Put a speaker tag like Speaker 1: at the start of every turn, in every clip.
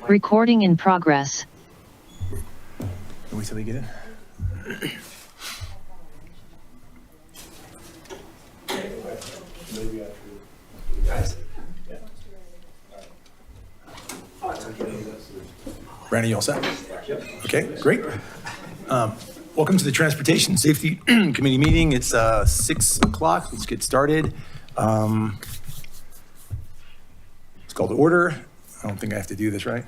Speaker 1: Recording in progress.
Speaker 2: Wait till we get it. Brandon, you all set? Yep. Okay, great. Welcome to the Transportation Safety Committee meeting. It's 6 o'clock. Let's get started. It's called to order. I don't think I have to do this, right?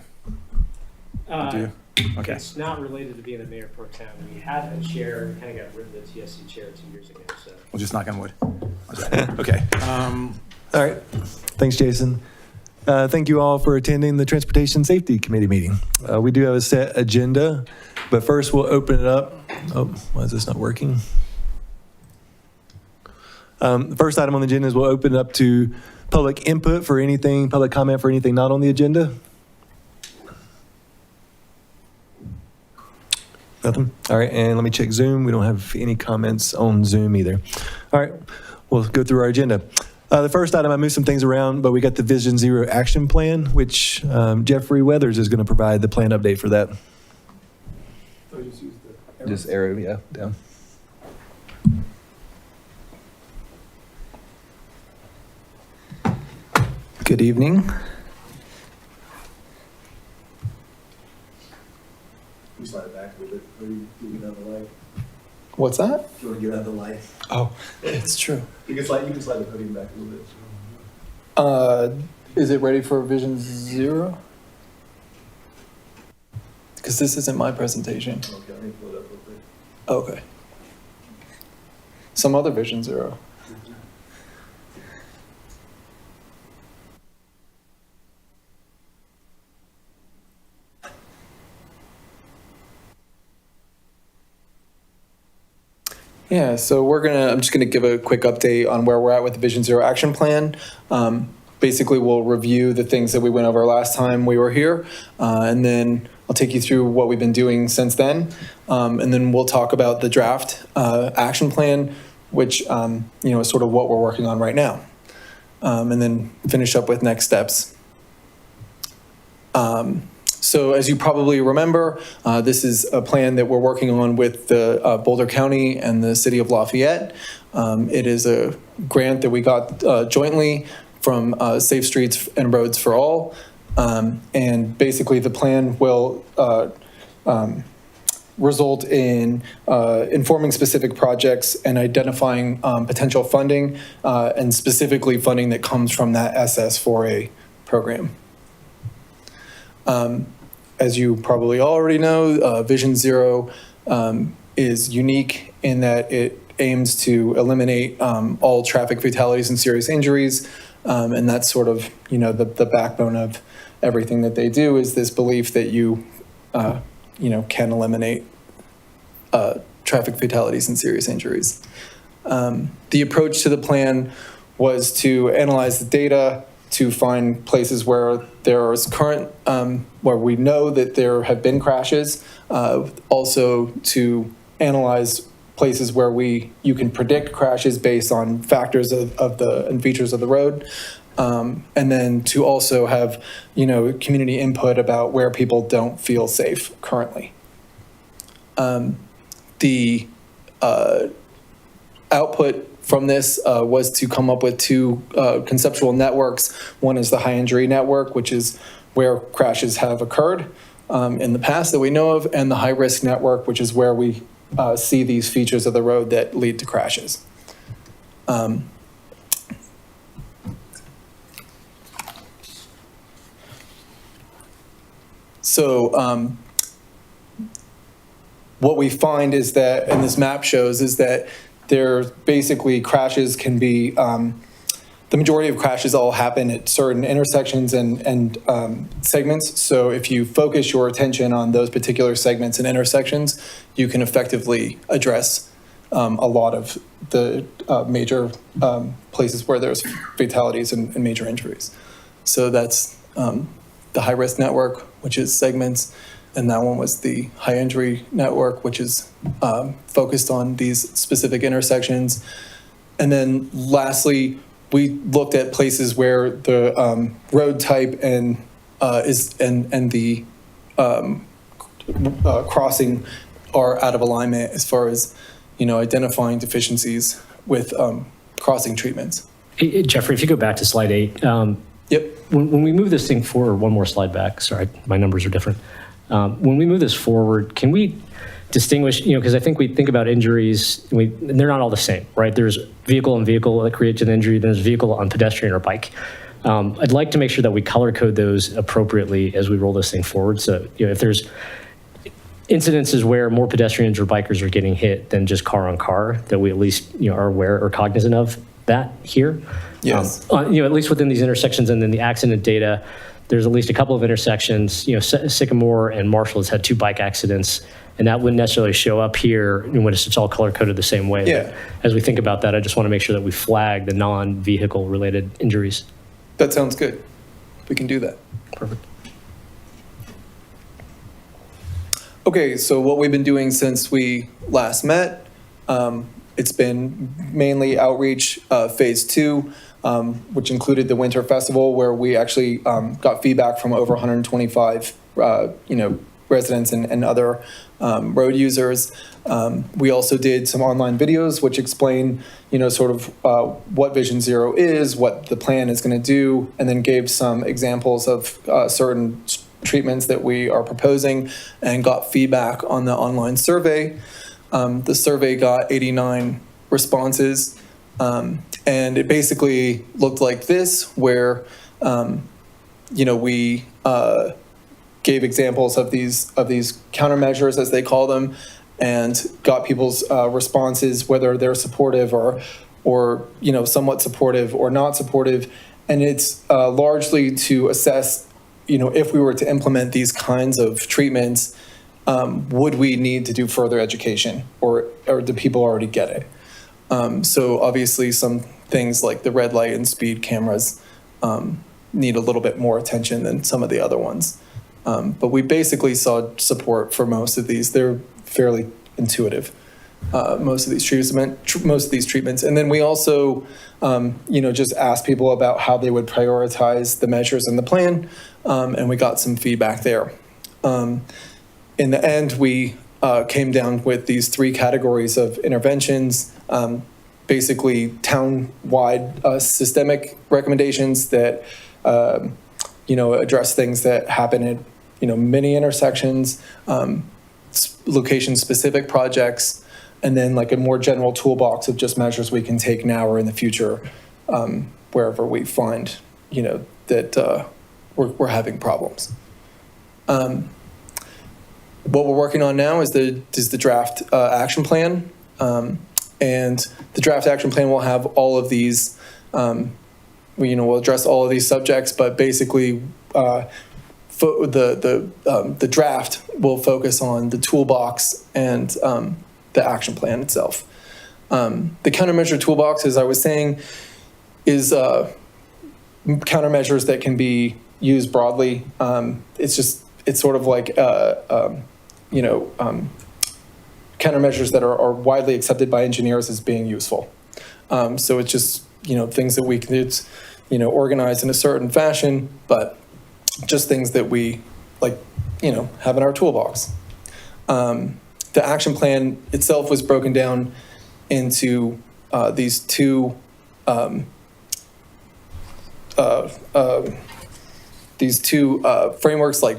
Speaker 2: Do? Okay.
Speaker 3: It's not related to being a mayor pro tem. We had a chair, and kind of got rid of the TSC chair 2 years ago, so.
Speaker 2: We'll just knock on wood. Okay.
Speaker 4: All right. Thanks, Jason. Thank you all for attending the Transportation Safety Committee meeting. We do have a set agenda, but first we'll open it up. Oh, why is this not working? The first item on the agenda is we'll open it up to public input for anything, public comment for anything not on the agenda. Nothing? All right, and let me check Zoom. We don't have any comments on Zoom either. All right, we'll go through our agenda. The first item, I moved some things around, but we got the Vision Zero action plan, which Jeffrey Weathers is going to provide the plan update for that. Just arrow, yeah, down. Good evening.
Speaker 2: Can you slide it back a little bit? Maybe you get out of the light.
Speaker 4: What's that?
Speaker 2: Do you want to get out of the light?
Speaker 4: Oh, it's true.
Speaker 2: You can slide the podium back a little bit.
Speaker 4: Is it ready for Vision Zero? Because this isn't my presentation.
Speaker 2: Okay, let me pull it up real quick.
Speaker 4: Okay. Some other Vision Zero. Yeah, so I'm just gonna give a quick update on where we're at with the Vision Zero action plan. Basically, we'll review the things that we went over last time we were here, and then I'll take you through what we've been doing since then, and then we'll talk about the draft action plan, which is sort of what we're working on right now, and then finish up with next steps. So as you probably remember, this is a plan that we're working on with the Boulder County and the City of Lafayette. It is a grant that we got jointly from Safe Streets and Roads for All. And basically the plan will result in informing specific projects and identifying potential funding, and specifically funding that comes from that SS4A program. As you probably already know, Vision Zero is unique in that it aims to eliminate all traffic fatalities and serious injuries. And that's sort of, the backbone of everything that they do is this belief that you can eliminate traffic fatalities and serious injuries. The approach to the plan was to analyze the data, to find places where there is current, where we know that there have been crashes, also to analyze places where you can predict crashes based on factors and features of the road, and then to also have, community input about where people don't feel safe currently. The output from this was to come up with two conceptual networks. One is the high injury network, which is where crashes have occurred in the past that we know of, and the high risk network, which is where we see these features of the road that lead to crashes. What we find is that, and this map shows, is that there basically crashes can be, the majority of crashes all happen at certain intersections and segments. So if you focus your attention on those particular segments and intersections, you can effectively address a lot of the major places where there's fatalities and major injuries. So that's the high risk network, which is segments. And that one was the high injury network, which is focused on these specific intersections. And then lastly, we looked at places where the road type and and the crossing are out of alignment as far as, identifying deficiencies with crossing treatments.
Speaker 5: Jeffrey, if you go back to slide 8,
Speaker 4: Yep.
Speaker 5: when we move this thing forward, one more slide back, sorry, my numbers are different. When we move this forward, can we distinguish, because I think we think about injuries, and they're not all the same, right? There's vehicle on vehicle that creates an injury, there's vehicle on pedestrian or bike. I'd like to make sure that we color code those appropriately as we roll this thing forward. So, if there's incidences where more pedestrians or bikers are getting hit than just car on car, that we at least, are aware or cognizant of that here.
Speaker 4: Yes.
Speaker 5: At least within these intersections, and then the accident data, there's at least a couple of intersections. Sycamore and Marshall has had 2 bike accidents, and that wouldn't necessarily show up here when it's all color coded the same way.
Speaker 4: Yeah.
Speaker 5: But as we think about that, I just want to make sure that we flag the non-vehicle related injuries.
Speaker 4: That sounds good. We can do that.
Speaker 5: Perfect.
Speaker 4: Okay, so what we've been doing since we last met, it's been mainly outreach, phase 2, which included the Winter Festival, where we actually got feedback from over 125, residents and other road users. We also did some online videos which explain, sort of what Vision Zero is, what the plan is going to do, and then gave some examples of certain treatments that we are proposing, and got feedback on the online survey. The survey got 89 responses, and it basically looked like this, where we gave examples of these countermeasures, as they call them, and got people's responses, whether they're supportive or somewhat supportive or not supportive. And it's largely to assess, if we were to implement these kinds of treatments, would we need to do further education, or do people already get it? So obviously some things like the red light and speed cameras need a little bit more attention than some of the other ones. But we basically saw support for most of these. They're fairly intuitive, most of these treatments. And then we also, just asked people about how they would prioritize the measures in the plan, and we got some feedback there. In the end, we came down with these 3 categories of interventions, basically town-wide systemic recommendations that address things that happen at many intersections, location-specific projects, and then like a more general toolbox of just measures we can take now or in the future, wherever we find that we're having problems. What we're working on now is the draft action plan, and the draft action plan will have all of these. We'll address all of these subjects, but basically, the draft will focus on the toolbox and the action plan itself. The countermeasure toolbox, as I was saying, is countermeasures that can be used broadly. It's sort of like countermeasures that are widely accepted by engineers as being useful. So it's just things that we can organize in a certain fashion, but just things that we have in our toolbox. The action plan itself was broken down into these two frameworks, like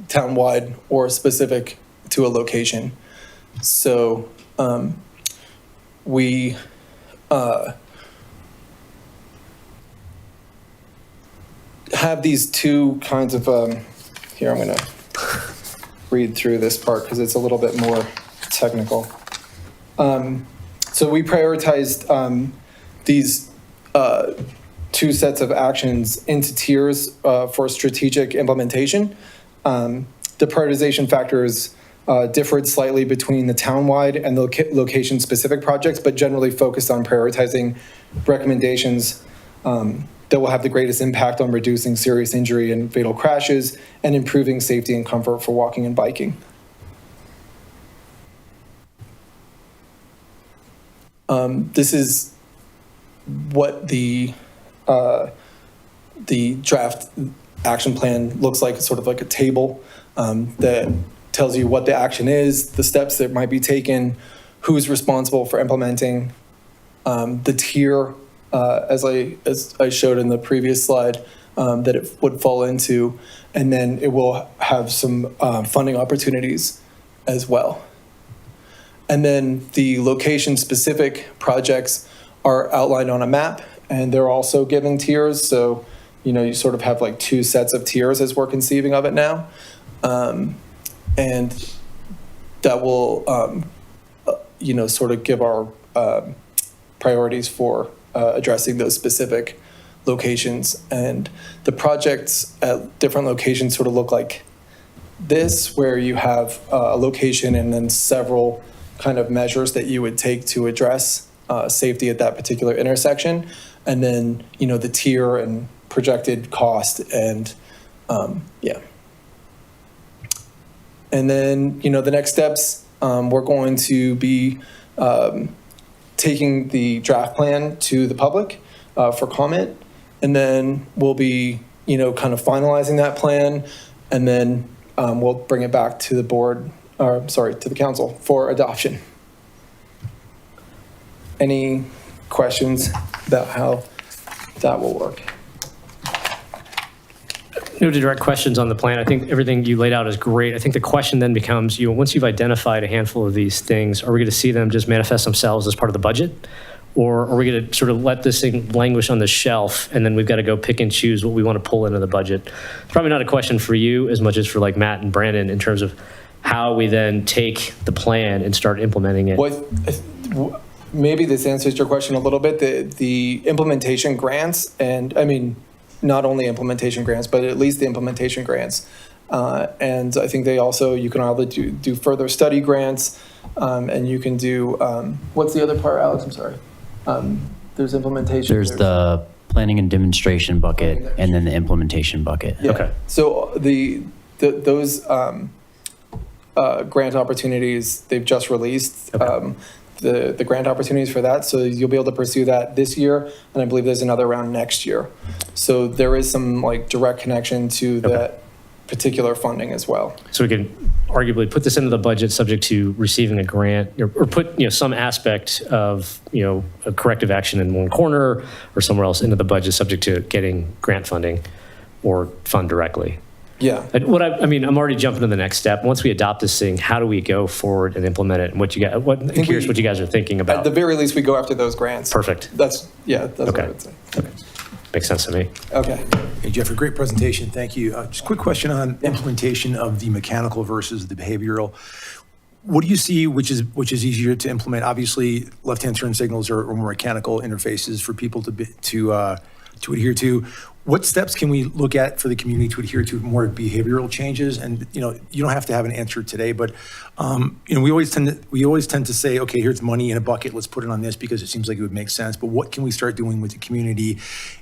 Speaker 4: town-wide or specific to a location. So we have these 2 kinds of, here I'm going to read through this part because it's a little bit more technical. So we prioritized these 2 sets of actions into tiers for strategic implementation. The prioritization factors differed slightly between the town-wide and the location-specific projects, but generally focused on prioritizing recommendations that will have the greatest impact on reducing serious injury and fatal crashes and improving safety and comfort for walking and biking. This is what the draft action plan looks like. It's sort of like a table that tells you what the action is, the steps that might be taken, who's responsible for implementing, the tier, as I showed in the previous slide, that it would fall into, and then it will have some funding opportunities as well. And then the location-specific projects are outlined on a map, and they're also given tiers. So, you sort of have like two sets of tiers as we're conceiving of it now. And that will, sort of give our priorities for addressing those specific locations. And the projects at different locations sort of look like this, where you have a location and then several kind of measures that you would take to address safety at that particular intersection. And then, the tier and projected cost and, yeah. And then, the next steps, we're going to be taking the draft plan to the public for comment. And then we'll be, kind of finalizing that plan. And then we'll bring it back to the board, to the council for adoption. Any questions about how that will work?
Speaker 5: No direct questions on the plan. I think everything you laid out is great. I think the question then becomes, once you've identified a handful of these things, are we going to see them just manifest themselves as part of the budget? Or are we going to sort of let this thing languish on the shelf and then we've got to go pick and choose what we want to pull into the budget? It's probably not a question for you as much as for like Matt and Brandon in terms of how we then take the plan and start implementing it.
Speaker 4: Well, maybe this answers your question a little bit. The implementation grants, and I mean, not only implementation grants, but at least the implementation grants. And I think you can either do further study grants, and you can do, what's the other part, Alex? I'm sorry. There's implementation.
Speaker 6: There's the planning and demonstration bucket and then the implementation bucket.
Speaker 4: Yeah.
Speaker 5: Okay.
Speaker 4: So those grant opportunities, they've just released.
Speaker 5: Okay.
Speaker 4: The grant opportunities for that. So you'll be able to pursue that this year. And I believe there's another round next year. So there is some like direct connection to that particular funding as well.
Speaker 5: So we can arguably put this into the budget subject to receiving a grant or put, some aspect of, a corrective action in one corner or somewhere else into the budget subject to getting grant funding or fund directly.
Speaker 4: Yeah.
Speaker 5: I'm already jumping to the next step. Once we adopt this thing, how do we go forward and implement it? And I'm curious what you guys are thinking about.
Speaker 4: At the very least, we go after those grants.
Speaker 5: Perfect.
Speaker 4: That's what
Speaker 5: Okay.
Speaker 4: I would say.
Speaker 5: Okay. Makes sense to me.
Speaker 4: Okay.
Speaker 2: Hey, Jeffrey, great presentation. Thank you. Just a quick question on implementation of the mechanical versus the behavioral. What do you see which is easier to implement? Obviously, left-hand turn signals are more mechanical interfaces for people to adhere to. What steps can we look at for the community to adhere to more behavioral changes? And you don't have to have an answer today, but we always tend to say, okay, here's money in a bucket. Let's put it on this because it seems like it would make sense. But what can we start doing with the community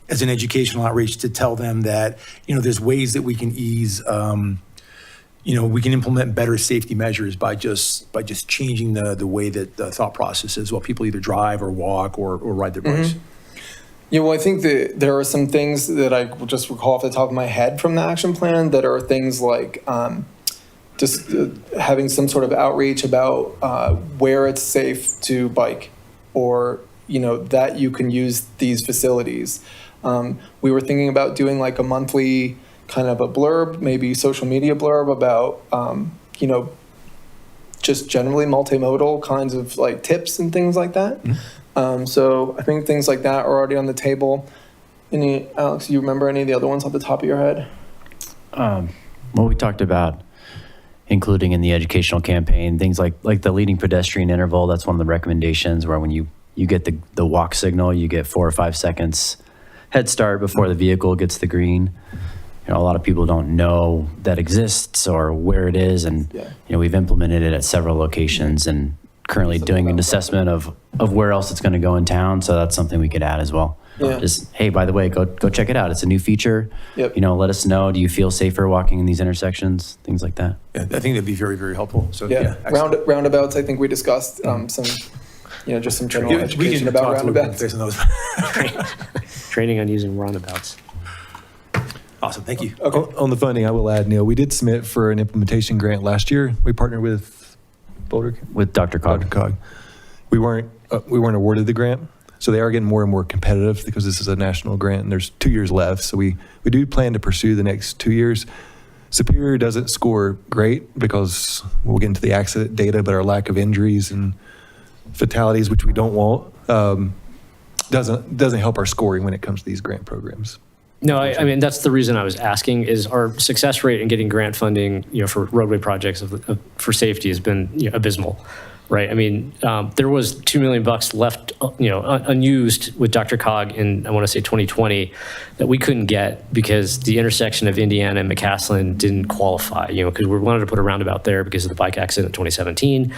Speaker 2: as an educational outreach to tell them that there's ways that we can ease. We can implement better safety measures by just changing the way that the thought process is while people either drive or walk or ride their bikes.
Speaker 4: Mm-hmm. Yeah, well, I think that there are some things that I will just recall off the top of my head from the action plan that are things like having some sort of outreach about where it's safe to bike or, that you can use these facilities. We were thinking about doing like a monthly kind of a blurb, maybe social media blurb about, just generally multimodal kinds of like tips and things like that. Mm-hmm. So I think things like that are already on the table. Alex, you remember any of the other ones off the top of your head?
Speaker 6: Well, we talked about including in the educational campaign, things like the leading pedestrian interval. That's one of the recommendations where when you get the walk signal, you get 4 or 5 seconds head start before the vehicle gets the green. A lot of people don't know that exists or where it is. And, we've implemented it at several locations and currently doing an assessment of where else it's going to go in town. So that's something we could add as well.
Speaker 4: Yeah.
Speaker 6: Just, hey, by the way, go check it out. It's a new feature.
Speaker 4: Yep.
Speaker 6: Let us know. Do you feel safer walking in these intersections? Things like that.
Speaker 2: Yeah, I think that'd be very, very helpful. So excellent.
Speaker 4: Roundabouts, I think we discussed some, just some general
Speaker 2: We
Speaker 4: education
Speaker 2: can
Speaker 4: about
Speaker 2: talk to
Speaker 4: roundabouts.
Speaker 2: based on those.
Speaker 5: Training on using roundabouts.
Speaker 2: Awesome, thank you.
Speaker 7: On the funding, I will add, Neil, we did submit for an implementation grant last year. We partnered with Boulder.
Speaker 6: With Dr. Cog.
Speaker 7: Dr. Cog. We weren't awarded the grant, so they are getting more and more competitive because this is a national grant and there's 2 years left. So we do plan to pursue the next 2 years. Superior doesn't score great because we'll get into the accident data, but our lack of injuries and fatalities, which we don't want, doesn't help our scoring when it comes to these grant programs.
Speaker 5: No, I mean, that's the reason I was asking is our success rate in getting grant funding, for roadway projects for safety has been abysmal, right? I mean, there was $2 million left, unused with Dr. Cog in, I want to say 2020 that we couldn't get because the intersection of Indiana and McCaslin didn't qualify, because we wanted to put a roundabout there because of the bike accident in 2017.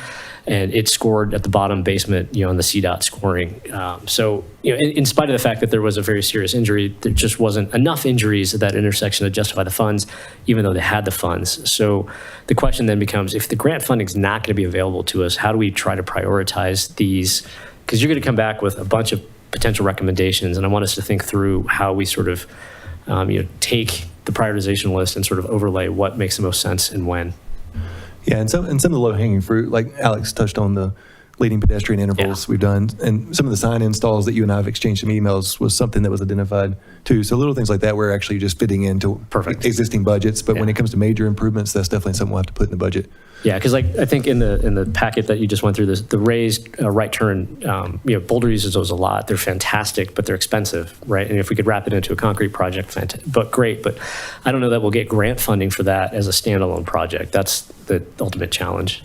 Speaker 5: And it scored at the bottom basement, in the CDOT scoring. So, in spite of the fact that there was a very serious injury, there just wasn't enough injuries at that intersection to justify the funds, even though they had the funds. So the question then becomes, if the grant funding is not going to be available to us, how do we try to prioritize these? Because you're going to come back with a bunch of potential recommendations, and I want us to think through how we sort of, take the prioritization list and sort of overlay what makes the most sense and when.
Speaker 7: Yeah, and some of the low-hanging fruit, like Alex touched on the leading pedestrian intervals we've done, and some of the sign installs that you and I have exchanged some emails was something that was identified too. So little things like that we're actually just fitting into existing budgets, but when it comes to major improvements, that's definitely something we'll have to put in the budget.
Speaker 5: Yeah, because I think in the packet that you just went through, the raised right turn, Boulder uses those a lot. They're fantastic, but they're expensive, right? And if we could wrap it into a concrete project, but great. But I don't know that we'll get grant funding for that as a standalone project. That's the ultimate challenge.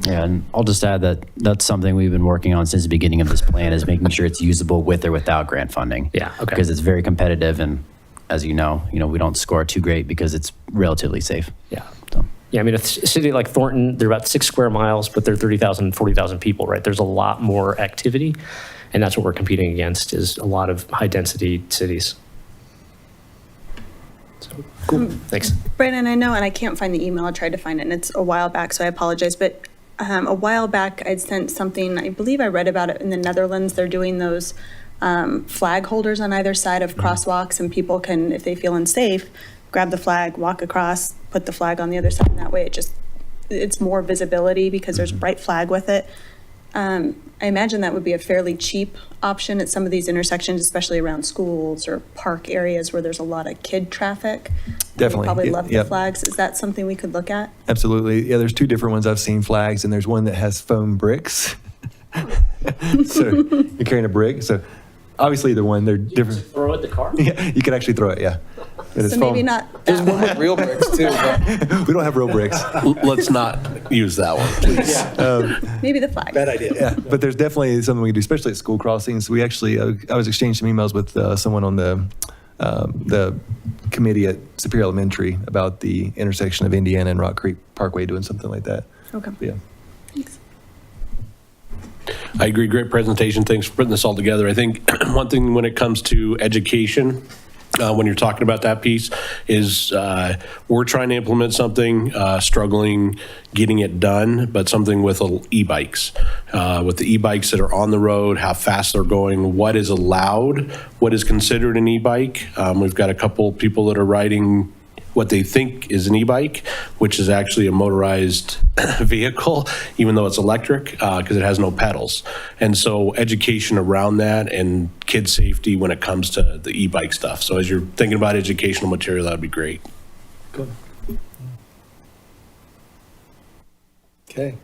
Speaker 6: Yeah, and I'll just add that that's something we've been working on since the beginning of this plan is making sure it's usable with or without grant funding.
Speaker 5: Yeah, okay.
Speaker 6: Because it's very competitive, and as you know, we don't score too great because it's relatively safe.
Speaker 5: Yeah.
Speaker 6: So.
Speaker 5: Yeah, I mean, a city like Thornton, they're about 6 square miles, but they're 30,000, 40,000 people, right? There's a lot more activity, and that's what we're competing against is a lot of high-density cities. So, cool, thanks.
Speaker 8: Brandon, I know, and I can't find the email. I tried to find it, and it's a while back, so I apologize. But a while back, I'd sent something, I believe I read about it in the Netherlands. They're doing those flag holders on either side of crosswalks, and people can, if they feel unsafe, grab the flag, walk across, put the flag on the other side, and that way it's more visibility because there's a bright flag with it. I imagine that would be a fairly cheap option at some of these intersections, especially around schools or park areas where there's a lot of kid traffic.
Speaker 7: Definitely.
Speaker 8: They probably love the
Speaker 7: Yep.
Speaker 8: flags. Is that something we could look at?
Speaker 7: Absolutely. Yeah, there's 2 different ones I've seen flags, and there's one that has foam bricks. So you're carrying a brick. So obviously either one, they're different.
Speaker 5: Throw it in the car?
Speaker 7: Yeah, you could actually throw it, yeah. But it's
Speaker 8: So maybe
Speaker 7: foam.
Speaker 8: not
Speaker 4: There's
Speaker 8: that
Speaker 4: one with real bricks too. But
Speaker 7: We don't have real bricks.
Speaker 9: Let's not use that one, please.
Speaker 8: Maybe the flag.
Speaker 2: Bad idea.
Speaker 7: Yeah, but there's definitely something we can do, especially at school crossings. We actually, I was exchanging some emails with someone on the committee at Superior Elementary about the intersection of Indiana and Rock Creek Parkway doing something like that.
Speaker 8: Okay.
Speaker 7: But yeah.
Speaker 8: Thanks.
Speaker 9: I agree. Great presentation. Thanks for putting this all together. I think one thing when it comes to education, when you're talking about that piece, is we're trying to implement something, struggling getting it done, but something with e-bikes. With the e-bikes that are on the road, how fast they're going, what is allowed, what is considered an e-bike. We've got a couple people that are riding what they think is an e-bike, which is actually a motorized vehicle, even though it's electric, because it has no pedals. And so education around that and kid safety when it comes to the e-bike stuff. So as you're thinking about educational material, that would be great.
Speaker 2: Good.
Speaker 4: okay.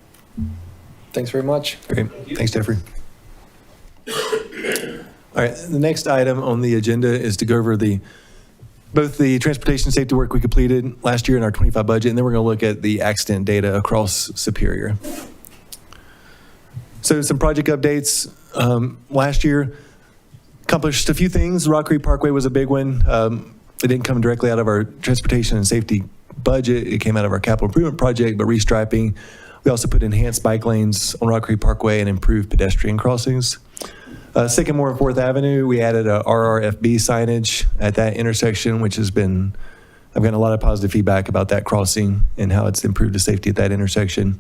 Speaker 4: Thanks very much.
Speaker 7: Great. Thanks, Jeffrey. All right, the next item on the agenda is to go over both the transportation safety work we completed last year in our 25 budget, and then we're going to look at the accident data across Superior. So some project updates. Last year, accomplished a few things. Rock Creek Parkway was a big one. It didn't come directly out of our transportation and safety budget. It came out of our capital improvement project, but restriping. We also put enhanced bike lanes on Rock Creek Parkway and improved pedestrian crossings. Sycamore and 4th Avenue, we added a RRFB signage at that intersection, which I've gotten a lot of positive feedback about that crossing and how it's improved the safety at that intersection.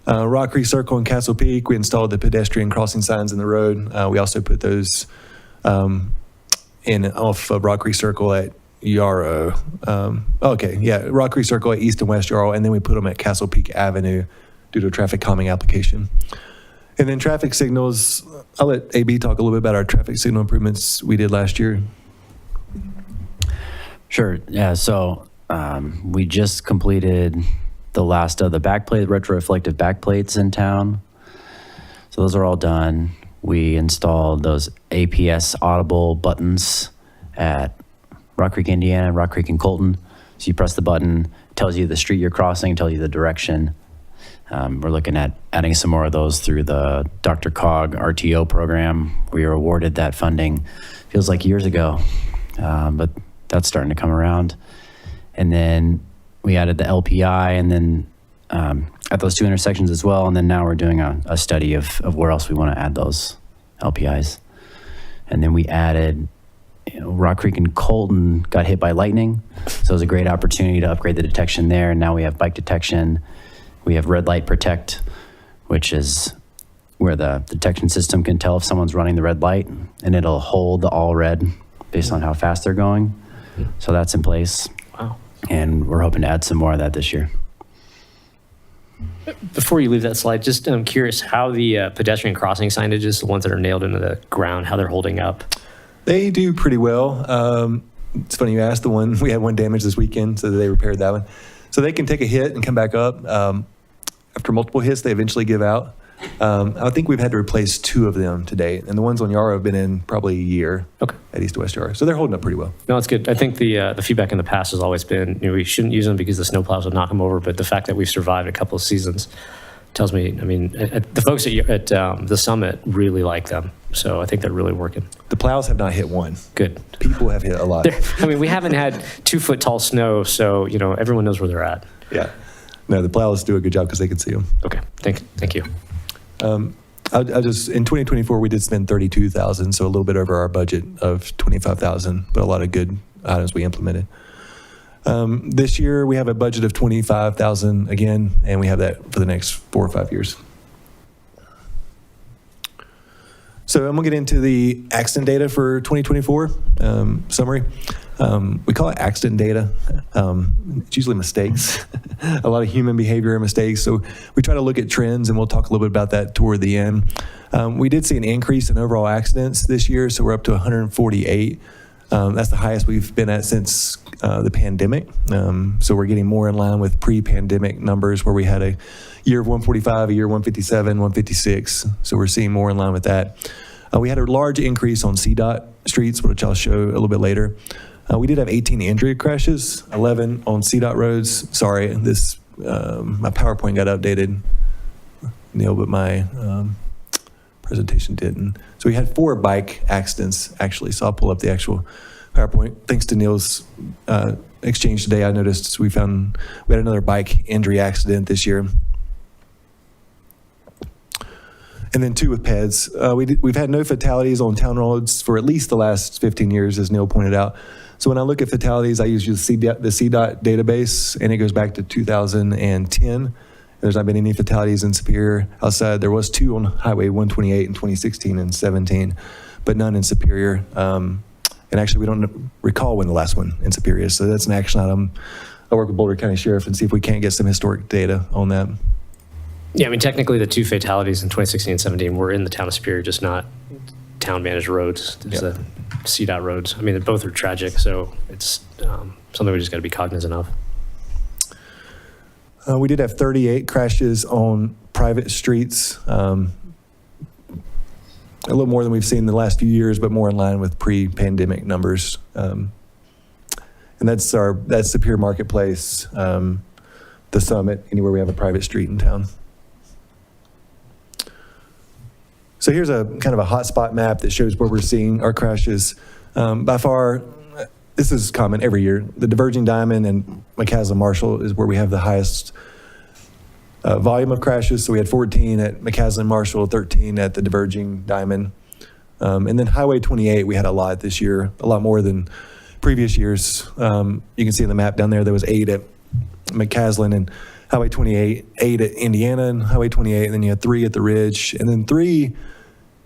Speaker 7: Rock Creek Circle and Castle Peak, we installed the pedestrian crossing signs in the road. We also put those in off of Rock Creek Circle at Yarrow. Okay, yeah, Rock Creek Circle at East and West Yarrow, and then we put them at Castle Peak Avenue due to a traffic calming application. And then traffic signals, I'll let AB talk a little bit about our traffic signal improvements we did last year.
Speaker 6: Sure. Yeah. So we just completed the last of the backplate, retroreflective backplates in town. So those are all done. We installed those APS audible buttons at Rock Creek, Indiana, Rock Creek and Colton. So you press the button, it tells you the street you're crossing, tells you the direction. We're looking at adding some more of those through the Dr. Cog RTO program. We were awarded that funding, feels like years ago, but that's starting to come around. And then we added the LPI, and then at those two intersections as well. And then now we're doing a study of where else we want to add those LPIs. And then we added, Rock Creek and Colton got hit by lightning. So it was a great opportunity to upgrade the detection there. And now we have bike detection. We have red light protect, which is where the detection system can tell if someone's running the red light, and it'll hold the all red based on how fast they're going. So that's in place.
Speaker 5: Wow.
Speaker 6: And we're hoping to add some more of that this year.
Speaker 5: Before you leave that slide, just I'm curious how the pedestrian crossing signages, the ones that are nailed into the ground, how they're holding up.
Speaker 7: They do pretty well. It's funny you asked. We had one damage this weekend, so they repaired that one. So they can take a hit and come back up. After multiple hits, they eventually give out. I think we've had to replace 2 of them to date, and the ones on Yarrow have been in probably a year at East to West Yarrow. So they're holding up pretty well.
Speaker 5: No, it's good. I think the feedback in the past has always been, we shouldn't use them because the snowplows would knock them over, but the fact that we've survived a couple of seasons tells me, the folks at the summit really like them. So I think they're really working.
Speaker 7: The plows have not hit one.
Speaker 5: Good.
Speaker 7: People have hit a lot.
Speaker 5: We haven't had 2-foot tall snow, so, everyone knows where they're at.
Speaker 7: Yeah. No, the plows do a good job because they can see them.
Speaker 5: Okay. Thank you.
Speaker 7: I just, in 2024, we did spend $32,000, so a little bit over our budget of $25,000, but a lot of good items we implemented. This year, we have a budget of $25,000 again, and we have that for the next 4 or 5 years. So I'm going to get into the accident data for 2024 summary. We call it accident data. It's usually mistakes, a lot of human behavior and mistakes. So we try to look at trends, and we'll talk a little bit about that toward the end. We did see an increase in overall accidents this year, so we're up to 148. That's the highest we've been at since the pandemic. So we're getting more in line with pre-pandemic numbers where we had a year of 145, a year of 157, 156. So we're seeing more in line with that. We had a large increase on CDOT streets, which I'll show a little bit later. We did have 18 injury crashes, 11 on CDOT roads. Sorry, my PowerPoint got updated, Neil, but my presentation didn't. So we had 4 bike accidents, actually. So I'll pull up the actual PowerPoint. Thanks to Neil's exchange today, I noticed we had another bike injury accident this year. And then 2 with PEDs. We've had no fatalities on town roads for at least the last 15 years, as Neil pointed out. So when I look at fatalities, I use the CDOT database, and it goes back to 2010. There's not been any fatalities in Superior outside. There was 2 on Highway 128 in 2016 and 17, but none in Superior. And actually, we don't recall when the last one in Superior is. So that's an action item. I'll work with Boulder County Sheriff and see if we can't get some historic data on that.
Speaker 5: Yeah, technically the 2 fatalities in 2016 and 17 were in the town of Superior, just not town-managed roads. There's the CDOT roads. Both are tragic, so it's something we just got to be cognizant of.
Speaker 7: We did have 38 crashes on private streets. A little more than we've seen in the last few years, but more in line with pre-pandemic numbers. And that's Superior Marketplace, the Summit, anywhere we have a private street in town. So here's a kind of a hotspot map that shows where we're seeing our crashes. By far, this is common every year. The Diverging Diamond and McCaslin Marshall is where we have the highest volume of crashes. So we had 14 at McCaslin Marshall, 13 at the Diverging Diamond. And then Highway 28, we had a lot this year, a lot more than previous years. You can see in the map down there was 8 at McCaslin and Highway 28, 8 at Indiana and Highway 28, and then you had 3 at the Ridge. And then 3,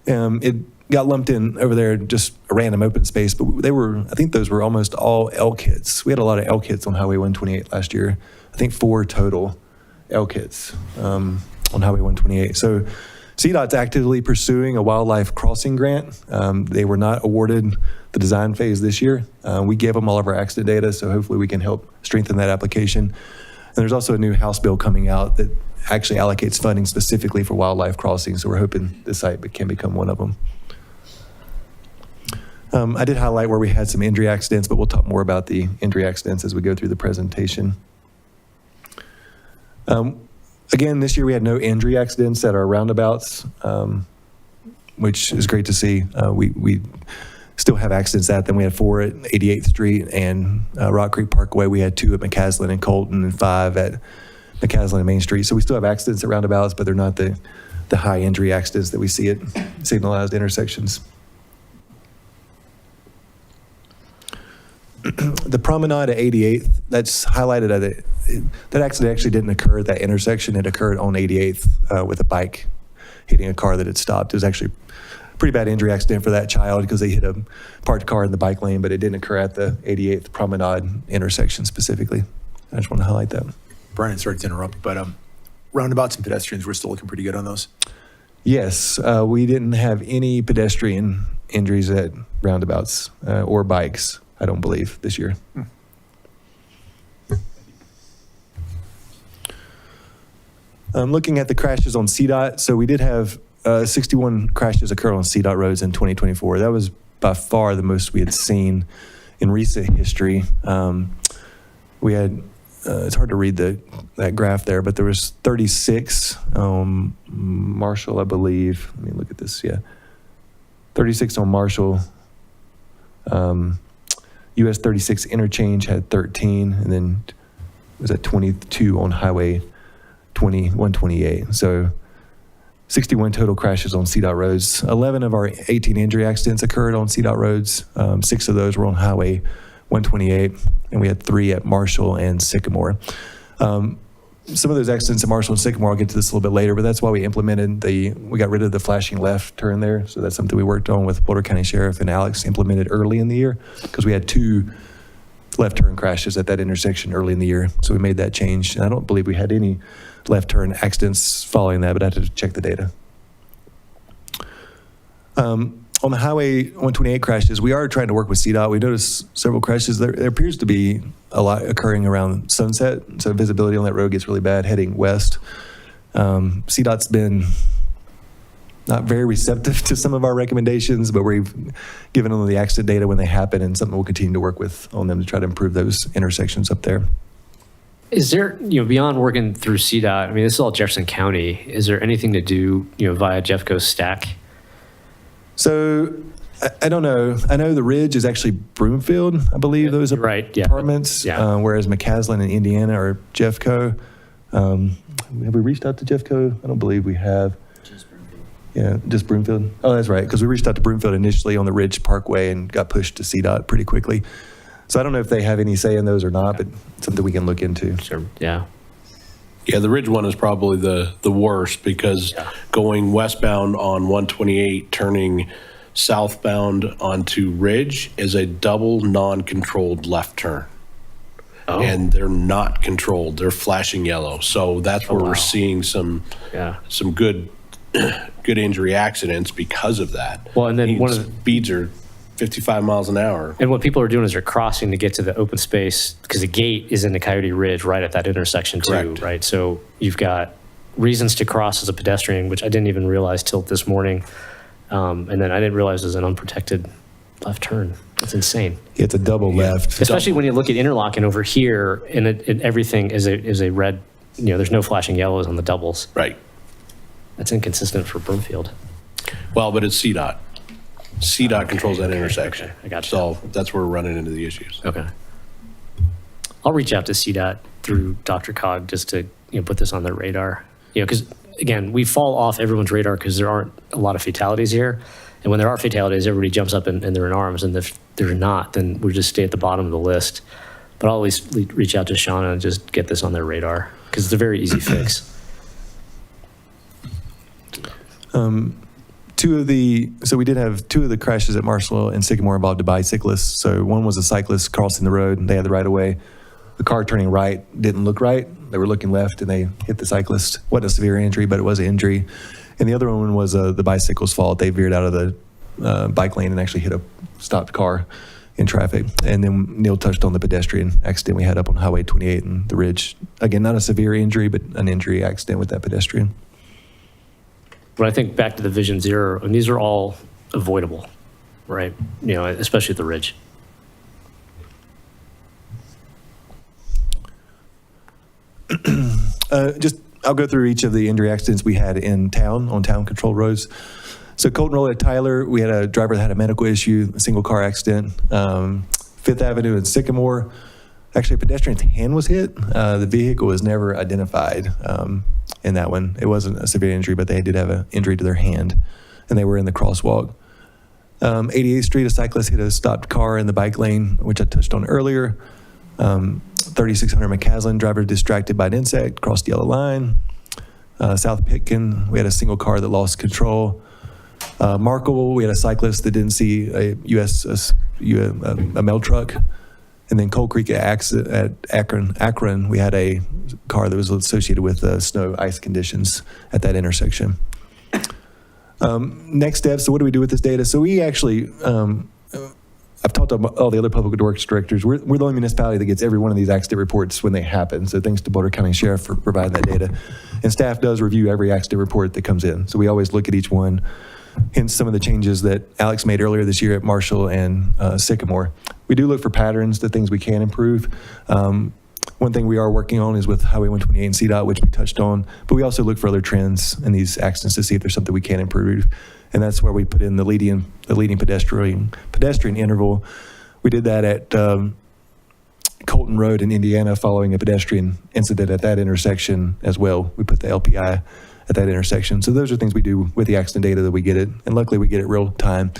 Speaker 7: the got lumped in over there, just a random open space, but I think those were almost all elk hits. We had a lot of elk hits on Highway 128 last year. I think 4 total elk hits on Highway 128. So CDOT's actively pursuing a wildlife crossing grant. They were not awarded the design phase this year. We gave them all of our accident data, so hopefully we can help strengthen that application. And there's also a new House bill coming out that actually allocates funding specifically for wildlife crossings, so we're hoping this site can become one of them. I did highlight where we had some injury accidents, but we'll talk more about the injury accidents as we go through the presentation. Again, this year we had no injury accidents at our roundabouts, which is great to see. We still have accidents at them. We had 4 at 88th Street and Rock Creek Parkway. We had 2 at McCaslin and Colton and 5 at McCaslin and Main Street. So we still have accidents at roundabouts, but they're not the high injury accidents that we see at signalized intersections. The promenade at 88th, that's highlighted at it. That accident actually didn't occur at that intersection. It occurred on 88th with a bike hitting a car that had stopped. It was actually a pretty bad injury accident for that child because they hit a parked car in the bike lane, but it didn't occur at the 88th promenade intersection specifically. I just want to highlight that.
Speaker 2: Brian, sorry to interrupt, but roundabouts and pedestrians, we're still looking pretty good on those.
Speaker 7: Yes, we didn't have any pedestrian injuries at roundabouts or bikes, I don't believe, this year. Looking at the crashes on CDOT, so we did have 61 crashes occur on CDOT roads in 2024. That was by far the most we had seen in recent history. We had, it's hard to read that graph there, but there was 36 Marshall, I believe. Let me look at this, yeah. 36 on Marshall. US 36 interchange had 13, and then it was at 22 on Highway 128. So 61 total crashes on CDOT roads. 11 of our 18 injury accidents occurred on CDOT roads. 6 of those were on Highway 128, and we had 3 at Marshall and Sycamore. Some of those accidents at Marshall and Sycamore, I'll get to this a little bit later, but that's why we we got rid of the flashing left turn there. So that's something we worked on with Boulder County Sheriff and Alex, implemented early in the year, because we had 2 left turn crashes at that intersection early in the year. So we made that change. And I don't believe we had any left turn accidents following that, but I had to check the data. On the Highway 128 crashes, we are trying to work with CDOT. We noticed several crashes. There appears to be a lot occurring around Sunset, so visibility on that road gets really bad heading west. CDOT's been not very receptive to some of our recommendations, but we've given them the accident data when they happen, and something we'll continue to work with on them to try to improve those intersections up there.
Speaker 5: Is there, beyond working through CDOT, I mean, this is all Jefferson County. Is there anything to do, via Jeffco's stack?
Speaker 7: So I don't know. I know the Ridge is actually Broomfield, I believe, those
Speaker 5: right, yeah.
Speaker 7: apartments,
Speaker 5: Yeah.
Speaker 7: Whereas McCaslin and Indiana are Jeffco. Have we reached out to Jeffco? I don't believe we have. Just Broomfield. Yeah, just Broomfield. Oh, that's right, because we reached out to Broomfield initially on the Ridge Parkway and got pushed to CDOT pretty quickly. So I don't know if they have any say in those or not, but it's something we can look into.
Speaker 5: Sure, yeah.
Speaker 9: Yeah, the Ridge one is probably the worst because going westbound on 128, turning southbound onto Ridge is a double non-controlled left turn. Oh. And they're not controlled. They're flashing yellow. So that's where we're seeing some good injury accidents because of that.
Speaker 5: Well, and then one of the
Speaker 9: speeds are 55 miles an hour.
Speaker 5: And what people are doing is they're crossing to get to the open space because the gate is in the Coyote Ridge right at that intersection too,
Speaker 9: Correct.
Speaker 5: right? So you've got reasons to cross as a pedestrian, which I didn't even realize till this morning. And then I didn't realize there's an unprotected left turn. That's insane.
Speaker 7: It's a double left.
Speaker 5: Especially when you look at interlocking over here and everything is a red, there's no flashing yellows on the doubles.
Speaker 9: Right.
Speaker 5: That's inconsistent for Broomfield.
Speaker 9: Well, but it's CDOT. CDOT controls that intersection.
Speaker 5: Okay, I got you.
Speaker 9: So that's where we're running into the issues.
Speaker 5: Okay. I'll reach out to CDOT through Dr. Cog just to put this on their radar. Because again, we fall off everyone's radar because there aren't a lot of fatalities here. And when there are fatalities, everybody jumps up and they're in arms. And if they're not, then we just stay at the bottom of the list. But I'll at least reach out to Shauna and just get this on their radar because it's a very easy fix.
Speaker 7: So we did have two of the crashes at Marshall and Sycamore involved a bicyclist. So one was a cyclist crossing the road and they had the right of way. The car turning right didn't look right. They were looking left and they hit the cyclist. Wasn't a severe injury, but it was an injury. And the other one was the bicycle's fault. They veered out of the bike lane and actually hit a stopped car in traffic. And then Neil touched on the pedestrian accident we had up on Highway 28 and the Ridge. Again, not a severe injury, but an injury accident with that pedestrian.
Speaker 5: When I think back to the Vision Zero, and these are all avoidable, right? You know, especially at the Ridge.
Speaker 7: I'll go through each of the injury accidents we had in town, on town control roads. So Colton Road at Tyler, we had a driver that had a medical issue, a single car accident. Fifth Avenue in Sycamore, actually a pedestrian's hand was hit. The vehicle was never identified in that one. It wasn't a severe injury, but they did have an injury to their hand, and they were in the crosswalk. 88th Street, a cyclist hit a stopped car in the bike lane, which I touched on earlier. 3600 McCaslin, driver distracted by an insect, crossed the yellow line. South Pitkin, we had a single car that lost control. Markle, we had a cyclist that didn't see a mail truck. And then Coal Creek at Akron, we had a car that was associated with snow ice conditions at that intersection. Next steps, so what do we do with this data? So we actually, I've talked to all the other public works directors. We're the only municipality that gets every one of these accident reports when they happen. So thanks to Boulder County Sheriff for providing that data. And staff does review every accident report that comes in. So we always look at each one. Hence some of the changes that Alex made earlier this year at Marshall and Sycamore. We do look for patterns, the things we can improve. One thing we are working on is with Highway 128 and CDOT, which we touched on, but we also look for other trends in these accidents to see if there's something we can improve. And that's where we put in the leading pedestrian interval. We did that at Colton Road in Indiana following a pedestrian incident at that intersection as well. We put the LPI at that intersection. So those are things we do with the accident data that we get it. And luckily we get it real time.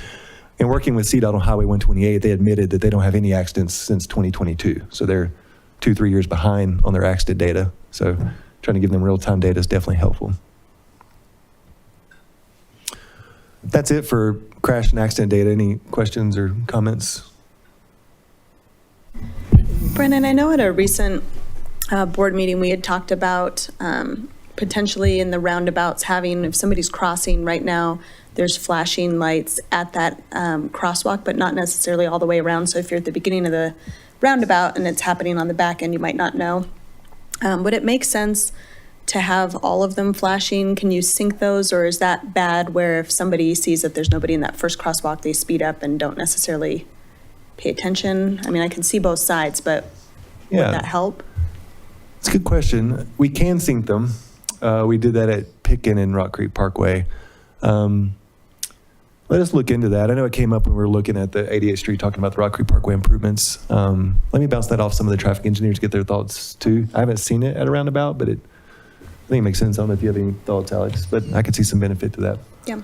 Speaker 7: And working with CDOT on Highway 128, they admitted that they don't have any accidents since 2022. So they're 2-3 years behind on their accident data. So trying to give them real time data is definitely helpful. That's it for crash and accident data. Any questions or comments?
Speaker 8: Brennan, I know at a recent board meeting, we had talked about potentially in the roundabouts having, if somebody's crossing right now, there's flashing lights at that crosswalk, but not necessarily all the way around. So if you're at the beginning of the roundabout and it's happening on the back end, you might not know. Would it make sense to have all of them flashing? Can you sync those, or is that bad where if somebody sees that there's nobody in that first crosswalk, they speed up and don't necessarily pay attention? I mean, I can see both sides, but would that help?
Speaker 7: It's a good question. We can sync them. We did that at Pitkin and Rock Creek Parkway. Let us look into that. I know it came up when we were looking at the 88th Street, talking about the Rock Creek Parkway improvements. Let me bounce that off some of the traffic engineers to get their thoughts too. I haven't seen it at a roundabout, but I think it makes sense. I don't know if you have any thoughts, Alex, but I could see some benefit to that.
Speaker 8: Yeah.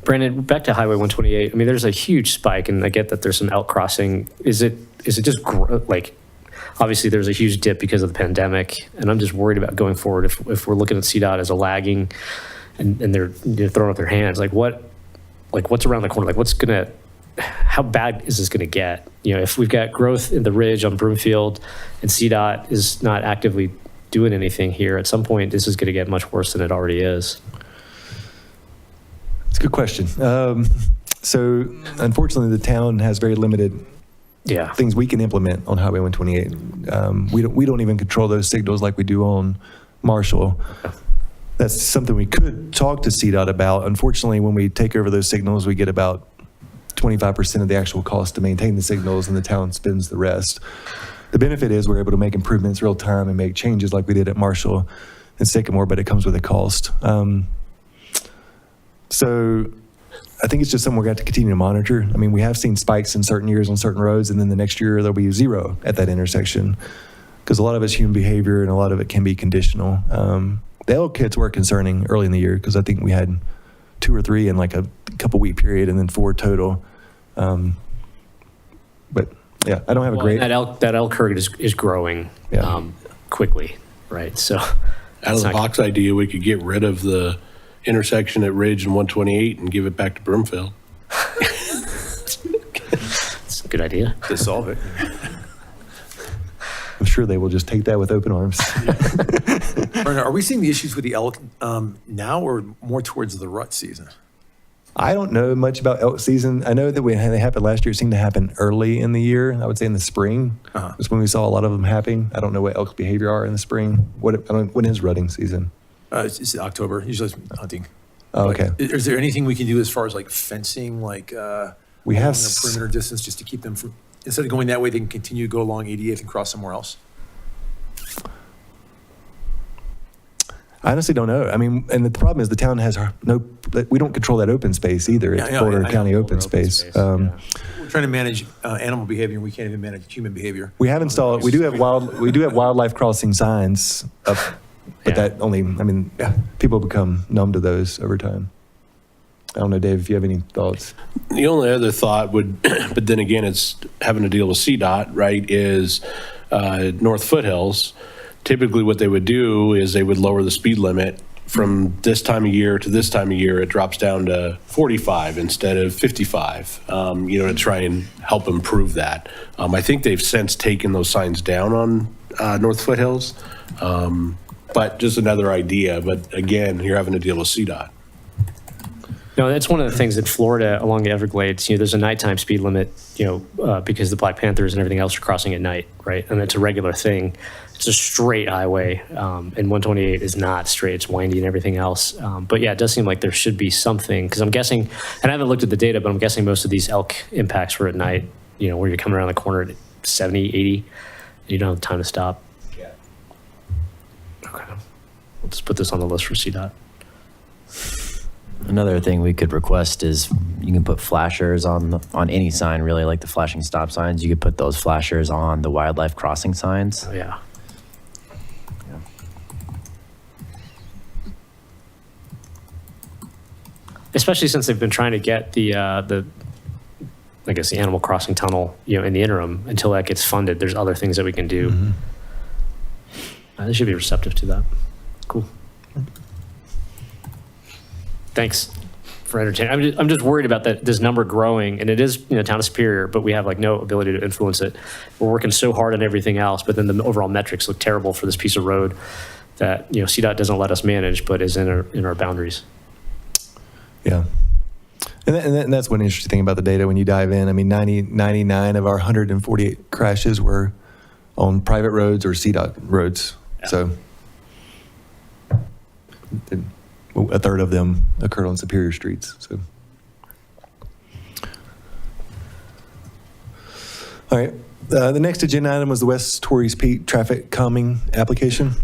Speaker 5: Brandon, back to Highway 128. I mean, there's a huge spike, and I get that there's some outcrossing. Is it just like, obviously there's a huge dip because of the pandemic, and I'm just worried about going forward if we're looking at CDOT as a lagging, and they're throwing up their hands. What's around the corner? How bad is this going to get? You know, if we've got growth in the Ridge on Broomfield, and CDOT is not actively doing anything here, at some point this is going to get much worse than it already is.
Speaker 7: It's a good question. So unfortunately, the town has very limited things we can implement on Highway 128. We don't even control those signals like we do on Marshall. That's something we could talk to CDOT about. Unfortunately, when we take over those signals, we get about 25% of the actual cost to maintain the signals, and the town spends the rest. The benefit is we're able to make improvements real time and make changes like we did at Marshall and Sycamore, but it comes with a cost. So I think it's just something we're going to have to continue to monitor. I mean, we have seen spikes in certain years on certain roads, and then the next year there'll be zero at that intersection, because a lot of it's human behavior and a lot of it can be conditional. The elk hits were concerning early in the year, because I think we had 2 or 3 in like a couple week period, and then 4 total. But yeah, I don't have a great.
Speaker 5: That elk herd is growing quickly, right? So
Speaker 9: Out of the
Speaker 5: not-
Speaker 9: box idea, we could get rid of the intersection at Ridge and 128 and give it back to Broomfield.
Speaker 5: It's a good idea.
Speaker 2: To solve it.
Speaker 7: I'm sure they will just take that with open arms.
Speaker 2: Bernard, are we seeing the issues with the elk now or more towards the rut season?
Speaker 7: I don't know much about elk season. I know that when they happened last year, it seemed to happen early in the year. I would say in the spring was when we saw a lot of them happening. I don't know what elk behavior are in the spring. When is rutting season?
Speaker 2: It's October, usually it's hunting.
Speaker 7: Oh, okay.
Speaker 2: Is there anything we can do as far as like fencing, like
Speaker 7: We have
Speaker 2: along the perimeter distance just to keep them from, instead of going that way, they can continue to go along 88th and cross somewhere else?
Speaker 7: I honestly don't know. I mean, and the problem is the town has we don't control that open space either. It's
Speaker 2: Yeah, I know,
Speaker 7: Boulder
Speaker 2: I know.
Speaker 7: County open
Speaker 5: Boulder open
Speaker 7: space.
Speaker 5: space, yeah.
Speaker 2: We're trying to manage animal behavior, and we can't even manage human behavior.
Speaker 7: We have installed, we do have wildlife crossing signs up, but
Speaker 5: Yeah.
Speaker 7: that only, I mean, people become numb to those over time. I don't know, Dave, if you have any thoughts.
Speaker 9: The only other thought would, but then again, it's having to deal with CDOT, right, is North Foothills. Typically what they would do is they would lower the speed limit from this time of year to this time of year. It drops down to 45 instead of 55, to try and help improve that. I think they've since taken those signs down on North Foothills, but just another idea. But again, you're having to deal with CDOT.
Speaker 5: No, that's one of the things in Florida along the Everglades. There's a nighttime speed limit, because the Black Panthers and everything else are crossing at night, right? And it's a regular thing. It's a straight highway, and 128 is not straight. It's windy and everything else. But yeah, it does seem like there should be something, because I'm guessing, and I haven't looked at the data, but I'm guessing most of these elk impacts were at night, where you're coming around the corner at 70, 80, and you don't have time to stop.
Speaker 3: Yeah.
Speaker 5: Okay. We'll just put this on the list for CDOT.
Speaker 6: Another thing we could request is you can put flashers on any sign, really, like the flashing stop signs. You could put those flashers on the wildlife crossing signs.
Speaker 5: Oh, yeah. Especially since they've been trying to get the Animal Crossing tunnel, in the interim until that gets funded. There's other things that we can do. They should be receptive to that. Cool. Thanks for entertaining. I'm just worried about this number growing, and it is, town of Superior, but we have no ability to influence it. We're working so hard on everything else, but then the overall metrics look terrible for this piece of road that CDOT doesn't let us manage, but is in our boundaries.
Speaker 7: Yeah. And that's one interesting thing about the data when you dive in. I mean, 99 of our 148 crashes were on private roads or CDOT roads.
Speaker 5: Yeah.
Speaker 7: So a third of them occurred on Superior streets. So, all right. The next agenda item was the West Torreys Peak traffic calming application.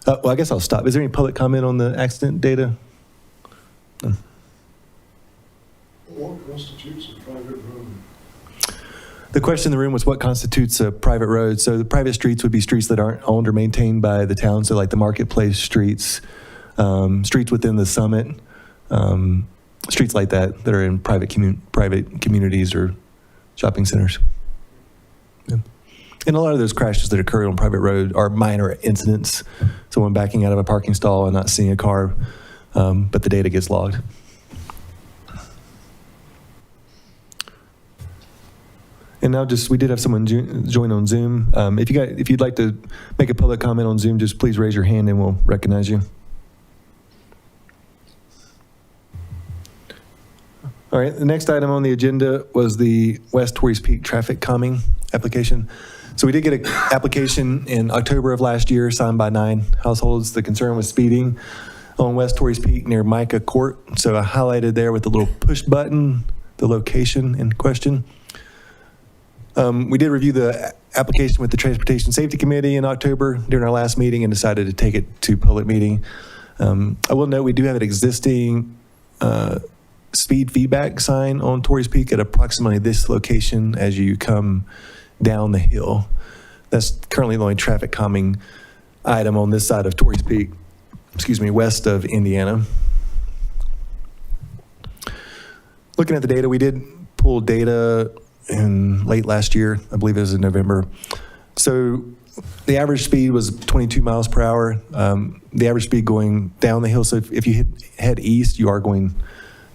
Speaker 7: Well, I guess I'll stop. Is there any public comment on the accident data?
Speaker 10: What constitutes a private road?
Speaker 7: The question in the room was what constitutes a private road. So the private streets would be streets that aren't owned or maintained by the town. So like the marketplace streets, streets within the summit, streets like that are in private communities or shopping centers. Yeah. And a lot of those crashes that occur on private road are minor incidents. Someone backing out of a parking stall and not seeing a car, but the data gets logged. And now we did have someone join on Zoom. If you'd like to make a public comment on Zoom, just please raise your hand and we'll recognize you. All right, the next item on the agenda was the West Torreys Peak traffic calming application. So we did get an application in October of last year, signed by 9 households. The concern was speeding on West Torreys Peak near Micah Court. So I highlighted there with the little push button, the location in question. We did review the application with the Transportation Safety Committee in October during our last meeting and decided to take it to public meeting. I will note we do have an existing speed feedback sign on Torreys Peak at approximately this location as you come down the hill. That's currently the only traffic calming item on this side of Torreys Peak, west of Indiana. Looking at the data, we did pull data in late last year, I believe it was in November, So the average speed was 22 miles per hour. The average speed going down the hill. So if you head east, you are going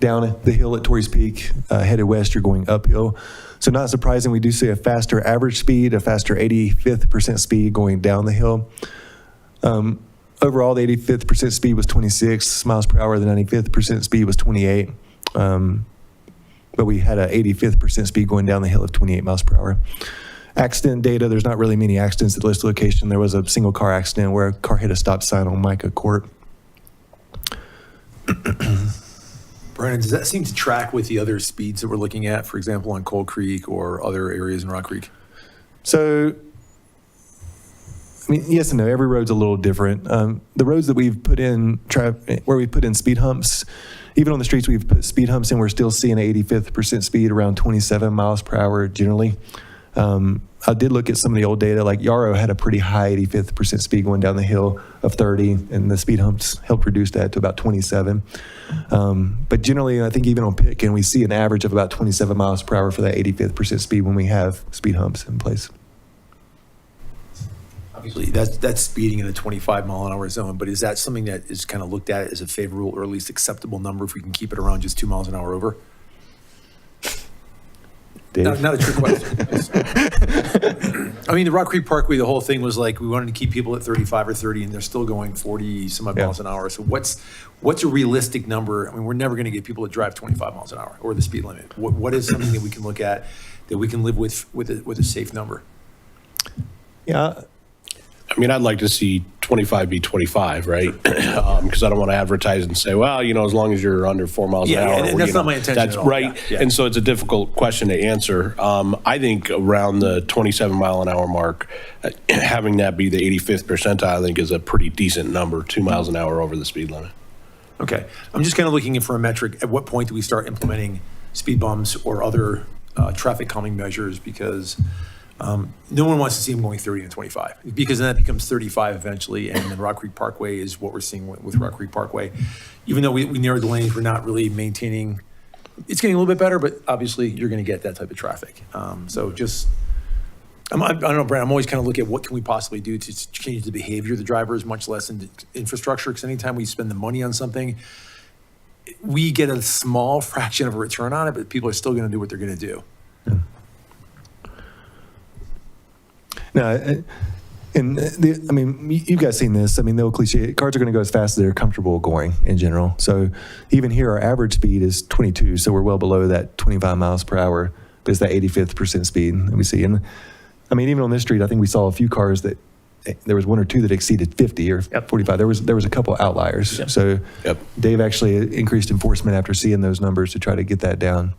Speaker 7: down the hill at Torrey's Peak. Headed west, you're going uphill. So not surprising, we do see a faster average speed, a faster 85th percent speed going down the hill. Overall, the 85th percent speed was 26 miles per hour. The 95th percent speed was 28. But we had a 85th percent speed going down the hill of 28 miles per hour. Accident data, there's not really many accidents at this location. There was a single car accident where a car hit a stop sign on Micah Court.
Speaker 2: Brandon, does that seem to track with the other speeds that we're looking at, for example, on Cold Creek or other areas in Rock Creek?
Speaker 7: So, I mean, yes and no. Every road's a little different. The roads that we've put in, where we put in speed humps, even on the streets we've put speed humps in, we're still seeing 85th percent speed around 27 miles per hour generally. I did look at some of the old data, like Yarrow had a pretty high 85th percent speed going down the hill of 30, and the speed humps helped reduce that to about 27. But generally, I think even on Pitkin, we see an average of about 27 miles per hour for that 85th percent speed when we have speed humps in place.
Speaker 2: Obviously, that's speeding in a 25 mile an hour zone, but is that something that is kind of looked at as a favorable or at least acceptable number if we can keep it around just 2 miles an hour over? Not a trick question. I mean, the Rock Creek Parkway, the whole thing was like we wanted to keep people at 35 or 30, and they're still going 40 some odd miles an hour. So what's a realistic number? I mean, we're never going to get people to drive 25 miles an hour or the speed limit. What is something that we can look at that we can live with a safe number?
Speaker 7: Yeah.
Speaker 9: I mean, I'd like to see 25 be 25, right? Because I don't want to advertise and say, well, as long as you're under 4 miles an hour.
Speaker 2: And that's not my intention
Speaker 9: That's
Speaker 2: at all.
Speaker 9: right.
Speaker 2: Yeah.
Speaker 9: And so it's a difficult question to answer. I think around the 27 mile an hour mark, having that be the 85th percentile, I think is a pretty decent number, 2 miles an hour over the speed limit.
Speaker 2: Okay. I'm just kind of looking for a metric. At what point do we start implementing speed bumps or other traffic calming measures? Because no one wants to see them going 30 and 25, because then that becomes 35 eventually, and then Rock Creek Parkway is what we're seeing with Rock Creek Parkway. Even though we narrowed the lanes, we're not really maintaining. It's getting a little bit better, but obviously you're going to get that type of traffic. So just, I don't know, Brad, I'm always kind of looking at what can we possibly do to change the behavior of the drivers, much less in infrastructure, because anytime we spend the money on something, we get a small fraction of a return on it, but people are still going to do what they're going to do.
Speaker 7: No, I mean, you guys seen this. I mean, the old cliche, cars are going to go as fast as they're comfortable going in general. So even here, our average speed is 22, so we're well below that 25 miles per hour, but it's that 85th percent speed that we see. And I mean, even on this street, I think we saw a few cars that, there was one or two that exceeded 50 or 45. There was a couple outliers.
Speaker 9: Yep.
Speaker 7: So
Speaker 9: Yep.
Speaker 7: Dave actually increased enforcement after seeing those numbers to try to get that down.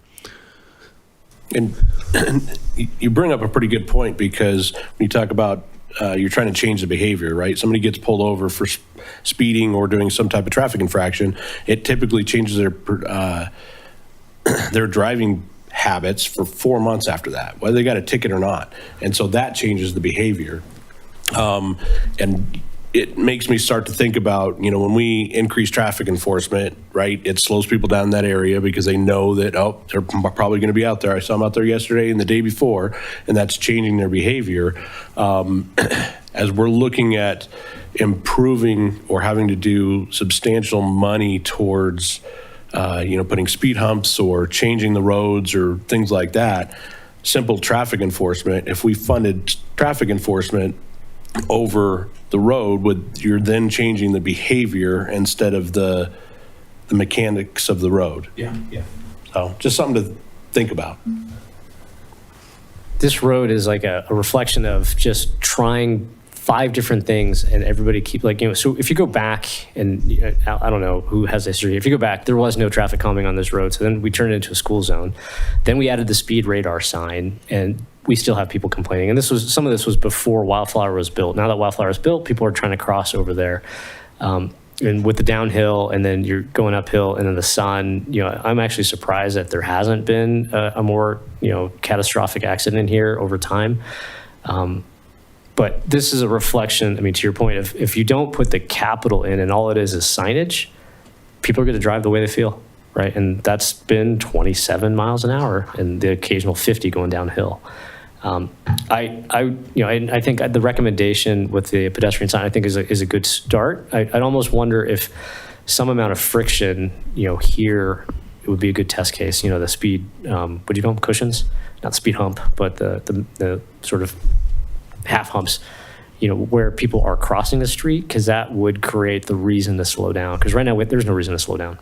Speaker 9: And you bring up a pretty good point, because when you talk about you're trying to change the behavior, right? Somebody gets pulled over for speeding or doing some type of traffic infraction. It typically changes their driving habits for 4 months after that, whether they got a ticket or not. And so that changes the behavior. And it makes me start to think about, when we increase traffic enforcement, right, it slows people down in that area because they know that, they're probably going to be out there. I saw them out there yesterday and the day before, and that's changing their behavior. As we're looking at improving or having to do substantial money towards, putting speed humps or changing the roads or things like that, simple traffic enforcement, if we funded traffic enforcement over the road, you're then changing the behavior instead of the mechanics of the road.
Speaker 2: Yeah.
Speaker 9: So just something to think about.
Speaker 5: This road is like a reflection of just trying 5 different things, and everybody keep so if you go back, and I don't know who has the history, if you go back, there was no traffic calming on this road. So then we turned it into a school zone. Then we added the speed radar sign, and we still have people complaining. And some of this was before Wildflower was built. Now that Wildflower is built, people are trying to cross over there. And with the downhill, and then you're going uphill, and then the sun, I'm actually surprised that there hasn't been a more, catastrophic accident here over time. But this is a reflection, to your point, if you don't put the capital in and all it is signage, people are going to drive the way they feel, right? And that's been 27 miles an hour and the occasional 50 going downhill. I think the recommendation with the pedestrian sign, I think is a good start. I'd almost wonder if some amount of friction, here, it would be a good test case. The speed, what do you call them, cushions? Not speed hump, but the sort of half humps, where people are crossing the street, because that would create the reason to slow down. Because right now, there's no reason to slow down.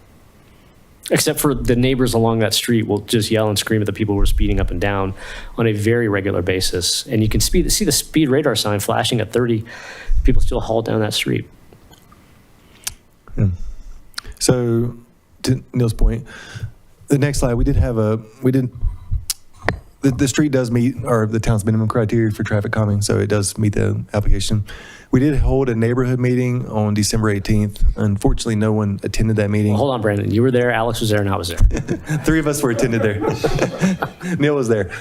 Speaker 5: Except for the neighbors along that street will just yell and scream at the people who are speeding up and down on a very regular basis. And you can see the speed radar sign flashing at 30. People still haul down that street.
Speaker 7: So, to Neil's point, the next slide, the street does meet the town's minimum criteria for traffic calming, so it does meet the application. We did hold a neighborhood meeting on December 18th. Unfortunately, no one attended that meeting.
Speaker 5: Well, hold on, Brandon. You were there, Alex was there, and I was there.
Speaker 7: 3 of us were attended there. Neil was there.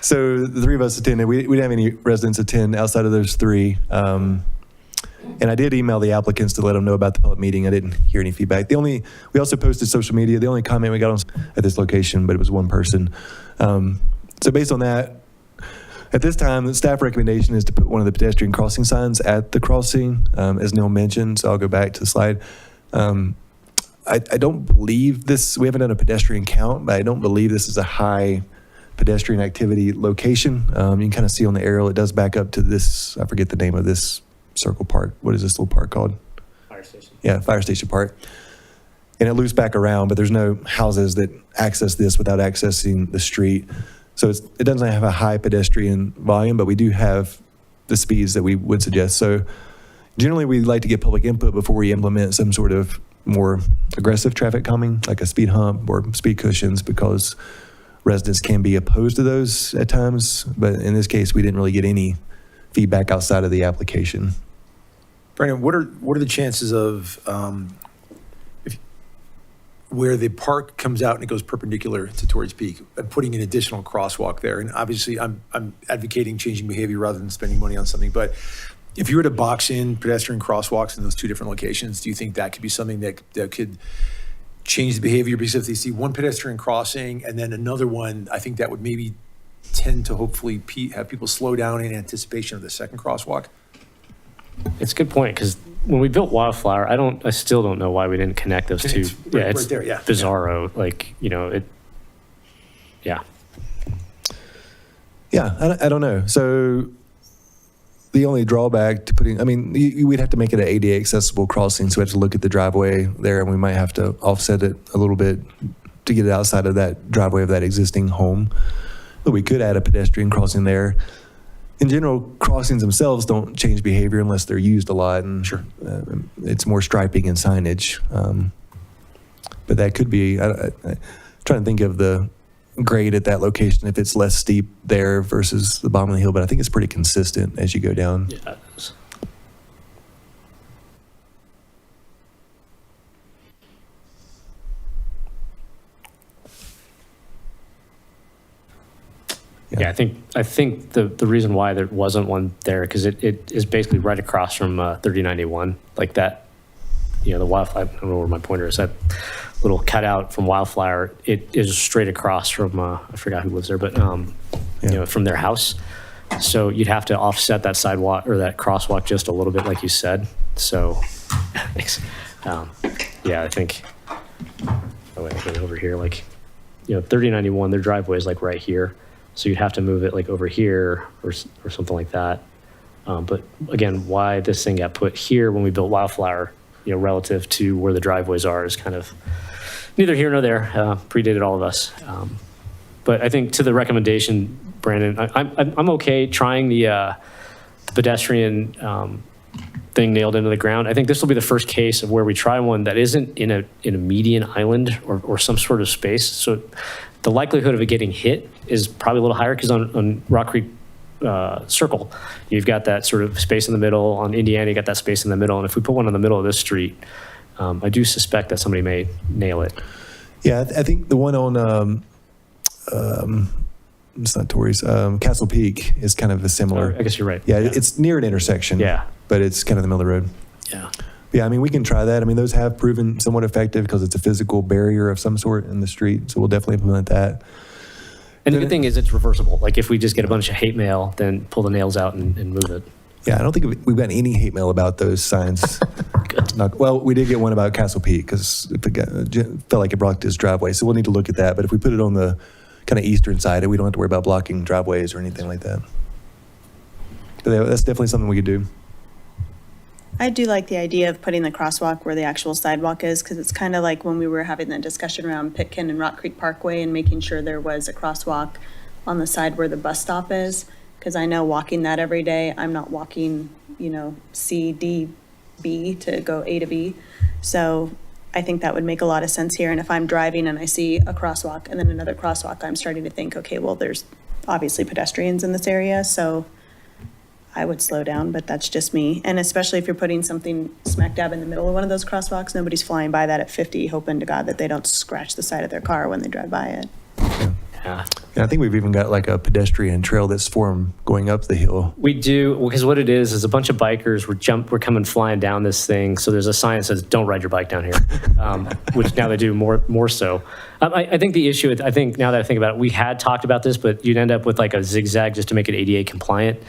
Speaker 7: So the 3 of us attended. We didn't have any residents attend outside of those 3. And I did email the applicants to let them know about the public meeting. I didn't hear any feedback. We also posted social media. The only comment we got at this location, but it was one person. So based on that, at this time, the staff recommendation is to put one of the pedestrian crossing signs at the crossing, as Neil mentioned. So I'll go back to the slide. I don't believe this, we haven't done a pedestrian count, but I don't believe this is a high pedestrian activity location. You can kind of see on the aerial, it does back up to this, I forget the name of this circle park. What is this little park called?
Speaker 3: Fire station.
Speaker 7: Yeah, Fire Station Park. And it loops back around, but there's no houses that access this without accessing the street. So it doesn't have a high pedestrian volume, but we do have the speeds that we would suggest. So generally, we like to get public input before we implement some sort of more aggressive traffic calming, like a speed hump or speed cushions, because residents can be opposed to those at times. But in this case, we didn't really get any feedback outside of the application.
Speaker 2: Brandon, what are the chances of where the park comes out and it goes perpendicular to Torrey's Peak and putting an additional crosswalk there? And obviously, I'm advocating changing behavior rather than spending money on something. But if you were to box in pedestrian crosswalks in those 2 different locations, do you think that could be something that could change the behavior? Because if they see one pedestrian crossing and then another one, I think that would maybe tend to hopefully have people slow down in anticipation of the second crosswalk.
Speaker 5: It's a good point, because when we built Wildflower, I still don't know why we didn't connect those 2.
Speaker 2: It's right there, yeah.
Speaker 5: Bizarro.
Speaker 7: Yeah, I don't know. So the only drawback to we'd have to make it an ADA accessible crossing, so we have to look at the driveway there, and we might have to offset it a little bit to get it outside of that driveway of that existing home. But we could add a pedestrian crossing there. In general, crossings themselves don't change behavior unless they're used a lot, and
Speaker 2: Sure.
Speaker 7: It's more striping and signage. But that could be, I'm trying to think of the grade at that location, if it's less steep there versus the bottom of the hill, but I think it's pretty consistent as you go down.
Speaker 5: Yeah. Yeah, I think the reason why there wasn't one there, because it is basically right across from 3091, like that, the Wildflower, I don't know where my pointer is, that little cutout from Wildflower, it is straight across from, I forgot who lives there, but, from their house. So you'd have to offset that sidewalk or that crosswalk just a little bit, like you said. So, I think, over here, 3091, their driveway is like right here. So you'd have to move it like over here or something like that. But again, why this thing got put here when we built Wildflower, relative to where the driveways are, is kind of neither here nor there. Predated all of us. But I think to the recommendation, Brandon, I'm okay trying the pedestrian thing nailed into the ground. I think this will be the first case of where we try one that isn't in a median island or some sort of space. So the likelihood of it getting hit is probably a little higher, because on Rock Creek Circle, you've got that sort of space in the middle. On Indiana, you got that space in the middle. And if we put one in the middle of this street, I do suspect that somebody may nail it.
Speaker 7: Yeah, I think the one on, it's not Torrey's, Castle Peak is kind of a similar.
Speaker 5: I guess you're right.
Speaker 7: Yeah, it's near an intersection.
Speaker 5: Yeah.
Speaker 7: But it's kind of in the middle of the road.
Speaker 5: Yeah.
Speaker 7: Yeah, we can try that. Those have proven somewhat effective because it's a physical barrier of some sort in the street. So we'll definitely implement that.
Speaker 5: And the good thing is it's reversible. Like if we just get a bunch of hate mail, then pull the nails out and move it.
Speaker 7: Yeah, I don't think we've got any hate mail about those signs. Well, we did get one about Castle Peak because it felt like it blocked his driveway. So we'll need to look at that. But if we put it on the kind of eastern side, we don't have to worry about blocking driveways or anything like that. But that's definitely something we could do.
Speaker 8: I do like the idea of putting the crosswalk where the actual sidewalk is, because it's kind of like when we were having the discussion around Pitkin and Rock Creek Parkway and making sure there was a crosswalk on the side where the bus stop is. Because I know walking that every day, I'm not walking, C, D, B to go A to B. So I think that would make a lot of sense here. And if I'm driving and I see a crosswalk and then another crosswalk, I'm starting to think, okay, well, there's obviously pedestrians in this area, so I would slow down, but that's just me. And especially if you're putting something smack dab in the middle of one of those crosswalks, nobody's flying by that at 50, hoping to God that they don't scratch the side of their car when they drive by it.
Speaker 5: Yeah.
Speaker 7: And I think we've even got like a pedestrian trail that's formed going up the hill.
Speaker 5: We do, because what it is a bunch of bikers were coming flying down this thing. So there's a sign that says, "Don't ride your bike down here," which now they do more so. I think the issue, I think now that I think about it, we had talked about this, but you'd end up with like a zigzag just to make it ADA compliant.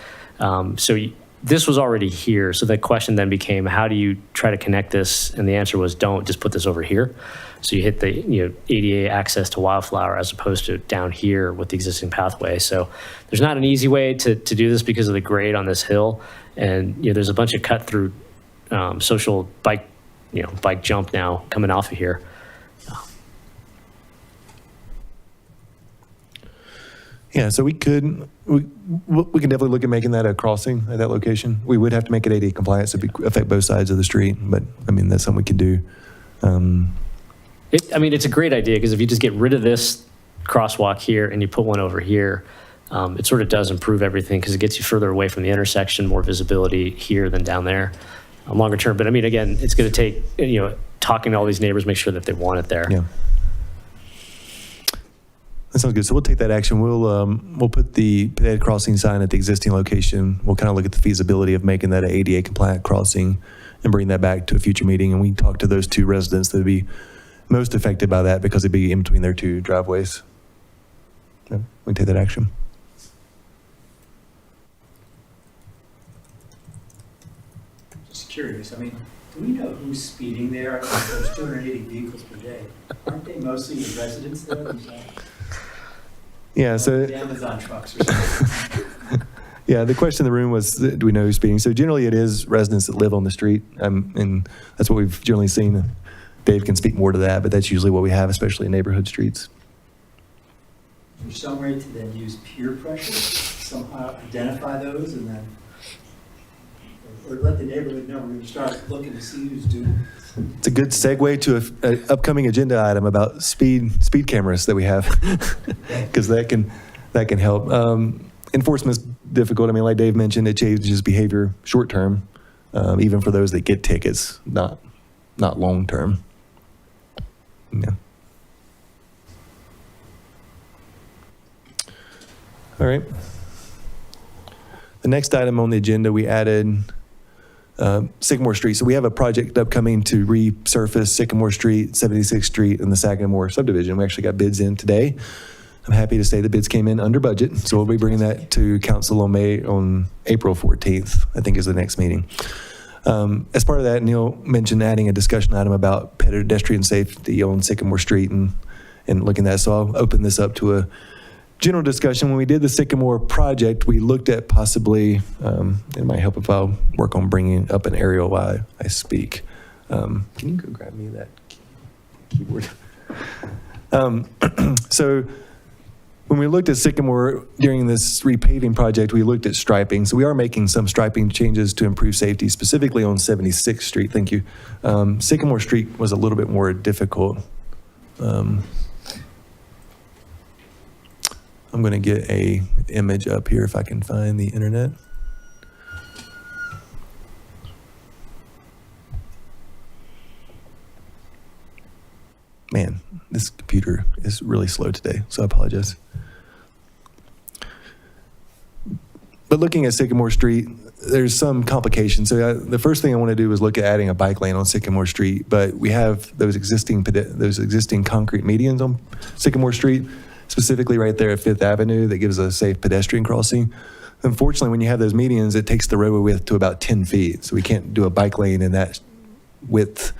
Speaker 5: This was already here. So the question then became, how do you try to connect this? And the answer was, don't just put this over here. So you hit the ADA access to Wildflower as opposed to down here with the existing pathway. So there's not an easy way to do this because of the grade on this hill. And there's a bunch of cut through social bike jump now coming off of here.
Speaker 7: Yeah, so we can definitely look at making that a crossing at that location. We would have to make it ADA compliant, so it affect both sides of the street. But I mean, that's something we could do.
Speaker 5: It's a great idea because if you just get rid of this crosswalk here and you put one over here, it sort of does improve everything because it gets you further away from the intersection, more visibility here than down there, longer term. But I mean, again, it's going to take talking to all these neighbors, make sure that they want it there.
Speaker 7: Yeah. That sounds good. So we'll take that action. We'll put the pedestrian crossing sign at the existing location. We'll kind of look at the feasibility of making that an ADA compliant crossing and bring that back to a future meeting. And we can talk to those two residents that would be most affected by that because it'd be in between their two driveways. Yeah, we can take that action.
Speaker 11: Just curious, do we know who's speeding there? There's 280 vehicles per day. Aren't they mostly the residents there?
Speaker 7: Yeah, so
Speaker 11: The Amazon trucks or something.
Speaker 7: yeah, the question in the room was, do we know who's speeding? So generally it is residents that live on the street, and that's what we've generally seen. Dave can speak more to that, but that's usually what we have, especially in neighborhood streets.
Speaker 11: There's some way to then use peer pressure, somehow identify those, and then, or let the neighborhood know we're going to start looking to see who's doing.
Speaker 7: It's a good segue to an upcoming agenda item about speed cameras that we have, because that can help. Enforcement's difficult. Like Dave mentioned, it changes behavior short term, even for those that get tickets, not long term. Yeah. All right. The next item on the agenda, we added Sycamore Street. So we have a project upcoming to resurface Sycamore Street, 76th Street, and the Sagamore subdivision. We actually got bids in today. I'm happy to say the bids came in under budget. So we'll be bringing that to council on April 14th, I think is the next meeting. As part of that, Neil mentioned adding a discussion item about pedestrian safety on Sycamore Street and looking at that. So I'll open this up to a general discussion. When we did the Sycamore project, we looked at possibly, it might help if I'll work on bringing up an aerial while I speak. Can you go grab me that keyboard? So when we looked at Sycamore during this repaving project, we looked at striping. So we are making some striping changes to improve safety, specifically on 76th Street. Thank you. Sycamore Street was a little bit more difficult. I'm going to get an image up here if I can find the internet. Man, this computer is really slow today, so I apologize. But looking at Sycamore Street, there's some complications. So the first thing I want to do is look at adding a bike lane on Sycamore Street, but we have those existing concrete medians on Sycamore Street. specifically right there at Fifth Avenue that gives a safe pedestrian crossing. Unfortunately, when you have those medians, it takes the roadway width to about 10 feet. So we can't do a bike lane in that width.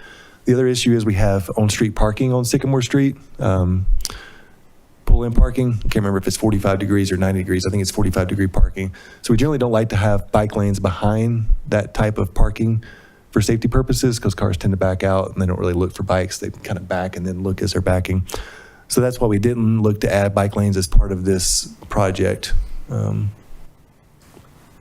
Speaker 7: The other issue is we have on-street parking on Sycamore Street. Pull-in parking. I can't remember if it's 45 degrees or 90 degrees. I think it's 45-degree parking. So we generally don't like to have bike lanes behind that type of parking for safety purposes because cars tend to back out and they don't really look for bikes. They kind of back and then look as they're backing. So that's why we didn't look to add bike lanes as part of this project.
Speaker 5: Yeah,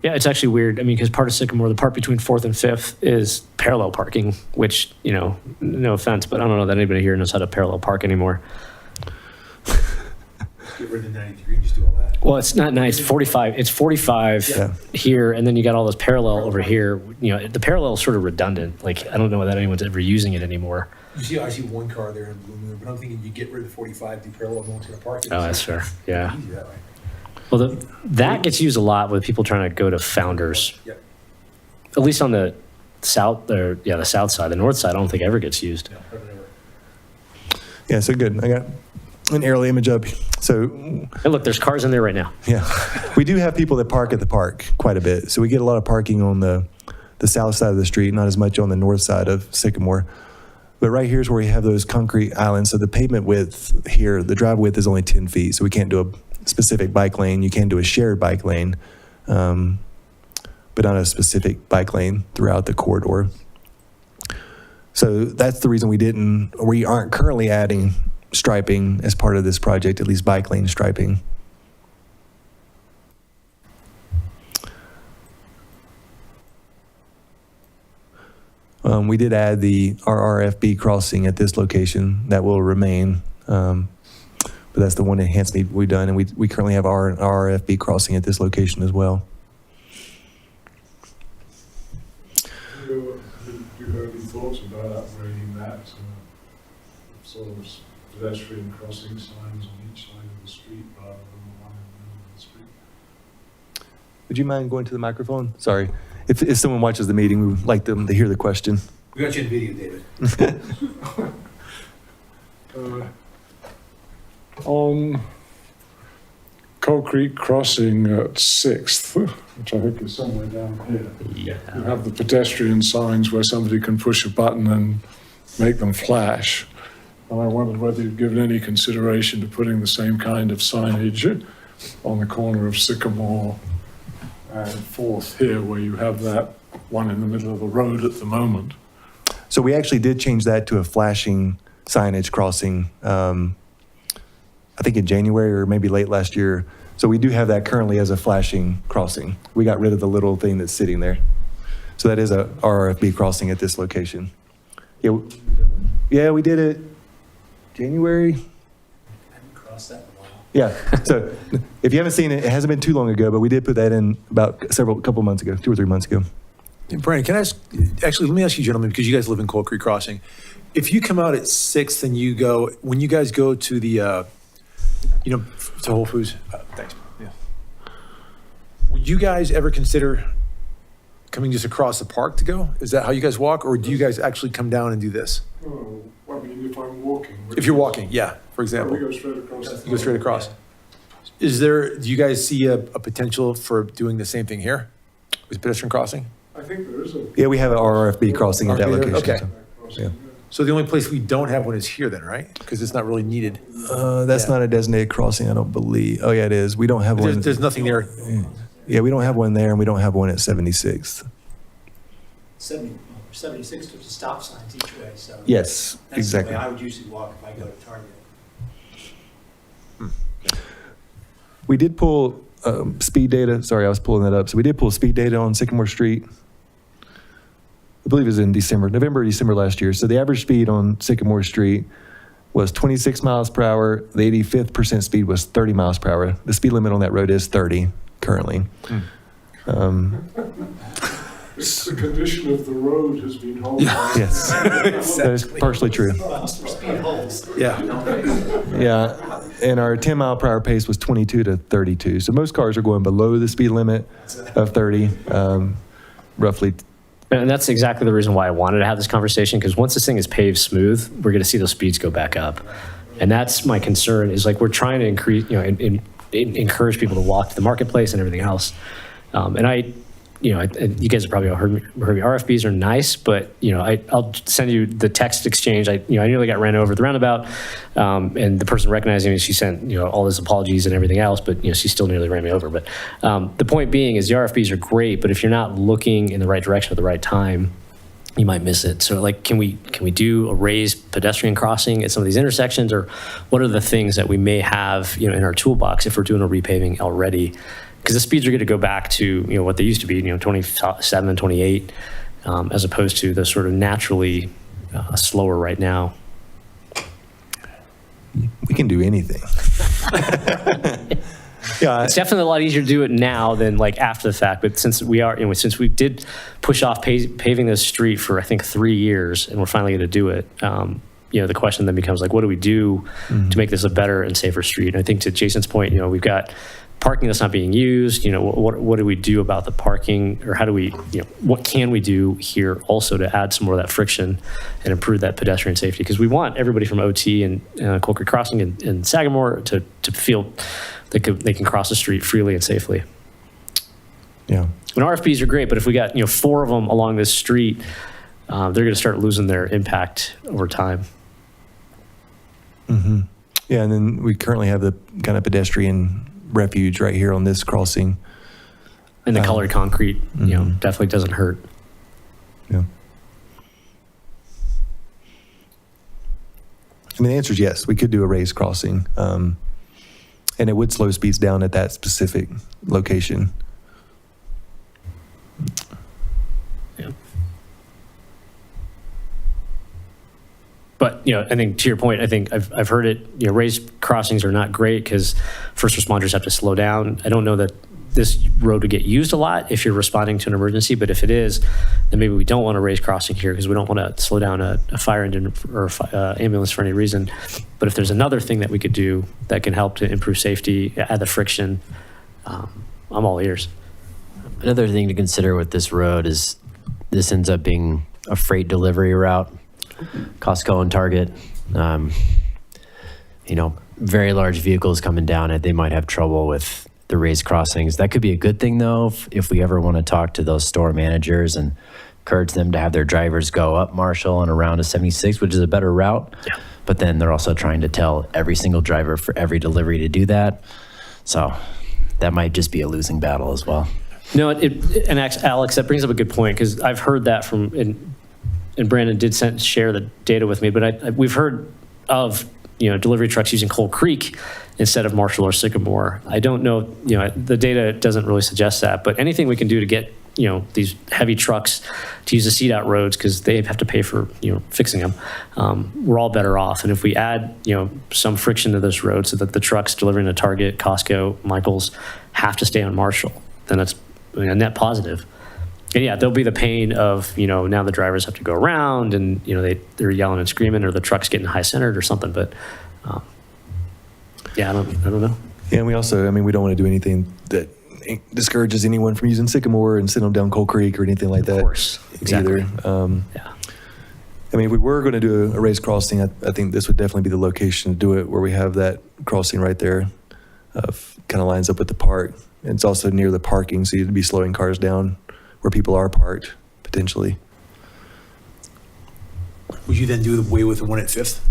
Speaker 5: it's actually weird. I mean, because part of Sycamore, the part between 4th and 5th is parallel parking, which, you know, no offense, but I don't know that anybody here knows how to parallel park anymore.
Speaker 2: Get rid of 90 degree and just do all that.
Speaker 5: Well, it's not nice. 45. It's 45
Speaker 7: Yeah.
Speaker 5: here, and then you got all those parallel over here. You know, the parallel is sort of redundant. Like, I don't know that anyone's ever using it anymore.
Speaker 2: You see, I see one car there in Blue Moon, but I'm thinking you get rid of the 45, do parallel, no one's going to park it.
Speaker 5: Oh, that's fair. Yeah.
Speaker 2: Easy that way.
Speaker 5: Well, that gets used a lot with people trying to go to Founders.
Speaker 2: Yep.
Speaker 5: At least on the south, or yeah, the south side. The north side, I don't think ever gets used.
Speaker 7: Yeah, so good. I got an aerial image up. So
Speaker 5: Hey, look, there's cars in there right now.
Speaker 7: yeah, we do have people that park at the park quite a bit. So we get a lot of parking on the south side of the street, not as much on the north side of Sycamore. But right here is where we have those concrete islands. So the pavement width here, the drive width is only 10 feet. So we can't do a specific bike lane. You can do a shared bike lane, but not a specific bike lane throughout the corridor. So that's the reason we aren't currently adding striping as part of this project, at least bike lane striping. We did add the RRFB crossing at this location. That will remain. But that's the one enhancement we've done, and we currently have our RRFB crossing at this location as well.
Speaker 10: Do you have any thoughts about upgrading that sort of pedestrian crossing signs on each side of the street rather than the one in the middle of the street?
Speaker 7: Would you mind going to the microphone? Sorry. If someone watches the meeting, we would like them to hear the question.
Speaker 2: We got you in video, David.
Speaker 10: On Coal Creek Crossing at 6th, which I think is somewhere down here, you have the pedestrian signs where somebody can push a button and make them flash. And I wondered whether you'd given any consideration to putting the same kind of signage on the corner of Sycamore and 4th here, where you have that one in the middle of the road at the moment.
Speaker 7: So we actually did change that to a flashing signage crossing, I think in January or maybe late last year. So we do have that currently as a flashing crossing. We got rid of the little thing that's sitting there. So that is a RRFB crossing at this location. Yeah, we did it January.
Speaker 11: I haven't crossed that in a while.
Speaker 7: Yeah, so if you haven't seen it, it hasn't been too long ago, but we did put that in about couple months ago, 2 or 3 months ago.
Speaker 2: Hey, Brian, can I ask, actually, let me ask you, gentlemen, because you guys live in Coal Creek Crossing. If you come out at 6th and you go, when you guys go to the, to Whole Foods, thanks, yeah. Would you guys ever consider coming just across the park to go? Is that how you guys walk, or do you guys actually come down and do this?
Speaker 10: Oh, I mean, if I'm walking.
Speaker 2: If you're walking, yeah, for example.
Speaker 10: We go straight across.
Speaker 2: You go straight across. Do you guys see a potential for doing the same thing here with pedestrian crossing?
Speaker 10: I think there is a.
Speaker 7: Yeah, we have an RRFB crossing at that
Speaker 2: RRFB,
Speaker 7: location.
Speaker 2: okay.
Speaker 7: Yeah.
Speaker 2: So the only place we don't have one is here then, right? Because it's not really needed.
Speaker 7: That's not a designated crossing, I don't believe. Oh, yeah, it is. We don't have one.
Speaker 2: There's nothing there.
Speaker 7: Yeah, we don't have one there, and we don't have one at 76th.
Speaker 11: 76 to stop signs each way, so.
Speaker 7: Yes,
Speaker 11: That's
Speaker 7: exactly.
Speaker 11: the way I would usually walk if I go to Target.
Speaker 7: We did pull speed data. Sorry, I was pulling that up. So we did pull speed data on Sycamore Street. I believe it was in November or December last year. So the average speed on Sycamore Street was 26 miles per hour. The 85th percent speed was 30 miles per hour. The speed limit on that road is 30 currently.
Speaker 10: It's the condition of the road has been holding.
Speaker 7: Yes, that is partially true.
Speaker 11: Speed holes.
Speaker 2: Yeah.
Speaker 7: Yeah, and our 10 mile per hour pace was 22 to 32. So most cars are going below the speed limit of 30, roughly.
Speaker 5: And that's exactly the reason why I wanted to have this conversation, because once this thing is paved smooth, we're going to see those speeds go back up. And that's my concern, is like we're trying to increase, encourage people to walk to the marketplace and everything else. And you guys have probably all heard me, RFBs are nice, but, I'll send you the text exchange. I nearly got ran over at the roundabout, and the person recognizing me, she sent, all this apologies and everything else, but, she still nearly ran me over. But the point being is the RFBs are great, but if you're not looking in the right direction at the right time, you might miss it. So like, can we do a raised pedestrian crossing at some of these intersections, or what are the things that we may have, in our toolbox if we're doing a repaving already? Because the speeds are going to go back to, what they used to be, 27, 28, as opposed to the sort of naturally slower right now.
Speaker 7: We can do anything. Yeah,
Speaker 5: It's definitely a lot easier to do it now than like after the fact. But since since we did push off paving this street for, I think, 3 years, and we're finally going to do it, the question then becomes like, what do we do to make this a better and safer street? And I think to Jason's point, we've got parking that's not being used. What do we do about the parking, or how do we, what can we do here also to add some more of that friction and improve that pedestrian safety? Because we want everybody from OT and Coal Creek Crossing and Sagamore to feel they can cross the street freely and safely.
Speaker 7: yeah.
Speaker 5: And RFPs are great, but if we got 4 of them along this street, they're going to start losing their impact over time.
Speaker 7: Yeah, and then we currently have the kind of pedestrian refuge right here on this crossing.
Speaker 5: And the colored concrete, definitely doesn't hurt.
Speaker 7: Yeah. I mean, the answer is yes. We could do a raised crossing, and it would slow speeds down at that specific location.
Speaker 5: Yeah. But, I think to your point, I think I've heard it, raised crossings are not great because first responders have to slow down. I don't know that this road would get used a lot if you're responding to an emergency, but if it is, then maybe we don't want to raise crossing here because we don't want to slow down a fire engine or ambulance for any reason. But if there's another thing that we could do that can help to improve safety, add the friction, I'm all ears.
Speaker 6: Another thing to consider with this road is this ends up being a freight delivery route. Costco and Target, very large vehicles coming down it, they might have trouble with the raised crossings. That could be a good thing though, if we ever want to talk to those store managers and encourage them to have their drivers go up Marshall and around to 76, which is a better route. Yeah. But then they're also trying to tell every single driver for every delivery to do that. So that might just be a losing battle as well.
Speaker 5: No, and Alex, that brings up a good point because I've heard that and Brandon did share the data with me, but we've heard of delivery trucks using Coal Creek instead of Marshall or Sycamore. I don't know, the data doesn't really suggest that, but anything we can do to get these heavy trucks to use the CDOT roads because they have to pay for fixing them, we're all better off. And if we add some friction to this road so that the trucks delivering to Target, Costco, Michaels have to stay on Marshall, then it's a net positive. And yeah, there'll be the pain of, now the drivers have to go around and, they're yelling and screaming or the truck's getting high centered or something. But yeah, I don't know.
Speaker 7: Yeah, and we also, we don't want to do anything that discourages anyone from using Sycamore and send them down Coal Creek or anything like that.
Speaker 5: Of course, exactly.
Speaker 7: Yeah. If we were going to do a raised crossing, I think this would definitely be the location to do it where we have that crossing right there. Kind of lines up with the park. It's also near the parking, so you'd be slowing cars down where people are parked, potentially.
Speaker 2: Would you then do away with the one at Fifth?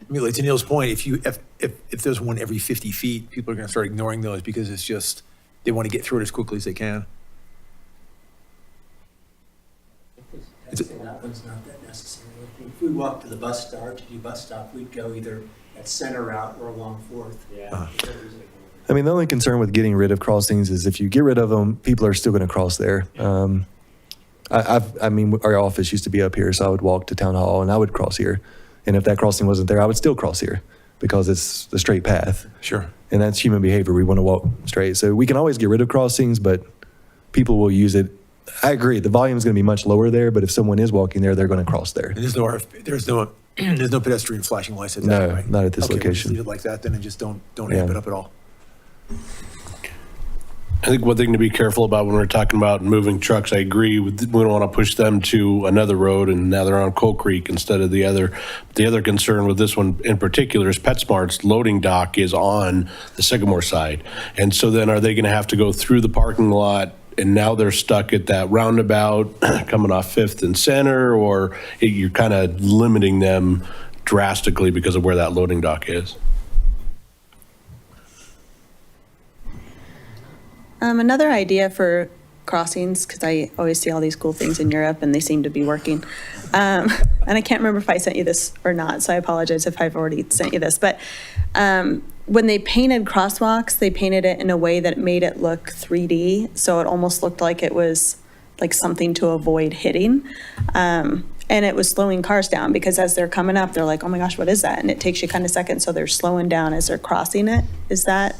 Speaker 2: Like to Neil's point, if there's one every 50 feet, people are going to start ignoring those because it's just, they want to get through it as quickly as they can.
Speaker 11: I'd say that one's not that necessary. If we walk to the bus stop, we'd go either at Center Route or along 4th.
Speaker 3: Yeah.
Speaker 7: The only concern with getting rid of crossings is if you get rid of them, people are still going to cross there. Our office used to be up here, so I would walk to Town Hall and I would cross here. And if that crossing wasn't there, I would still cross here because it's the straight path.
Speaker 2: Sure.
Speaker 7: And that's human behavior. We want to walk straight. So we can always get rid of crossings, but people will use it. I agree. The volume is going to be much lower there, but if someone is walking there, they're going to cross there.
Speaker 2: And there's no pedestrian flashing lights at that,
Speaker 7: No,
Speaker 2: right?
Speaker 7: not at this
Speaker 2: Okay, we'll just
Speaker 7: location.
Speaker 2: leave it like that then and just don't
Speaker 7: Yeah.
Speaker 2: amp it up at all.
Speaker 9: think one thing to be careful about when we're talking about moving trucks, I agree, we don't want to push them to another road, and now they're on Coal Creek instead of the other. The other concern with this one in particular is PetSmart's loading dock is on the Sycamore side. And so then are they going to have to go through the parking lot, and now they're stuck at that roundabout coming off 5th and Center, or you're kind of limiting them drastically because of where that loading dock is?
Speaker 8: Another idea for crossings, because I always see all these cool things in Europe and they seem to be working. And I can't remember if I sent you this or not, so I apologize if I've already sent you this. But when they painted crosswalks, they painted it in a way that made it look 3D. So it almost looked like it was like something to avoid hitting. And it was slowing cars down because as they're coming up, they're like, oh my gosh, what is that? And it takes you kind of seconds. So they're slowing down as they're crossing it. Is that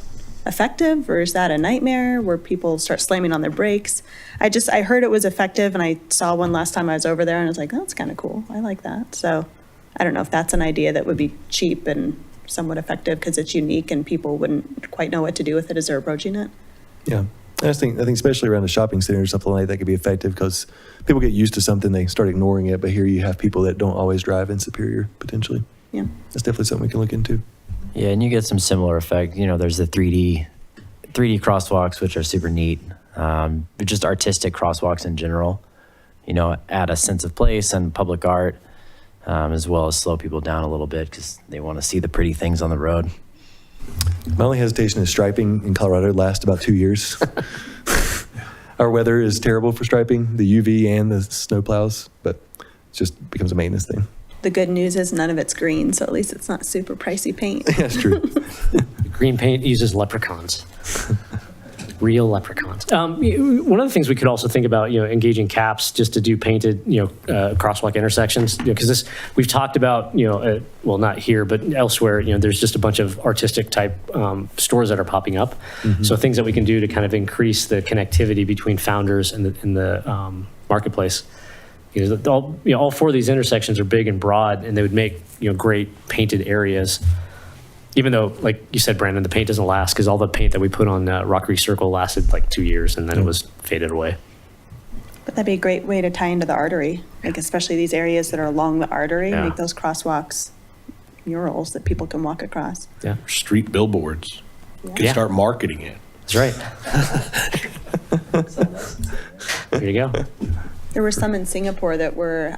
Speaker 8: effective, or is that a nightmare where people start slamming on their brakes? I heard it was effective, and I saw one last time I was over there, and I was like, oh, that's kind of cool. I like that. So I don't know if that's an idea that would be cheap and somewhat effective because it's unique and people wouldn't quite know what to do with it as they're approaching it.
Speaker 7: Yeah. I think especially around a shopping center or something like that could be effective because people get used to something, they start ignoring it, but here you have people that don't always drive in Superior, potentially.
Speaker 8: Yeah.
Speaker 7: That's definitely something we can look into.
Speaker 6: Yeah, and you get some similar effect. You know, there's the 3D crosswalks, which are super neat. Just artistic crosswalks in general, you know, add a sense of place and public art, as well as slow people down a little bit because they want to see the pretty things on the road.
Speaker 7: My only hesitation is striping in Colorado lasts about 2 years. Our weather is terrible for striping, the UV and the snow plows, but it just becomes a maintenance thing.
Speaker 8: The good news is none of it's green, so at least it's not super pricey paint.
Speaker 7: That's true.
Speaker 5: Green paint uses leprechauns. Real leprechauns. One of the things we could also think about, engaging CAPS just to do painted, crosswalk intersections, because we've talked about, well, not here, but elsewhere, there's just a bunch of artistic type stores that are popping up. Mm-hmm. So things that we can do to kind of increase the connectivity between Founders and the marketplace. All four of these intersections are big and broad, and they would make great painted areas. Even though, like you said, Brandon, the paint doesn't last because all the paint that we put on Rockery Circle lasted like 2 years, and then it was faded away.
Speaker 8: But that'd be a great way to tie into the artery, like especially these areas that are along the artery.
Speaker 5: Yeah.
Speaker 8: Make those crosswalks murals that people can walk across.
Speaker 5: Yeah,
Speaker 9: Street billboards. You can
Speaker 5: Yeah.
Speaker 9: start marketing it.
Speaker 5: that's right. There you go.
Speaker 8: There were some in Singapore that were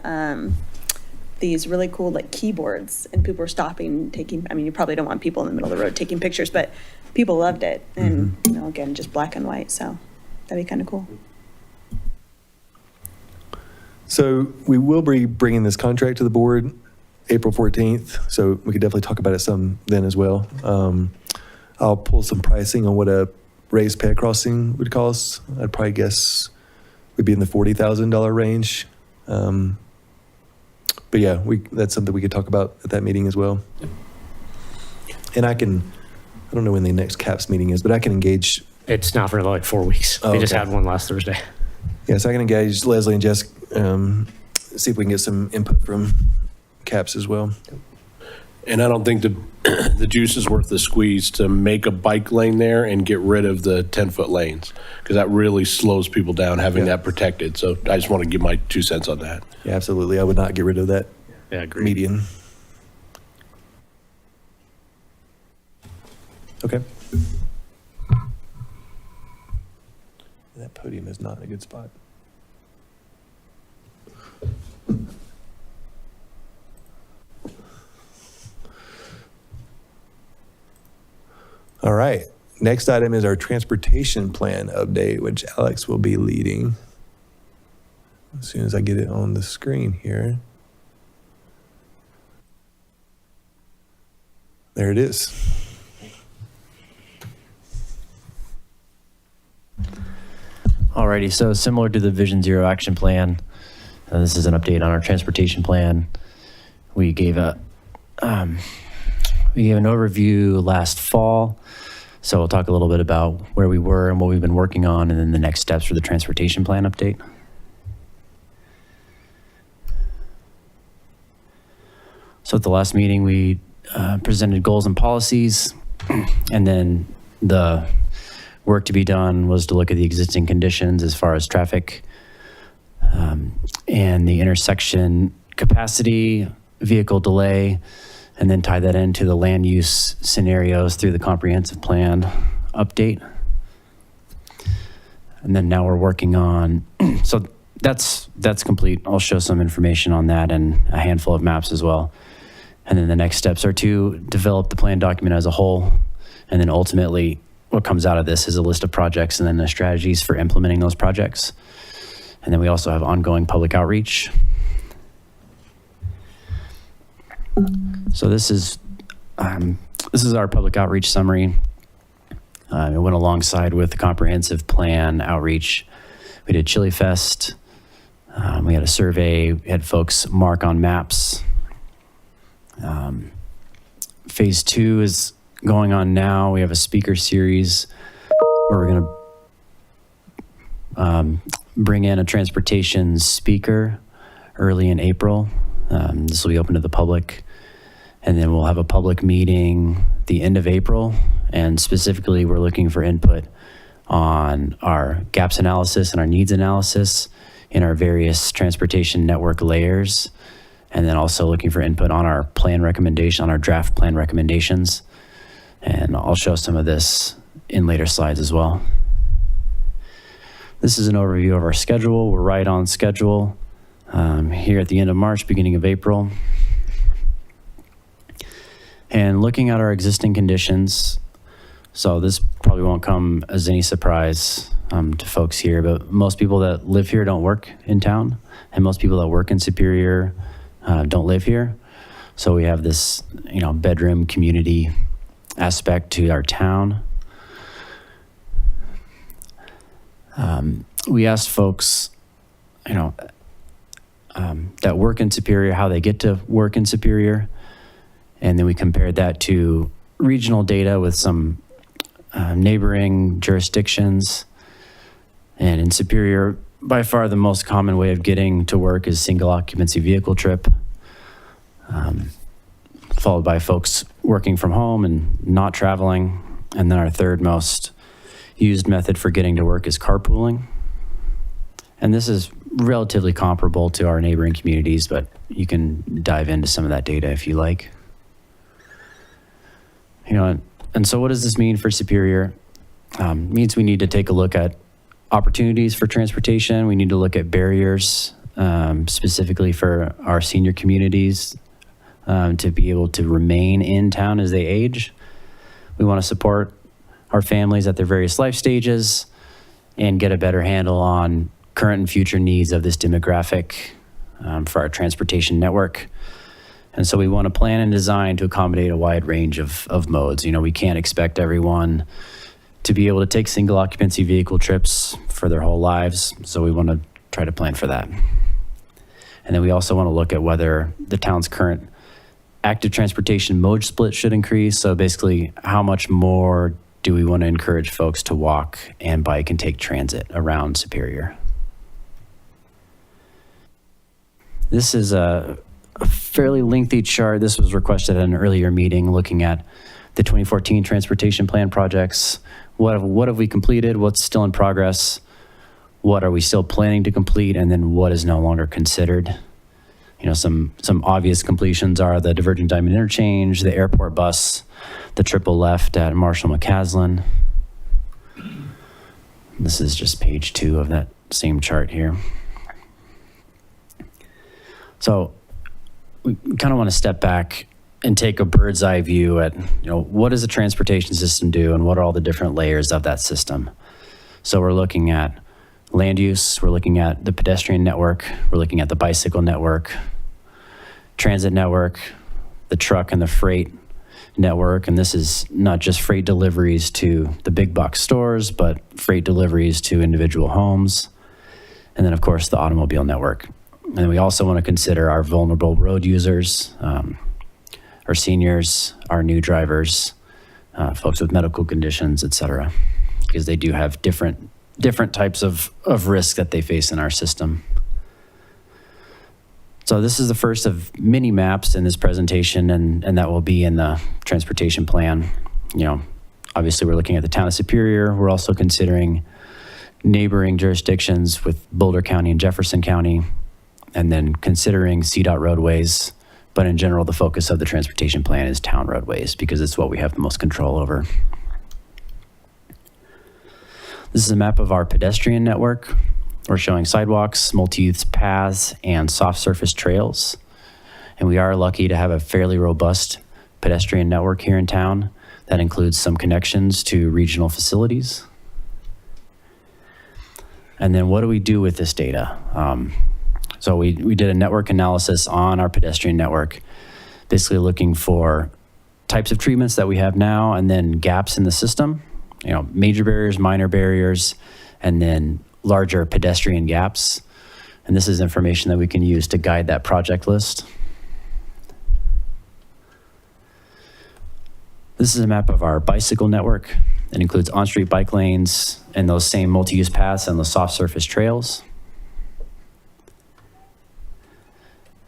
Speaker 8: these really cool like keyboards, and people were stopping, taking. I mean, you probably don't want people in the middle of the road taking pictures, but people loved it. And again, just black and white, so that'd be kind of cool.
Speaker 7: So we will be bringing this contract to the board April 14th, so we could definitely talk about it some then as well. I'll pull some pricing on what a raised pad crossing would cost. I'd probably guess we'd be in the $40,000 range. But yeah, that's something we could talk about at that meeting as well. And I don't know when the next CAPS meeting is, but I can engage.
Speaker 5: It's not for like 4 weeks.
Speaker 7: Oh,
Speaker 5: They just
Speaker 7: okay.
Speaker 5: had one last Thursday.
Speaker 7: Yeah, so I can engage Leslie and Jess, see if we can get some input from CAPS as well.
Speaker 9: And I don't think the juice is worth the squeeze to make a bike lane there and get rid of the 10-foot lanes, because that really slows people down having that protected. So I just want to give my 2 cents on that.
Speaker 7: Yeah, absolutely. I would not get rid of that
Speaker 5: Yeah, agreed.
Speaker 7: median. Okay. That podium is not in a good spot. All right. Next item is our transportation plan update, which Alex will be leading. As soon as I get it on the screen here. There it is.
Speaker 6: Alrighty, so similar to the Vision Zero action plan, this is an update on our transportation plan. We gave an overview last fall, so we'll talk a little bit about where we were and what we've been working on, and then the next steps for the transportation plan update. So at the last meeting, we presented goals and policies, and then work to be done was to look at the existing conditions as far as traffic and the intersection capacity, vehicle delay, and then tie that into the land use scenarios through the comprehensive plan update. And then now we're working on, so that's complete. I'll show some information on that and a handful of maps as well. And then the next steps are to develop the plan document as a whole. And then ultimately what comes out of this is a list of projects and then the strategies for implementing those projects. And then we also have ongoing public outreach. So this is our public outreach summary. It went alongside with the comprehensive plan outreach. We did Chili Fest. We had a survey. We had folks mark on maps. Phase 2 is going on now. We have a speaker series where we're going to bring in a transportation speaker early in April. This will be open to the public. And then we'll have a public meeting the end of April. And specifically, we're looking for input on our gaps analysis and our needs analysis in our various transportation network layers. And then also looking for input on our plan recommendation, on our draft plan recommendations. And I'll show some of this in later slides as well. This is an overview of our schedule. We're right on schedule here at the end of March, beginning of April. And looking at our existing conditions, so this probably won't come as any surprise to folks here, but most people that live here don't work in town, and most people that work in Superior don't live here. So we have this, bedroom community aspect to our town. We asked folks, that work in Superior, how they get to work in Superior. And then we compared that to regional data with some neighboring jurisdictions. And in Superior, by far the most common way of getting to work is single occupancy vehicle trip, followed by folks working from home and not traveling. And then our third most used method for getting to work is carpooling. And this is relatively comparable to our neighboring communities, but you can dive into some of that data if you like. And so what does this mean for Superior? It means we need to take a look at opportunities for transportation. We need to look at barriers, specifically for our senior communities, to be able to remain in town as they age. We want to support our families at their various life stages and get a better handle on current and future needs of this demographic for our transportation network. And so we want to plan and design to accommodate a wide range of modes. We can't expect everyone to be able to take single occupancy vehicle trips for their whole lives. So we want to try to plan for that. And then we also want to look at whether the town's current active transportation mode split should increase. So basically, how much more do we want to encourage folks to walk and bike and take transit around Superior? This is a fairly lengthy chart. This was requested at an earlier meeting looking at the 2014 transportation plan projects. What have we completed? What's still in progress? What are we still planning to complete? And then what is no longer considered? Some obvious completions are the Divergent Diamond Interchange, the airport bus, the triple left at Marshall McCaslin. This is just page 2 of that same chart here. So we kind of want to step back and take a bird's eye view at, what does the transportation system do and what are all the different layers of that system? So we're looking at land use, we're looking at the pedestrian network, we're looking at the bicycle network, transit network, the truck and the freight network. And this is not just freight deliveries to the big box stores, but freight deliveries to individual homes. And then of course the automobile network. And we also want to consider our vulnerable road users, our seniors, our new drivers, folks with medical conditions, et cetera, because they do have different types of risk that they face in our system. So this is the first of many maps in this presentation, and that will be in the transportation plan. obviously we're looking at the town of Superior. We're also considering neighboring jurisdictions with Boulder County and Jefferson County, and then considering CDOT roadways. But in general, the focus of the transportation plan is town roadways because it's what we have the most control over. This is a map of our pedestrian network. We're showing sidewalks, multi-use paths, and soft surface trails. And we are lucky to have a fairly robust pedestrian network here in town that includes some connections to regional facilities. And then what do we do with this data? So we did a network analysis on our pedestrian network, basically looking for types of treatments that we have now and then gaps in the system, major barriers, minor barriers, and then larger pedestrian gaps. And this is information that we can use to guide that project list. This is a map of our bicycle network. It includes on-street bike lanes and those same multi-use paths and the soft surface trails.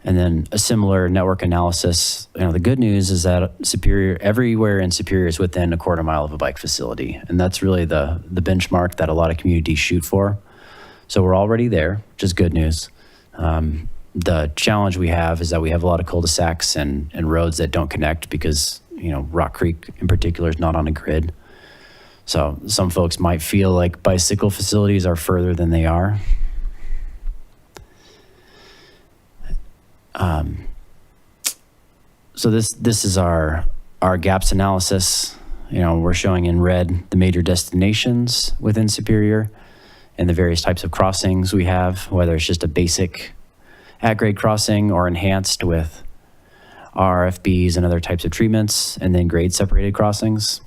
Speaker 6: And then a similar network analysis. The good news is that Superior, everywhere in Superior is within a quarter mile of a bike facility. And that's really the benchmark that a lot of communities shoot for. So we're already there, which is good news. The challenge we have is that we have a lot of cul-de-sacs and roads that don't connect because, Rock Creek in particular is not on a grid. So some folks might feel like bicycle facilities are further than they are. So this is our gaps analysis. We're showing in red the major destinations within Superior and the various types of crossings we have, whether it's just a basic at-grade crossing or enhanced with RFBs and other types of treatments, and then grade-separated crossings.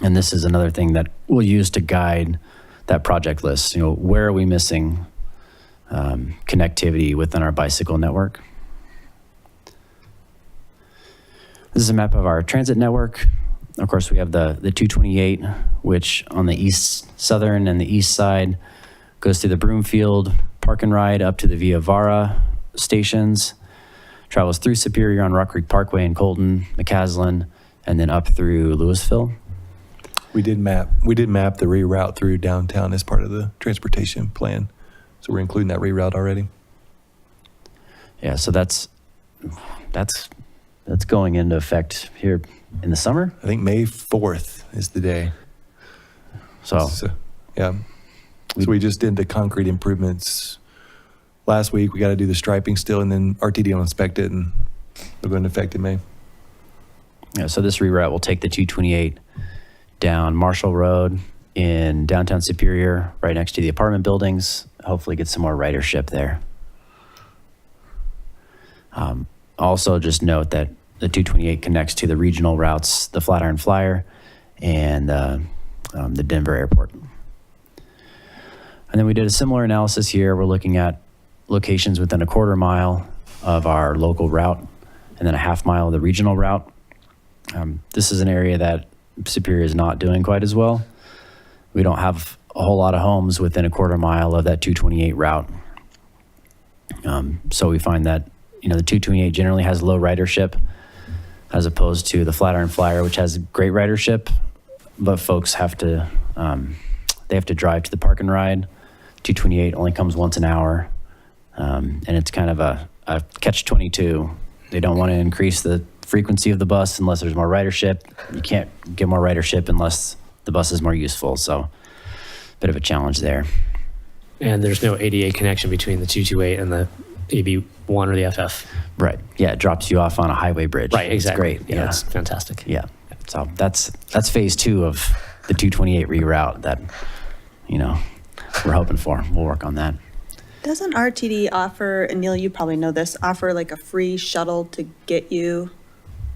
Speaker 6: And this is another thing that we'll use to guide that project list. Where are we missing connectivity within our bicycle network? This is a map of our transit network. Of course, we have the 228, which on the southern and the east side goes through the Broomfield Park and Ride up to the Via Vara stations, travels through Superior on Rock Creek Parkway in Colton, McCaslin, and then up through Louisville.
Speaker 7: We did map the reroute through downtown as part of the transportation plan. So we're including that reroute already.
Speaker 6: Yeah, so that's going into effect here in the summer.
Speaker 7: I think May 4th is the day.
Speaker 6: So
Speaker 7: yeah. So we just did the concrete improvements last week. We got to do the striping still, and then RTD will inspect it, and it'll go into effect in May.
Speaker 6: Yeah, so this reroute will take the 228 down Marshall Road in downtown Superior, right next to the apartment buildings. Hopefully get some more ridership there. Also, just note that the 228 connects to the regional routes, the Flatiron Flyer, and the Denver Airport. And then we did a similar analysis here. We're looking at locations within a quarter mile of our local route, and then a half mile of the regional route. This is an area that Superior is not doing quite as well. We don't have a whole lot of homes within a quarter mile of that 228 route. So we find that, the 228 generally has low ridership as opposed to the Flatiron Flyer, which has great ridership, but folks have to, they have to drive to the Park and Ride. 228 only comes once an hour. And it's kind of a catch-22. They don't want to increase the frequency of the bus unless there's more ridership. You can't get more ridership unless the bus is more useful. So bit of a challenge there.
Speaker 5: And there's no ADA connection between the 228 and the AB1 or the FF.
Speaker 6: Right. Yeah, it drops you off on a highway bridge.
Speaker 5: Right, exactly.
Speaker 6: It's great.
Speaker 5: Yeah, it's fantastic.
Speaker 6: Yeah. So that's phase 2 of the 228 reroute that, we're hoping for. We'll work on that.
Speaker 8: Doesn't RTD offer, and Neil, you probably know this, offer like a free shuttle to get you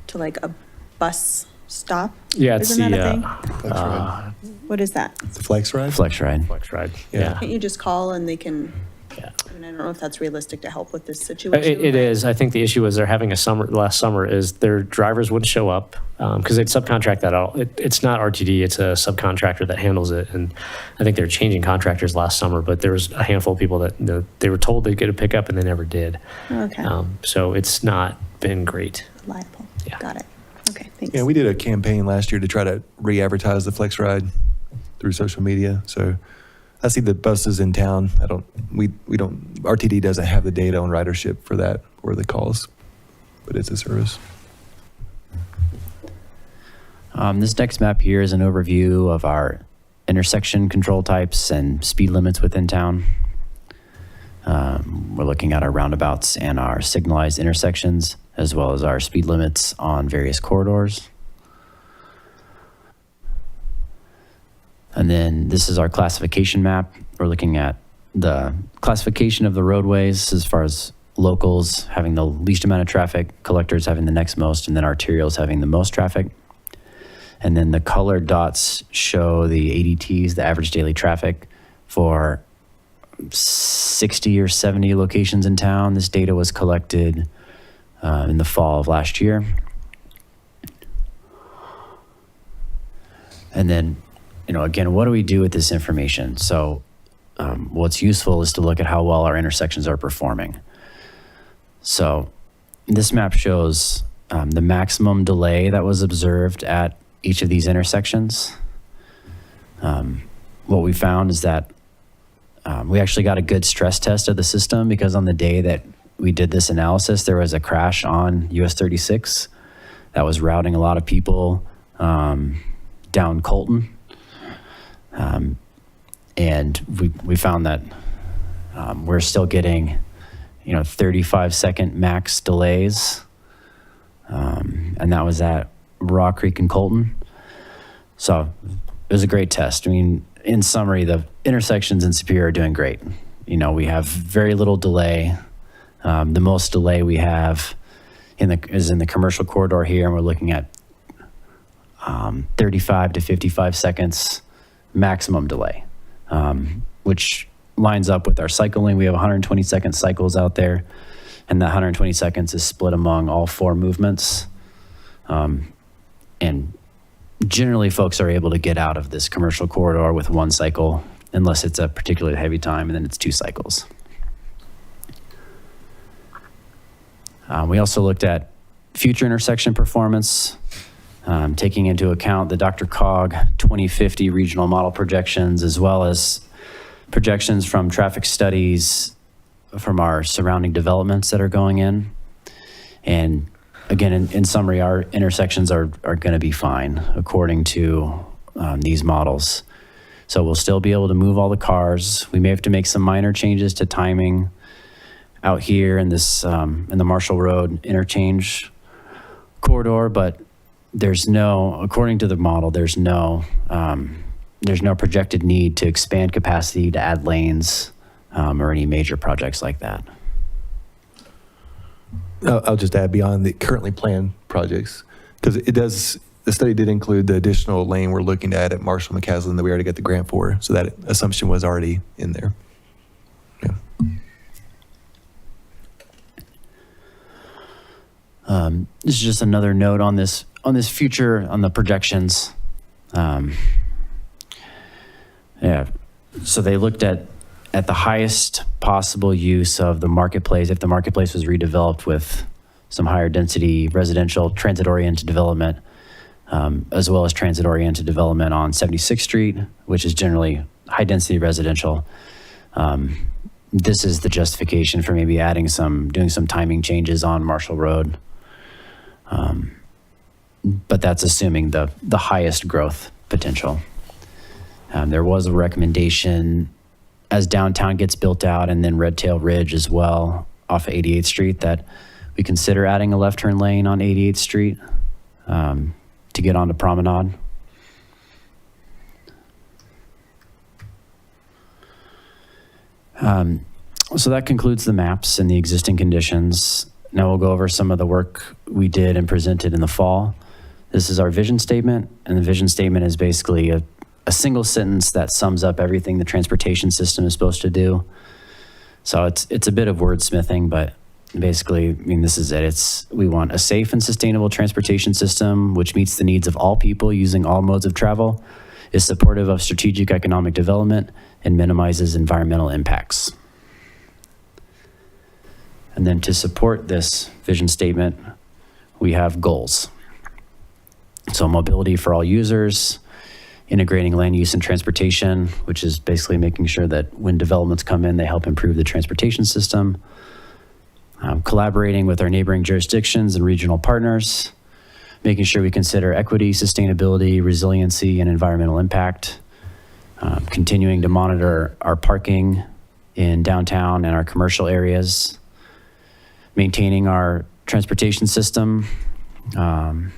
Speaker 8: to like a bus stop?
Speaker 5: Yeah, it's
Speaker 8: Isn't that a thing?
Speaker 7: Flex ride.
Speaker 8: What is that?
Speaker 7: The Flex ride?
Speaker 6: Flex ride.
Speaker 5: Flex ride.
Speaker 7: Yeah.
Speaker 8: Can't you just call and they can,
Speaker 5: Yeah.
Speaker 8: I don't know if that's realistic to help with this situation.
Speaker 5: It
Speaker 8: but-
Speaker 5: is. I think the issue is they're having last summer is their drivers wouldn't show up because they'd subcontract that out. It's not RTD, it's a subcontractor that handles it. And I think they're changing contractors last summer, but there was a handful of people that they were told they'd get a pickup and they never did.
Speaker 8: Okay.
Speaker 5: So it's not been great.
Speaker 8: Reliable.
Speaker 5: Yeah.
Speaker 8: Got it. Okay, thanks.
Speaker 7: Yeah, we did a campaign last year to try to re-advertise the Flex Ride through social media. So I see the buses in town. We don't, RTD doesn't have the data on ridership for that or the calls, but it's a service.
Speaker 6: This next map here is an overview of our intersection control types and speed limits within town. We're looking at our roundabouts and our signalized intersections, as well as our speed limits on various corridors. And then this is our classification map. We're looking at the classification of the roadways as far as locals having the least amount of traffic, collectors having the next most, and then arterials having the most traffic. And then the colored dots show the ADTs, the average daily traffic, for 60 or 70 locations in town. This data was collected in the fall of last year. And then, again, what do we do with this information? So what's useful is to look at how well our intersections are performing. So this map shows the maximum delay that was observed at each of these intersections. What we found is that we actually got a good stress test of the system, because on the day that we did this analysis, there was a crash on US 36 that was routing a lot of people down Colton. And we found that we're still getting 35-second max delays. And that was at Raw Creek and Colton. So it was a great test. I mean, in summary, the intersections in Superior are doing great. We have very little delay. The most delay we have is in the commercial corridor here, and we're looking at 35 to 55 seconds maximum delay, which lines up with our cycling. We have 120-second cycles out there, and that 120 seconds is split among all 4 movements. And generally, folks are able to get out of this commercial corridor with 1 cycle, unless it's a particularly heavy time, and then it's 2 cycles. We also looked at future intersection performance, taking into account the DRCOG 2050 regional model projections, as well as projections from traffic studies from our surrounding developments that are going in. And again, in summary, our intersections are going to be fine according to these models. So we'll still be able to move all the cars. We may have to make some minor changes to timing out here in this in the Marshall Road interchange corridor, but according to the model, there's no projected need to expand capacity, to add lanes, or any major projects like that.
Speaker 7: I'll just add beyond the currently planned projects, because the study did include the additional lane we're looking at Marshall McCaslin that we already got the grant for. So that assumption was already in there. Yeah.
Speaker 6: This is just another note on this future, on the projections. So they looked at the highest possible use of the marketplace, if the marketplace was redeveloped with some higher density residential transit-oriented development, as well as transit-oriented development on 76th Street, which is generally high-density residential. This is the justification for maybe doing some timing changes on Marshall Road. But that's assuming the highest growth potential. There was a recommendation as downtown gets built out, and then Red Tail Ridge as well off of 88th Street, that we consider adding a left turn lane on 88th Street to get onto Promenade. So that concludes the maps and the existing conditions. Now we'll go over some of the work we did and presented in the fall. This is our vision statement, and the vision statement is basically a single sentence that sums up everything the transportation system is supposed to do. So it's a bit of wordsmithing, but basically, this is it. We want a safe and sustainable transportation system which meets the needs of all people using all modes of travel, is supportive of strategic economic development, and minimizes environmental impacts. And then to support this vision statement, we have goals. So mobility for all users, integrating land use and transportation, which is basically making sure that when developments come in, they help improve the transportation system. Collaborating with our neighboring jurisdictions and regional partners, making sure we consider equity, sustainability, resiliency, and environmental impact. Continuing to monitor our parking in downtown and our commercial areas. Maintaining our transportation system, and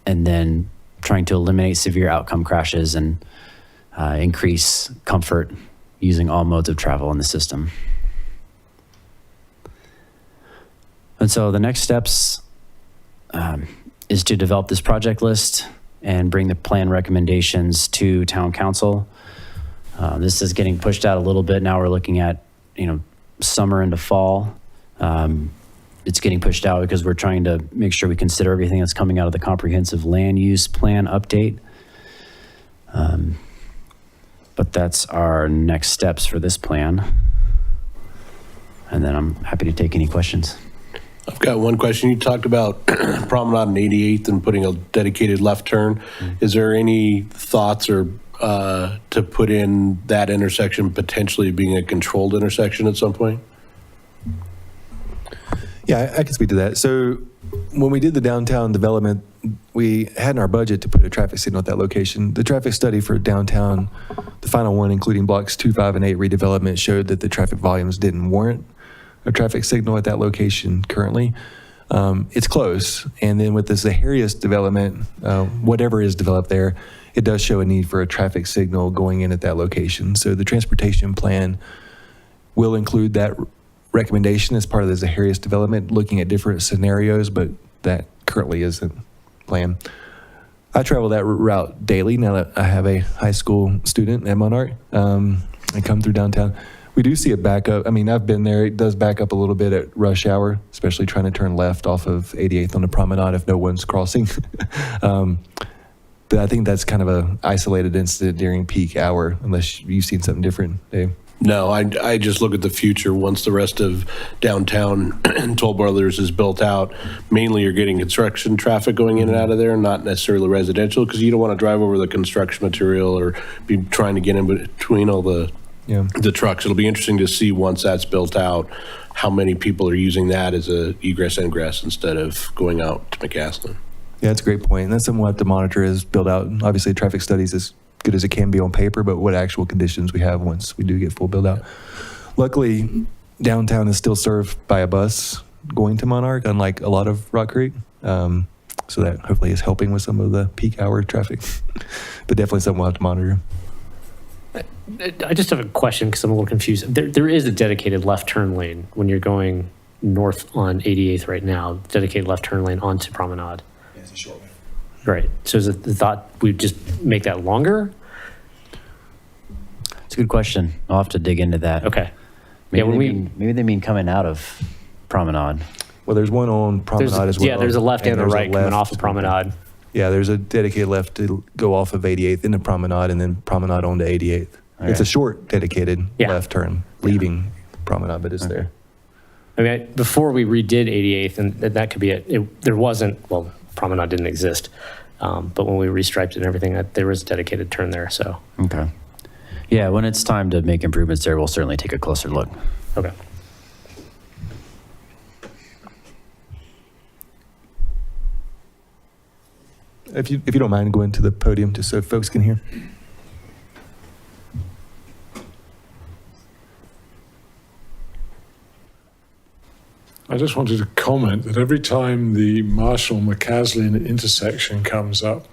Speaker 6: then trying to eliminate severe outcome crashes and increase comfort using all modes of travel in the system. And so the next steps is to develop this project list and bring the plan recommendations to town council. This is getting pushed out a little bit. Now we're looking at, summer into fall. It's getting pushed out because we're trying to make sure we consider everything that's coming out of the comprehensive land use plan update. But that's our next steps for this plan. And then I'm happy to take any questions.
Speaker 9: I've got one question. You talked about Promenade and 88th and putting a dedicated left turn. Is there any thoughts or to put in that intersection potentially being a controlled intersection at some point?
Speaker 7: Yeah, I can speak to that. So when we did the downtown development, we had in our budget to put a traffic signal at that location. The traffic study for downtown, the final one, including blocks 2, 5, and 8 redevelopment, showed that the traffic volumes didn't warrant a traffic signal at that location currently. It's close. And then with the Zaharias development, whatever is developed there, it does show a need for a traffic signal going in at that location. So the transportation plan will include that recommendation as part of the Zaharias development, looking at different scenarios, but that currently isn't planned. I travel that route daily now that I have a high school student at Monarch and come through downtown. We do see it back up. I mean, I've been there. It does back up a little bit at rush hour, especially trying to turn left off of 88th on the promenade if no one's crossing. But I think that's kind of a isolated incident during peak hour, unless you've seen something different, Dave.
Speaker 9: No, I just look at the future once the rest of downtown and Toll Brothers is built out. Mainly you're getting construction traffic going in and out of there, not necessarily residential, because you don't want to drive over the construction material or be trying to get in between all the trucks. It'll be interesting to see once that's built out how many people are using that as a egress ingress instead of going out to McCaslin.
Speaker 7: Yeah, that's a great point. And that's something we'll have to monitor as built out. Obviously, traffic studies is good as it can be on paper, but what actual conditions we have once we do get full build out. Luckily, downtown is still served by a bus going to Monarch, unlike a lot of Rock Creek. So that hopefully is helping with some of the peak hour traffic, but definitely something we'll have to monitor.
Speaker 5: I just have a question because I'm a little confused. There is a dedicated left turn lane when you're going north on 88th right now, dedicated left turn lane onto Promenade.
Speaker 2: Yeah, it's a short one.
Speaker 5: Right. So is it the thought we just make that longer?
Speaker 6: It's a good question. I'll have to dig into that.
Speaker 5: Okay.
Speaker 6: Maybe they mean coming out of Promenade.
Speaker 7: Well, there's one on Promenade as well.
Speaker 5: Yeah, there's a left and a
Speaker 7: there's
Speaker 5: right coming off of Promenade.
Speaker 7: Yeah, there's a dedicated left to go off of 88th into Promenade and then Promenade onto 88th.
Speaker 6: Okay.
Speaker 7: It's a short dedicated left turn leaving Promenade, but it's there.
Speaker 5: I mean, before we redid 88th, and that could be it, there wasn't, well, Promenade didn't exist. But when we restriped it and everything, there was a dedicated turn there, so.
Speaker 6: Okay. Yeah, when it's time to make improvements there, we'll certainly take a closer look.
Speaker 5: Okay.
Speaker 7: If you don't mind going to the podium just so folks can hear.
Speaker 10: I just wanted to comment that every time the Marshall-McCaslin intersection comes up,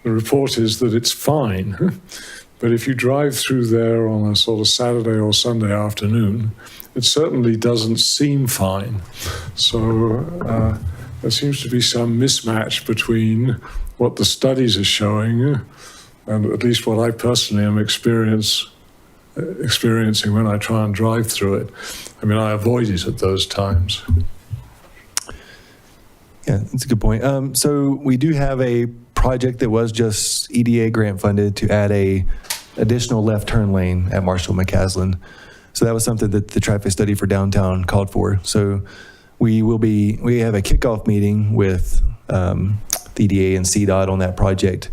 Speaker 10: the report is that it's fine. But if you drive through there on a sort of Saturday or Sunday afternoon, it certainly doesn't seem fine. So there seems to be some mismatch between what the studies are showing and at least what I personally am experiencing when I try and drive through it. I mean, I avoid it at those times.
Speaker 7: Yeah, that's a good point. So we do have a project that was just EDA grant funded to add a additional left turn lane at Marshall-McCaslin. So that was something that the traffic study for downtown called for. So we have a kickoff meeting with the EDA and CDOT on that project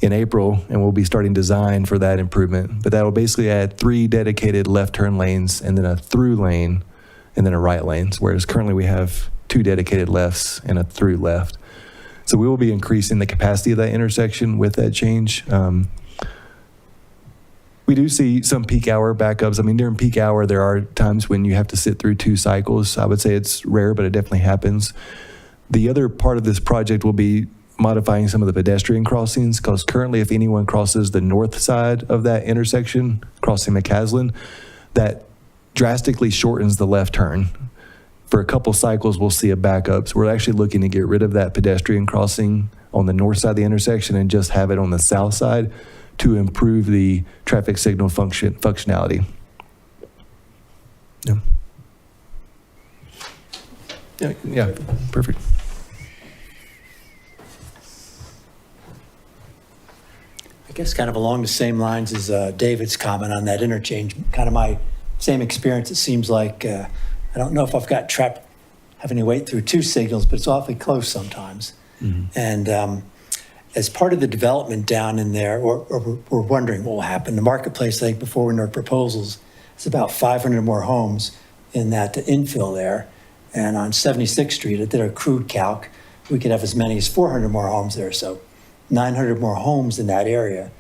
Speaker 7: in April, and we'll be starting design for that improvement. But that'll basically add 3 dedicated left turn lanes and then a through lane and then a right lane, whereas currently we have 2 dedicated lefts and a through left. So we will be increasing the capacity of that intersection with that change. We do see some peak hour backups. I mean, during peak hour, there are times when you have to sit through 2 cycles. I would say it's rare, but it definitely happens. The other part of this project will be modifying some of the pedestrian crossings, because currently if anyone crosses the north side of that intersection, crossing McCaslin, that drastically shortens the left turn. For a couple cycles, we'll see a backup. So we're actually looking to get rid of that pedestrian crossing on the north side of the intersection and just have it on the south side to improve the traffic signal functionality. Yeah, perfect.
Speaker 11: I guess kind of along the same lines as David's comment on that interchange, kind of my same experience. It seems like, I don't know if I've got trapped having to wait through 2 signals, but it's awfully close sometimes. And as part of the development down in there, or we're wondering what will happen. The marketplace, I think before in our proposals, it's about 500 more homes in that infill there. And on 76th Street, I did a crude calc, we could have as many as 400 more homes there. So 900 more homes in that area.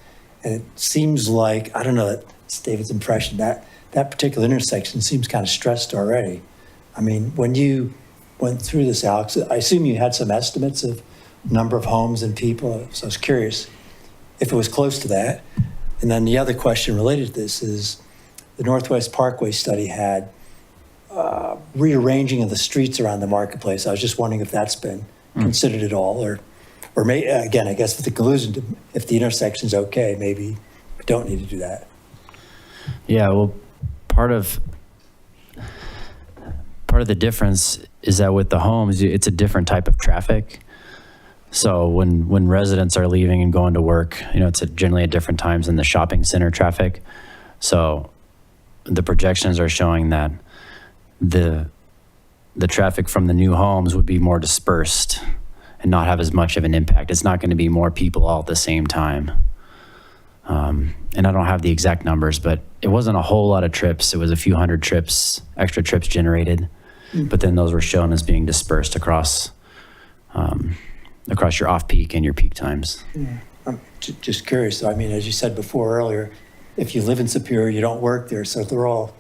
Speaker 11: And it seems like, I don't know, that's David's impression, that particular intersection seems kind of stressed already. I mean, when you went through this, Alex, I assume you had some estimates of number of homes and people. So I was curious if it was close to that. And then the other question related to this is the Northwest Parkway study had rearranging of the streets around the marketplace. I was just wondering if that's been considered at all, or may, again, I guess with the collusion, if the intersection's okay, maybe we don't need to do that.
Speaker 6: Yeah, well, part of the difference is that with the homes, it's a different type of traffic. So when residents are leaving and going to work, it's generally at different times than the shopping center traffic. So the projections are showing that the traffic from the new homes would be more dispersed and not have as much of an impact. It's not going to be more people all at the same time. And I don't have the exact numbers, but it wasn't a whole lot of trips. It was a few hundred trips, extra trips generated, but then those were shown as being dispersed across your off-peak and your peak times.
Speaker 11: Yeah. I'm just curious, though. I mean, as you said before earlier, if you live in Superior, you don't work there, so they're all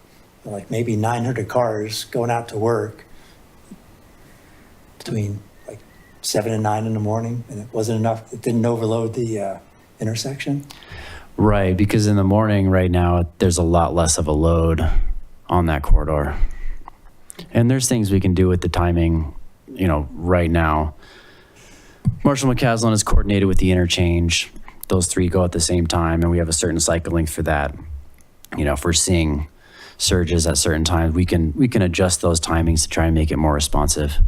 Speaker 11: like maybe 900 cars going out to work between like 7 and 9 in the morning, and it wasn't enough. It didn't overload the intersection.
Speaker 6: Right, because in the morning right now, there's a lot less of a load on that corridor. And there's things we can do with the timing, right now. Marshall McCaslin is coordinated with the interchange. Those 3 go at the same time, and we have a certain cycle length for that. If we're seeing surges at certain times, we can adjust those timings to try and make it more responsive.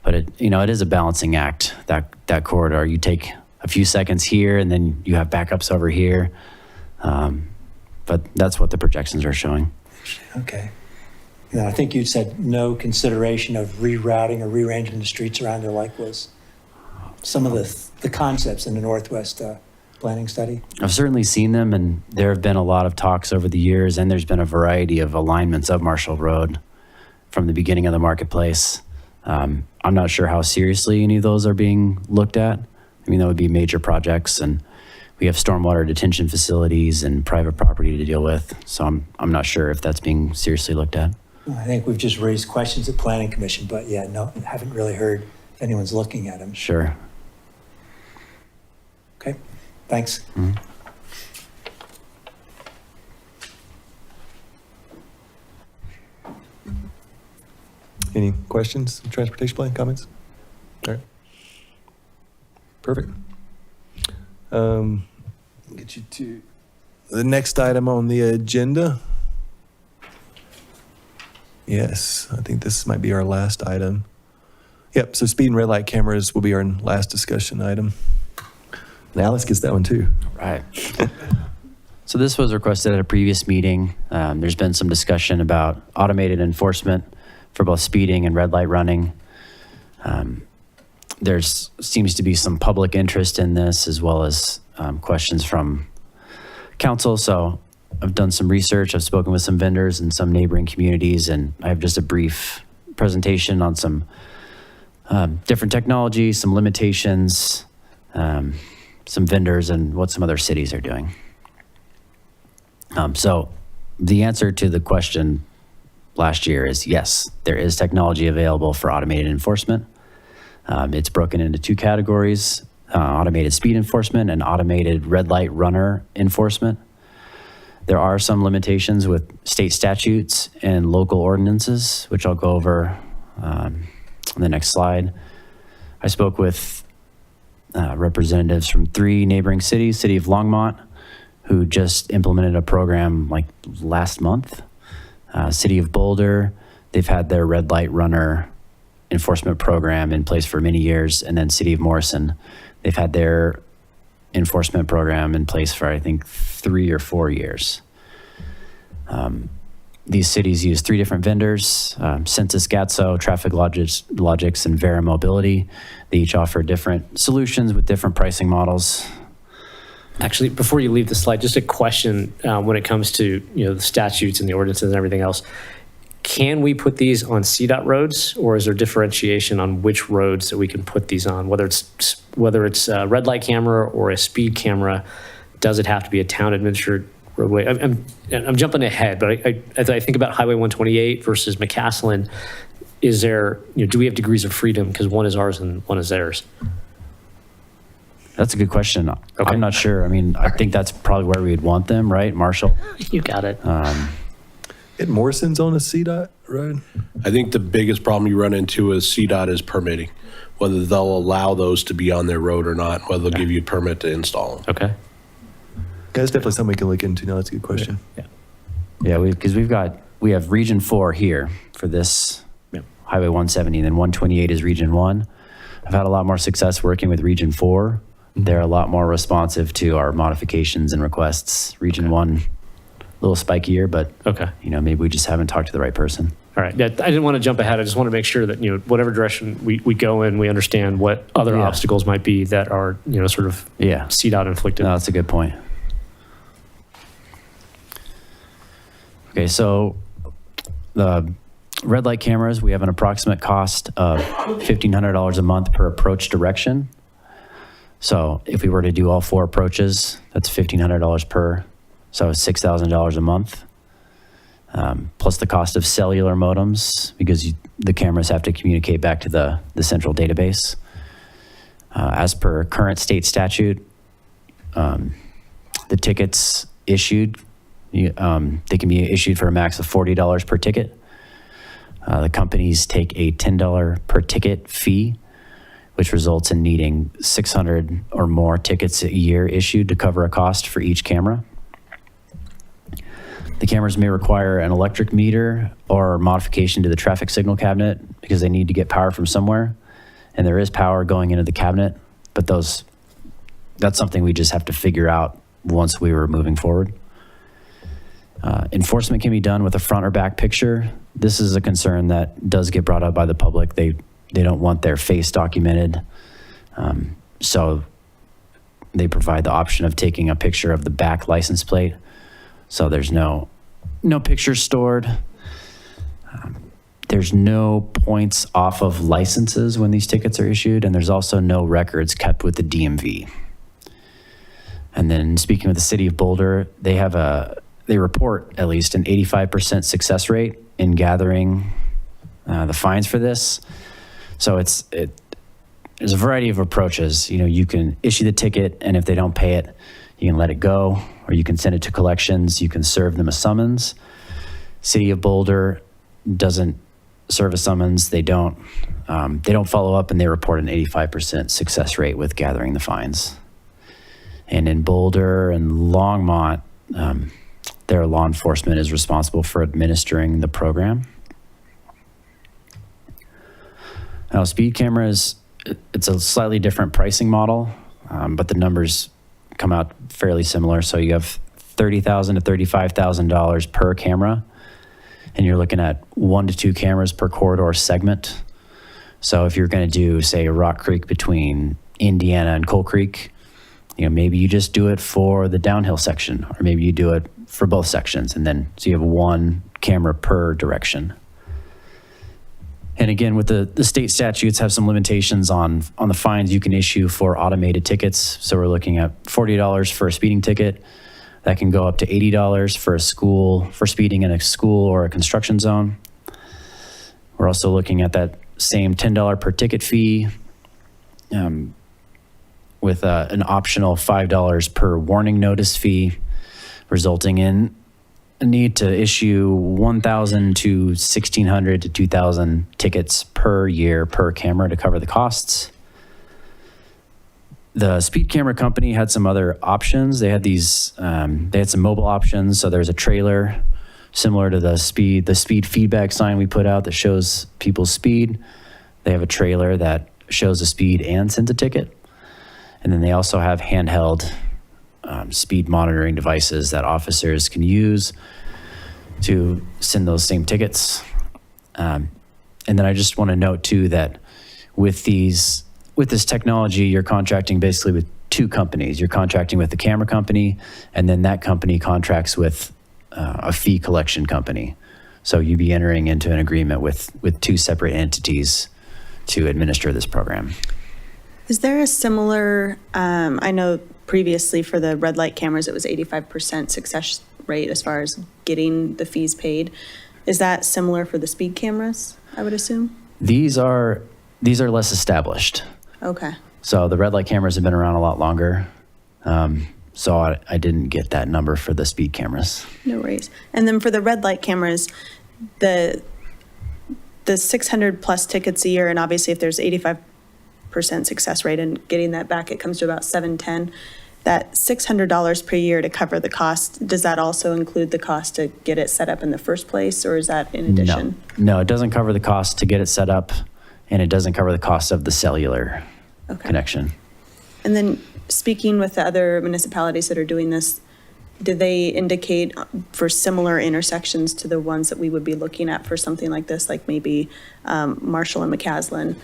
Speaker 6: But it is a balancing act, that corridor. You take a few seconds here, and then you have backups over here. But that's what the projections are showing.
Speaker 11: Okay. And I think you said no consideration of rerouting or rearranging the streets around there, like was some of the concepts in the Northwest planning study.
Speaker 6: I've certainly seen them, and there have been a lot of talks over the years, and there's been a variety of alignments of Marshall Road from the beginning of the marketplace. I'm not sure how seriously any of those are being looked at. I mean, that would be major projects, and we have stormwater detention facilities and private property to deal with. So I'm not sure if that's being seriously looked at.
Speaker 11: I think we've just raised questions at Planning Commission, but yeah, no, haven't really heard if anyone's looking at them.
Speaker 6: Sure.
Speaker 11: Okay, thanks.
Speaker 6: Mm-hmm.
Speaker 7: Any questions, transportation plan, comments? All right. Perfect. Get you to the next item on the agenda. Yes, I think this might be our last item. Yep, so speed and red light cameras will be our last discussion item. And Alice gets that one too.
Speaker 6: Right. So this was requested at a previous meeting. There's been some discussion about automated enforcement for both speeding and red light running. there's seems to be some public interest in this as well as questions from council. So I've done some research. I've spoken with some vendors in some neighboring communities, and I have just a brief presentation on some different technology, some limitations, some vendors, and what some other cities are doing. So the answer to the question last year is yes, there is technology available for automated enforcement. It's broken into two categories, automated speed enforcement and automated red light runner enforcement. There are some limitations with state statutes and local ordinances, which I'll go over on the next slide. I spoke with representatives from 3 neighboring cities, City of Longmont, who just implemented a program like last month. City of Boulder, they've had their red light runner enforcement program in place for many years. And then City of Morrison, they've had their enforcement program in place for, I think, 3 or 4 years. These cities use 3 different vendors, Census Gatso, Traffic Logics, and Vera Mobility. They each offer different solutions with different pricing models.
Speaker 5: Actually, before you leave the slide, just a question when it comes to the statutes and the ordinances and everything else. Can we put these on CDOT roads, or is there differentiation on which roads that we can put these on? Whether it's a red light camera or a speed camera, does it have to be a town administered roadway? I'm jumping ahead, but as I think about Highway 128 versus McCaslin, is there do we have degrees of freedom because one is ours and one is theirs?
Speaker 6: That's a good question.
Speaker 5: Okay.
Speaker 6: I'm not sure. I mean, I think that's probably where we'd want them, right, Marshall?
Speaker 5: You got it.
Speaker 7: And Morrison's on a CDOT road?
Speaker 9: I think the biggest problem you run into is CDOT is permitting, whether they'll allow those to be on their road or not, whether they'll give you a permit to install them.
Speaker 5: Okay.
Speaker 7: That's definitely something we can look into. No, that's a good question.
Speaker 6: Yeah, because we have Region 4 here for this Highway 170, and then 128 is Region 1. I've had a lot more success working with Region 4. They're a lot more responsive to our modifications and requests. Region 1, a little spikier, but
Speaker 5: Okay.
Speaker 6: maybe we just haven't talked to the right person.
Speaker 5: All right. Yeah, I didn't want to jump ahead. I just want to make sure that, whatever direction we go in, we understand what other
Speaker 6: Yeah.
Speaker 5: obstacles might be that are, sort of
Speaker 6: Yeah.
Speaker 5: CDOT inflicted.
Speaker 6: No, that's a good point. Okay, so the red light cameras, we have an approximate cost of $1,500 a month per approach direction. So if we were to do all 4 approaches, that's $1,500 per, so $6,000 a month. Plus the cost of cellular modems, because the cameras have to communicate back to the central database. As per current state statute, the tickets issued, they can be issued for a max of $40 per ticket. The companies take a $10 per ticket fee, which results in needing 600 or more tickets a year issued to cover a cost for each camera. The cameras may require an electric meter or modification to the traffic signal cabinet because they need to get power from somewhere. And there is power going into the cabinet, but that's something we just have to figure out once we were moving forward. Enforcement can be done with a front or back picture. This is a concern that does get brought up by the public. They don't want their face documented. So they provide the option of taking a picture of the back license plate. So there's no pictures stored. There's no points off of licenses when these tickets are issued, and there's also no records kept with the DMV. And then speaking with the City of Boulder, they report at least an 85% success rate in gathering the fines for this. So there's a variety of approaches. You can issue the ticket, and if they don't pay it, you can let it go, or you can send it to collections. You can serve them a summons. City of Boulder doesn't serve a summons. They don't follow up, and they report an 85% success rate with gathering the fines. And in Boulder and Longmont, their law enforcement is responsible for administering the program. Now, speed cameras, it's a slightly different pricing model, but the numbers come out fairly similar. So you have $30,000 to $35,000 per camera, and you're looking at 1 to 2 cameras per corridor segment. So if you're going to do, say, a Rock Creek between Indiana and Coal Creek, maybe you just do it for the downhill section, or maybe you do it for both sections, and then so you have one camera per direction. And again, with the state statutes have some limitations on the fines you can issue for automated tickets. So we're looking at $40 for a speeding ticket. That can go up to $80 for speeding in a school or a construction zone. We're also looking at that same $10 per ticket fee with an optional $5 per warning notice fee, resulting in a need to issue 1,000 to 1,600 to 2,000 tickets per year per camera to cover the costs. The speed camera company had some other options. They had they had some mobile options. So there's a trailer similar to the speed feedback sign we put out that shows people's speed. They have a trailer that shows the speed and sends a ticket. And then they also have handheld speed monitoring devices that officers can use to send those same tickets. And then I just want to note too that with this technology, you're contracting basically with two companies. You're contracting with the camera company, and then that company contracts with a fee collection company. So you'd be entering into an agreement with two separate entities to administer this program.
Speaker 8: Is there a similar, I know previously for the red light cameras, it was 85% success rate as far as getting the fees paid. Is that similar for the speed cameras, I would assume?
Speaker 6: These are less established.
Speaker 8: Okay.
Speaker 6: So the red light cameras have been around a lot longer. So I didn't get that number for the speed cameras.
Speaker 8: No worries. And then for the red light cameras, the 600 plus tickets a year, and obviously if there's 85% success rate and getting that back, it comes to about $710. That $600 per year to cover the cost, does that also include the cost to get it set up in the first place, or is that in addition?
Speaker 6: No, it doesn't cover the cost to get it set up, and it doesn't cover the cost of the cellular connection.
Speaker 8: And then speaking with the other municipalities that are doing this, do they indicate for similar intersections to the ones that we would be looking at for something like this, like maybe Marshall and McCaslin,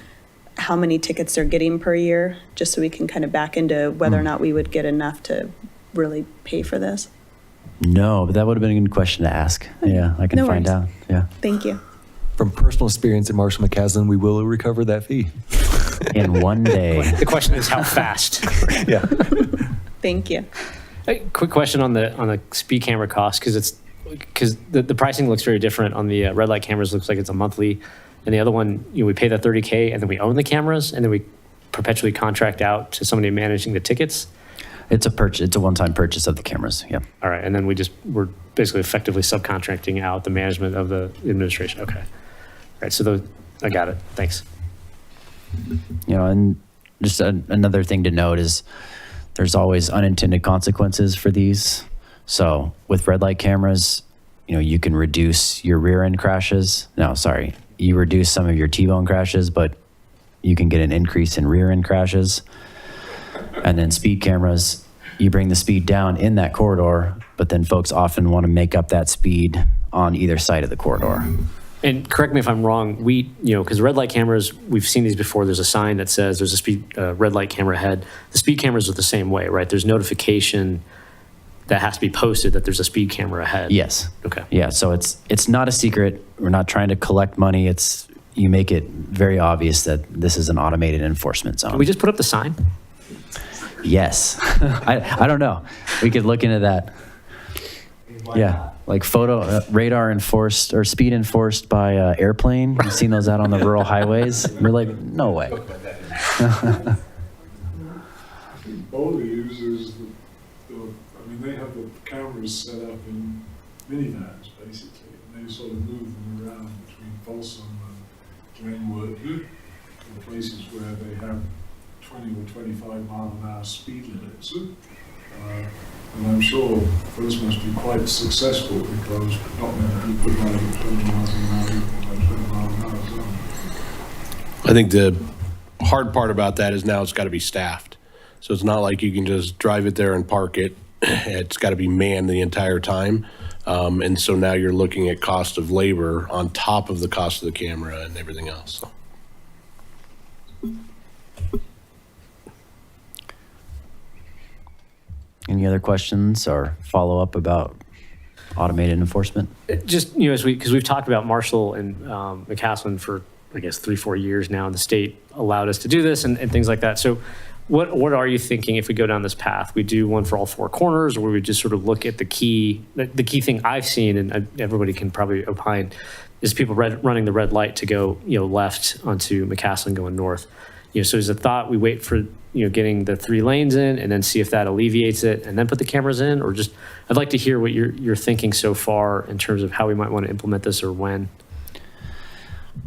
Speaker 8: how many tickets they're getting per year, just so we can kind of back into whether or not we would get enough to really pay for this?
Speaker 6: No, but that would have been a good question to ask. Yeah, I can
Speaker 8: No
Speaker 6: find
Speaker 8: worries.
Speaker 6: out. Yeah.
Speaker 8: Thank you.
Speaker 7: From personal experience at Marshall McCaslin, we will recover that fee.
Speaker 6: In one day.
Speaker 5: The question is how fast?
Speaker 7: Yeah.
Speaker 8: Thank you.
Speaker 5: A quick question on the speed camera cost, because the pricing looks very different on the red light cameras. Looks like it's a monthly, and the other one, we pay that $30K and then we own the cameras and then we perpetually contract out to somebody managing the tickets.
Speaker 6: It's a one-time purchase of the cameras. Yeah.
Speaker 5: All right, and then we're basically effectively subcontracting out the management of the administration. Okay. All right, so I got it. Thanks.
Speaker 6: And just another thing to note is there's always unintended consequences for these. So with red light cameras, you can reduce your rear end crashes. No, sorry. You reduce some of your T-bone crashes, but you can get an increase in rear end crashes. And then speed cameras, you bring the speed down in that corridor, but then folks often want to make up that speed on either side of the corridor.
Speaker 5: And correct me if I'm wrong, because red light cameras, we've seen these before. There's a sign that says there's a red light camera ahead. The speed cameras are the same way, right? There's notification that has to be posted that there's a speed camera ahead.
Speaker 6: Yes.
Speaker 5: Okay.
Speaker 6: Yeah, so it's not a secret. We're not trying to collect money. You make it very obvious that this is an automated enforcement zone.
Speaker 5: Can we just put up the sign?
Speaker 6: Yes. I don't know. We could look into that. Yeah, like radar enforced or speed enforced by airplane. You've seen those out on the rural highways. We're like, no way.
Speaker 10: Bowler uses they have the cameras set up in minivans basically, and they sort of move them around between Folsom and Glenwood, in places where they have 20 or 25 mile an hour speed limits. And I'm sure those must be quite successful because not many people drive 20 miles an hour in 20 mile an hour zone.
Speaker 9: I think the hard part about that is now it's got to be staffed. So it's not like you can just drive it there and park it. It's got to be manned the entire time. And so now you're looking at cost of labor on top of the cost of the camera and everything else. So.
Speaker 6: Any other questions or follow up about automated enforcement?
Speaker 5: Just, because we've talked about Marshall and McCaslin for, I guess, 3-4 years now, and the state allowed us to do this and things like that. So what are you thinking if we go down this path? We do one for all 4 corners, or we would just sort of look at the key thing I've seen, and everybody can probably opine, is people running the red light to go, left onto McCaslin going north. So is the thought we wait for, getting the 3 lanes in and then see if that alleviates it and then put the cameras in? Or just, I'd like to hear what you're thinking so far in terms of how we might want to implement this or when.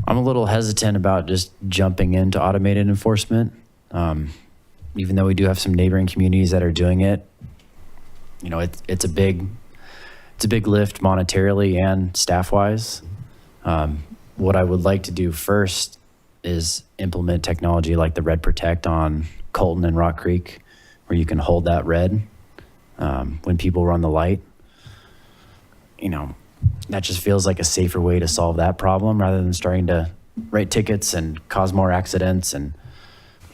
Speaker 6: I'm a little hesitant about just jumping into automated enforcement. Even though we do have some neighboring communities that are doing it, it's a big lift monetarily and staff-wise. What I would like to do first is implement technology like the Red Protect on Colton and Rock Creek, where you can hold that red when people run the light. That just feels like a safer way to solve that problem rather than starting to write tickets and cause more accidents. And,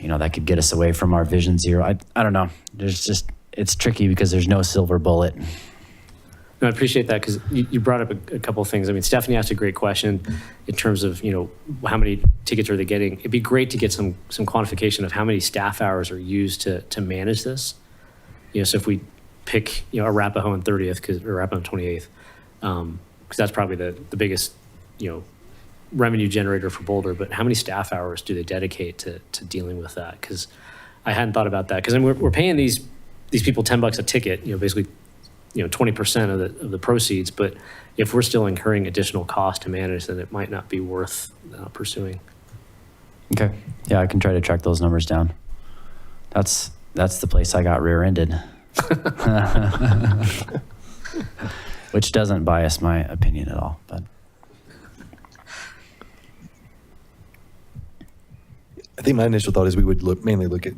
Speaker 6: that could get us away from our Vision Zero. I don't know. It's tricky because there's no silver bullet.
Speaker 5: No, I appreciate that, because you brought up a couple of things. I mean, Stephanie asked a great question in terms of, how many tickets are they getting? It'd be great to get some quantification of how many staff hours are used to manage this. So if we pick, Arapahoe and 30th, or Arapahoe and 28th, because that's probably the biggest, revenue generator for Boulder. But how many staff hours do they dedicate to dealing with that? Because I hadn't thought about that. Because we're paying these people $10 a ticket, basically, 20% of the proceeds. But if we're still incurring additional cost to manage, then it might not be worth pursuing.
Speaker 6: Okay. Yeah, I can try to track those numbers down. That's the place I got rear-ended. Which doesn't bias my opinion at all, but.
Speaker 7: I think my initial thought is we would mainly look at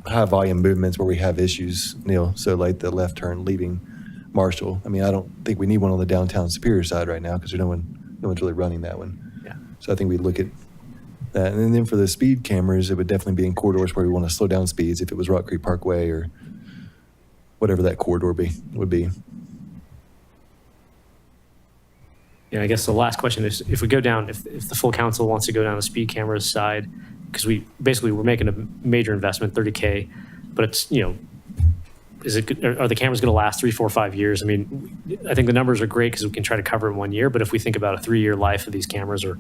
Speaker 7: high volume movements where we have issues, Neil. So like the left turn leaving Marshall. I mean, I don't think we need one on the downtown Superior side right now because no one's really running that one.
Speaker 5: Yeah.
Speaker 7: So I think we look at that. And then for the speed cameras, it would definitely be in corridors where we want to slow down speeds, if it was Rock Creek Parkway or whatever that corridor would be.
Speaker 5: Yeah, I guess the last question is, if we go down, if the full council wants to go down the speed cameras side, because we're making a major investment, $30K, but it's, are the cameras going to last 3, 4, 5 years? I mean, I think the numbers are great because we can try to cover it in 1 year, but if we think about a 3-year life of these cameras or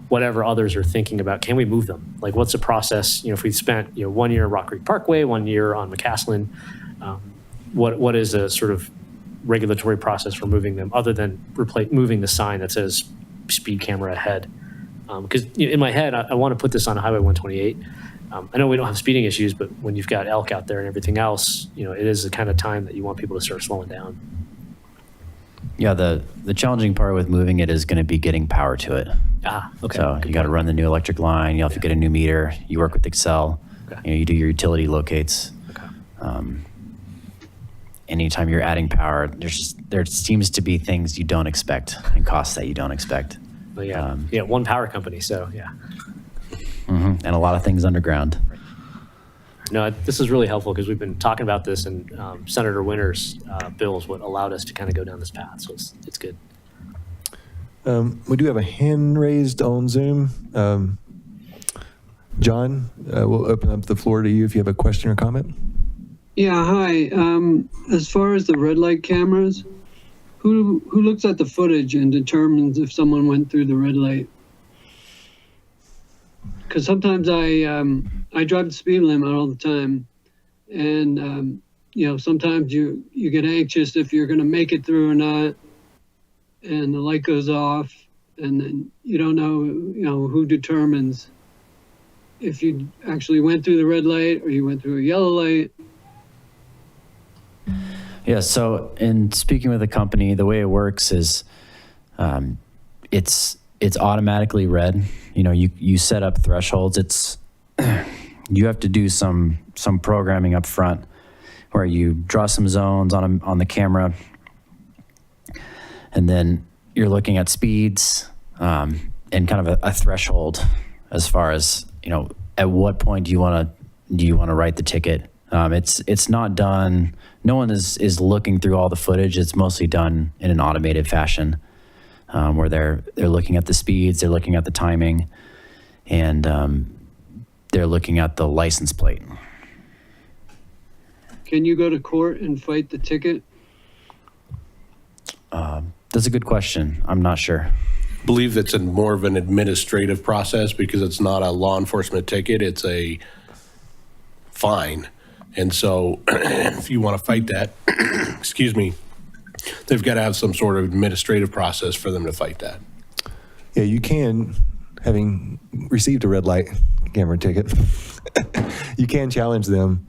Speaker 5: whatever others are thinking about, can we move them? Like, what's the process? If we spent, 1 year on Rock Creek Parkway, 1 year on McCaslin, what is a sort of regulatory process for moving them other than moving the sign that says speed camera ahead? Because in my head, I want to put this on Highway 128. I know we don't have speeding issues, but when you've got elk out there and everything else, it is the kind of time that you want people to start slowing down.
Speaker 6: Yeah, the challenging part with moving it is going to be getting power to it.
Speaker 5: Okay.
Speaker 6: So you got to run the new electric line. You have to get a new meter. You work with Excel.
Speaker 5: Okay.
Speaker 6: You do your utility locates.
Speaker 5: Okay.
Speaker 6: Anytime you're adding power, there seems to be things you don't expect and costs that you don't expect.
Speaker 5: But yeah, one power company, so yeah.
Speaker 6: And a lot of things underground.
Speaker 5: No, this is really helpful because we've been talking about this, and Senator Winter's bill is what allowed us to kind of go down this path, so it's good.
Speaker 7: We do have a hand raised on Zoom. John, we'll open up the floor to you if you have a question or comment.
Speaker 12: Yeah, hi. As far as the red light cameras, who looks at the footage and determines if someone went through the red light? Because sometimes I drive the speed limit all the time, and sometimes you get anxious if you're going to make it through or not, and the light goes off, and then you don't know who determines if you actually went through the red light or you went through a yellow light.
Speaker 6: Yeah, so in speaking with the company, the way it works is it's automatically red. You set up thresholds. You have to do some programming up front where you draw some zones on the camera, and then you're looking at speeds and kind of a threshold as far as at what point do you want to write the ticket. It's not done. No one is looking through all the footage. It's mostly done in an automated fashion, where they're looking at the speeds, they're looking at the timing, and they're looking at the license plate.
Speaker 12: Can you go to court and fight the ticket?
Speaker 6: That's a good question. I'm not sure.
Speaker 9: Believe it's more of an administrative process because it's not a law enforcement ticket, it's a fine. And so if you want to fight that, excuse me, they've got to have some sort of administrative process for them to fight that.
Speaker 7: Yeah, you can, having received a red light camera ticket, you can challenge them.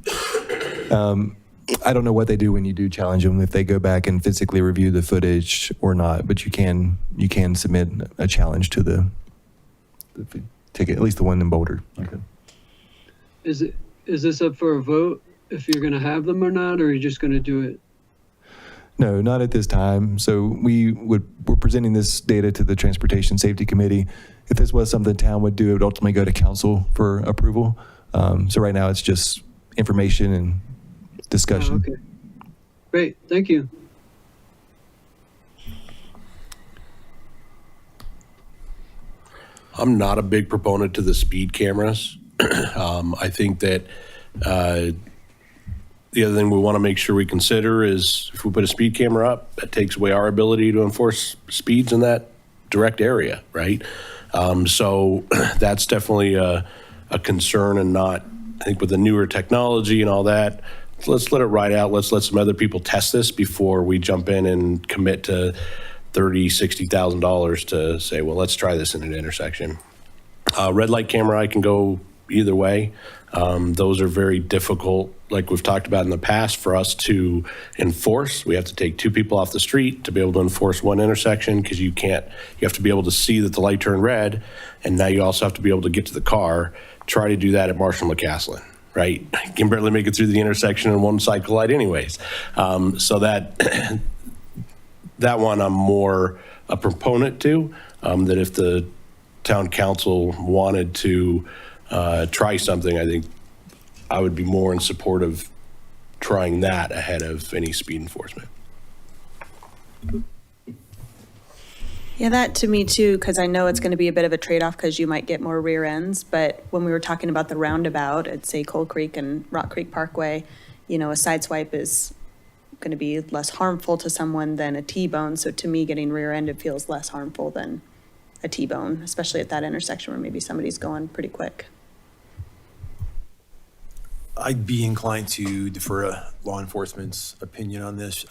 Speaker 7: I don't know what they do when you do challenge them, if they go back and physically review the footage or not, but you can submit a challenge to the ticket, at least the one in Boulder. Okay.
Speaker 12: Is this up for a vote if you're going to have them or not, or are you just going to do it?
Speaker 7: No, not at this time. So we're presenting this data to the Transportation Safety Committee. If this was something town would do, it would ultimately go to council for approval. So right now it's just information and discussion.
Speaker 12: Oh, okay. Great. Thank you.
Speaker 9: I'm not a big proponent to the speed cameras. I think that the other thing we want to make sure we consider is if we put a speed camera up, that takes away our ability to enforce speeds in that direct area, right? So that's definitely a concern, and not, I think with the newer technology and all that, let's let it ride out. Let's let some other people test this before we jump in and commit to $30,000, $60,000 to say, well, let's try this in an intersection. Red light camera, I can go either way. Those are very difficult, like we've talked about in the past, for us to enforce. We have to take two people off the street to be able to enforce one intersection, because you have to be able to see that the light turned red, and now you also have to be able to get to the car. Try to do that at Marshall McCaslin, right? You can barely make it through the intersection in one cycle light anyways. So that one I'm more a proponent to, that if the town council wanted to try something, I think I would be more in support of trying that ahead of any speed enforcement.
Speaker 8: Yeah, that to me too, because I know it's going to be a bit of a trade-off because you might get more rear ends. But when we were talking about the roundabout at, say, Coal Creek and Rock Creek Parkway, a side swipe is going to be less harmful to someone than a T-bone. So to me, getting rear-ended feels less harmful than a T-bone, especially at that intersection where maybe somebody's going pretty quick.
Speaker 2: I'd be inclined to defer law enforcement's opinion on this.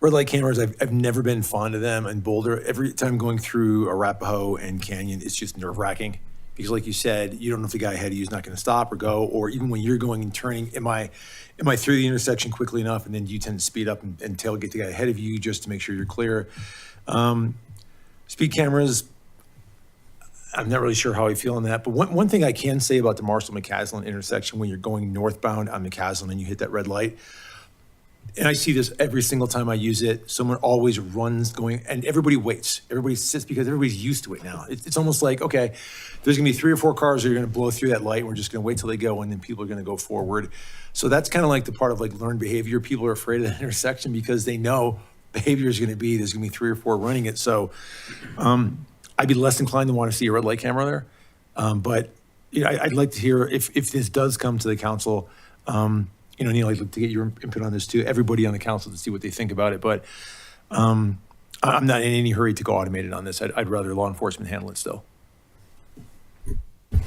Speaker 2: Red light cameras, I've never been fond of them in Boulder. Every time going through Arapahoe and Canyon, it's just nerve-wracking. Because like you said, you don't know if the guy ahead of you is not going to stop or go, or even when you're going and turning, am I through the intersection quickly enough? And then you tend to speed up and tailgate the guy ahead of you just to make sure you're clear. Speed cameras, I'm not really sure how I feel on that. But one thing I can say about the Marshall-McCaslin intersection, when you're going northbound on McCaslin and you hit that red light, and I see this every single time I use it, someone always runs going, and everybody waits. Everybody sits because everybody's used to it now. It's almost like, okay, there's gonna be 3 or 4 cars that are gonna blow through that light, and we're just gonna wait till they go, and then people are gonna go forward. So that's kind of like the part of like learned behavior. People are afraid of that intersection because they know behavior is gonna be, there's gonna be 3 or 4 running it. So I'd be less inclined to want to see a red light camera there. But I'd like to hear if this does come to the council, Neil, I'd like to get your input on this too, everybody on the council, to see what they think about it. But I'm not in any hurry to go automated on this. I'd rather law enforcement handle it still.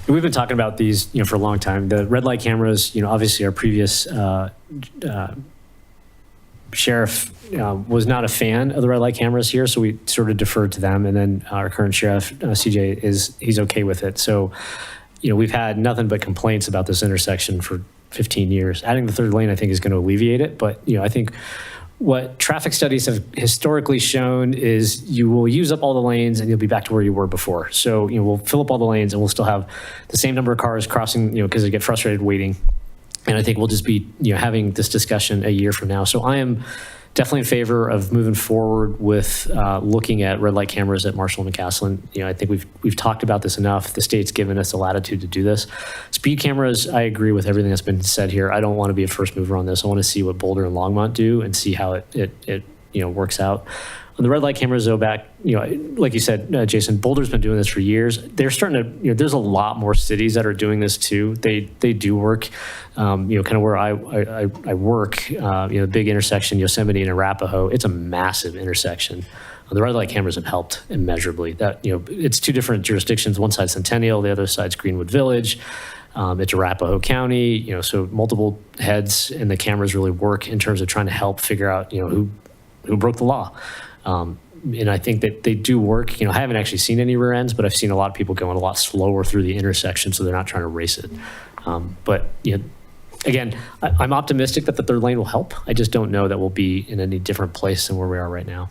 Speaker 5: We've been talking about these, for a long time. The red light cameras, obviously our previous sheriff was not a fan of the red light cameras here, so we sort of deferred to them. And then our current sheriff, CJ, he's okay with it. So, we've had nothing but complaints about this intersection for 15 years. Adding the third lane, I think, is going to alleviate it. But, I think what traffic studies have historically shown is you will use up all the lanes and you'll be back to where you were before. So, we'll fill up all the lanes and we'll still have the same number of cars crossing, because they get frustrated waiting. And I think we'll just be, having this discussion a year from now. So I am definitely in favor of moving forward with looking at red light cameras at Marshall and McCaslin. I think we've talked about this enough. The state's given us the latitude to do this. Speed cameras, I agree with everything that's been said here. I don't want to be a first mover on this. I want to see what Boulder and Longmont do and see how it works out. On the red light cameras, though, like you said, Jason, Boulder's been doing this for years. They're starting to, there's a lot more cities that are doing this too. They do work, kind of where I work, the big intersection, Yosemite and Arapahoe. It's a massive intersection. The red light cameras have helped immeasurably. That, it's two different jurisdictions. One side's Centennial, the other side's Greenwood Village. It's Arapahoe County, so multiple heads, and the cameras really work in terms of trying to help figure out, who broke the law. And I think that they do work. I haven't actually seen any rear ends, but I've seen a lot of people going a lot slower through the intersection, so they're not trying to race it. But again, I'm optimistic that the third lane will help. I just don't know that we'll be in any different place than where we are right now.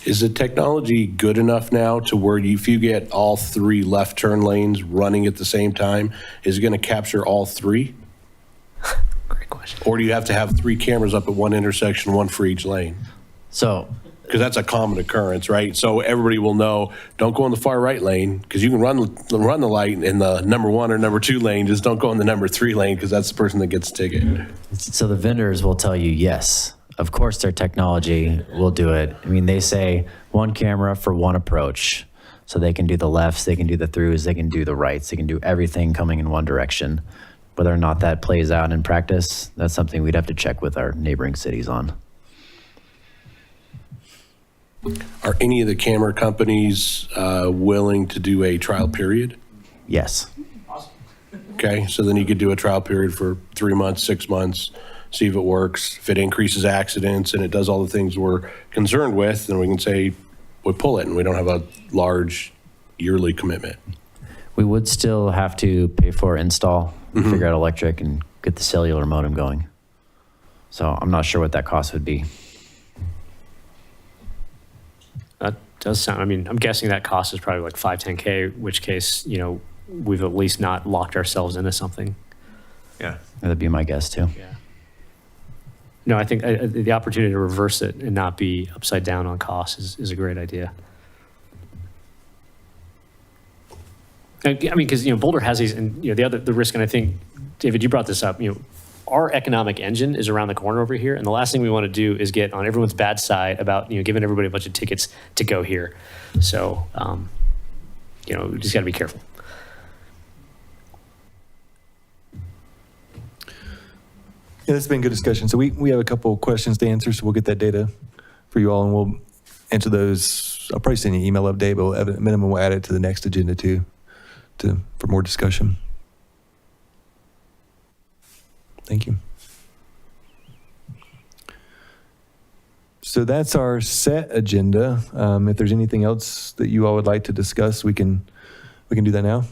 Speaker 9: Is the technology good enough now to where if you get all 3 left turn lanes running at the same time, is it going to capture all 3?
Speaker 5: Great question.
Speaker 9: Or do you have to have 3 cameras up at one intersection, one for each lane?
Speaker 6: So,
Speaker 9: Because that's a common occurrence, right? So everybody will know, don't go in the far right lane, because you can run the light in the number 1 or number 2 lane. Just don't go in the number 3 lane, because that's the person that gets the ticket.
Speaker 6: so the vendors will tell you, yes, of course their technology will do it. I mean, they say 1 camera for 1 approach. So they can do the lefts, they can do the throughs, they can do the rights, they can do everything coming in one direction. Whether or not that plays out in practice, that's something we'd have to check with our neighboring cities on.
Speaker 9: Are any of the camera companies willing to do a trial period?
Speaker 6: Yes.
Speaker 9: Okay, so then you could do a trial period for 3 months, 6 months, see if it works. If it increases accidents and it does all the things we're concerned with, then we can say we pull it and we don't have a large yearly commitment.
Speaker 6: We would still have to pay for install, figure out electric, and get the cellular modem going. So I'm not sure what that cost would be.
Speaker 5: That does sound, I'm guessing that cost is probably like $5-10K, which case, we've at least not locked ourselves into something.
Speaker 7: Yeah.
Speaker 6: That'd be my guess too.
Speaker 5: Yeah. No, I think the opportunity to reverse it and not be upside down on costs is a great idea. Because Boulder has these, and the risk, and I think David, you brought this up. Our economic engine is around the corner over here, and the last thing we want to do is get on everyone's bad side about giving everybody a bunch of tickets to go here. So, we just got to be careful.
Speaker 7: Yeah, this has been a good discussion. So we have a couple of questions to answer, so we'll get that data for you all, and we'll answer those. I'll probably send you an email update, but at a minimum, we'll add it to the next agenda too, for more discussion. Thank you. So that's our set agenda. If there's anything else that you all would like to discuss, we can do that now.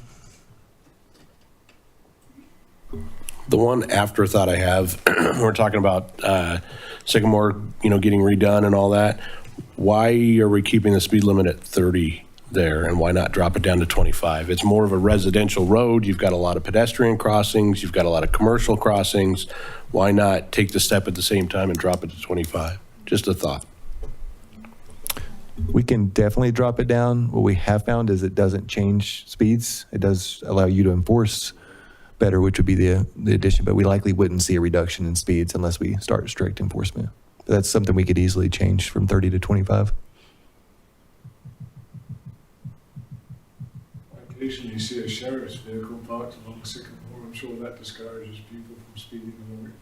Speaker 9: The one afterthought I have, we're talking about Sycamore, getting redone and all that. Why are we keeping the speed limit at 30 there, and why not drop it down to 25? It's more of a residential road. You've got a lot of pedestrian crossings. You've got a lot of commercial crossings. Why not take the step at the same time and drop it to 25? Just a thought.
Speaker 7: We can definitely drop it down. What we have found is it doesn't change speeds. It does allow you to enforce better, which would be the addition, but we likely wouldn't see a reduction in speeds unless we start strict enforcement. But that's something we could easily change from 30 to 25.
Speaker 10: Occasionally you see a sheriff's vehicle parked along Sycamore. I'm sure that discourages people from speeding along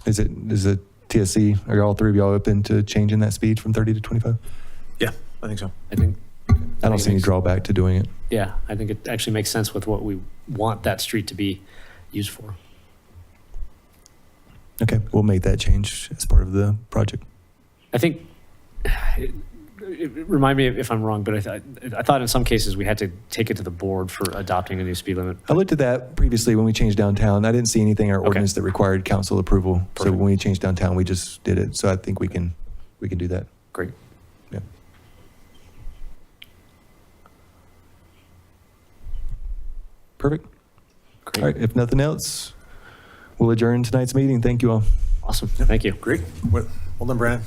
Speaker 10: it.
Speaker 7: Is the TSC, are all 3 of y'all open to changing that speed from 30 to 25?
Speaker 2: Yeah, I think so.
Speaker 7: I don't see any drawback to doing it.
Speaker 5: Yeah, I think it actually makes sense with what we want that street to be used for.
Speaker 7: Okay, we'll make that change as part of the project.
Speaker 5: I think, remind me if I'm wrong, but I thought in some cases we had to take it to the board for adopting a new speed limit.
Speaker 7: I looked at that previously when we changed downtown. I didn't see anything in our ordinance that required council approval.
Speaker 5: Perfect.
Speaker 7: So when we changed downtown, we just did it. So I think we can do that.
Speaker 5: Great.
Speaker 7: Yeah. Perfect.
Speaker 5: Great.
Speaker 7: All right, if nothing else, we'll adjourn tonight's meeting. Thank you all.
Speaker 5: Awesome. Thank you.
Speaker 2: Great. Well done, Brandon.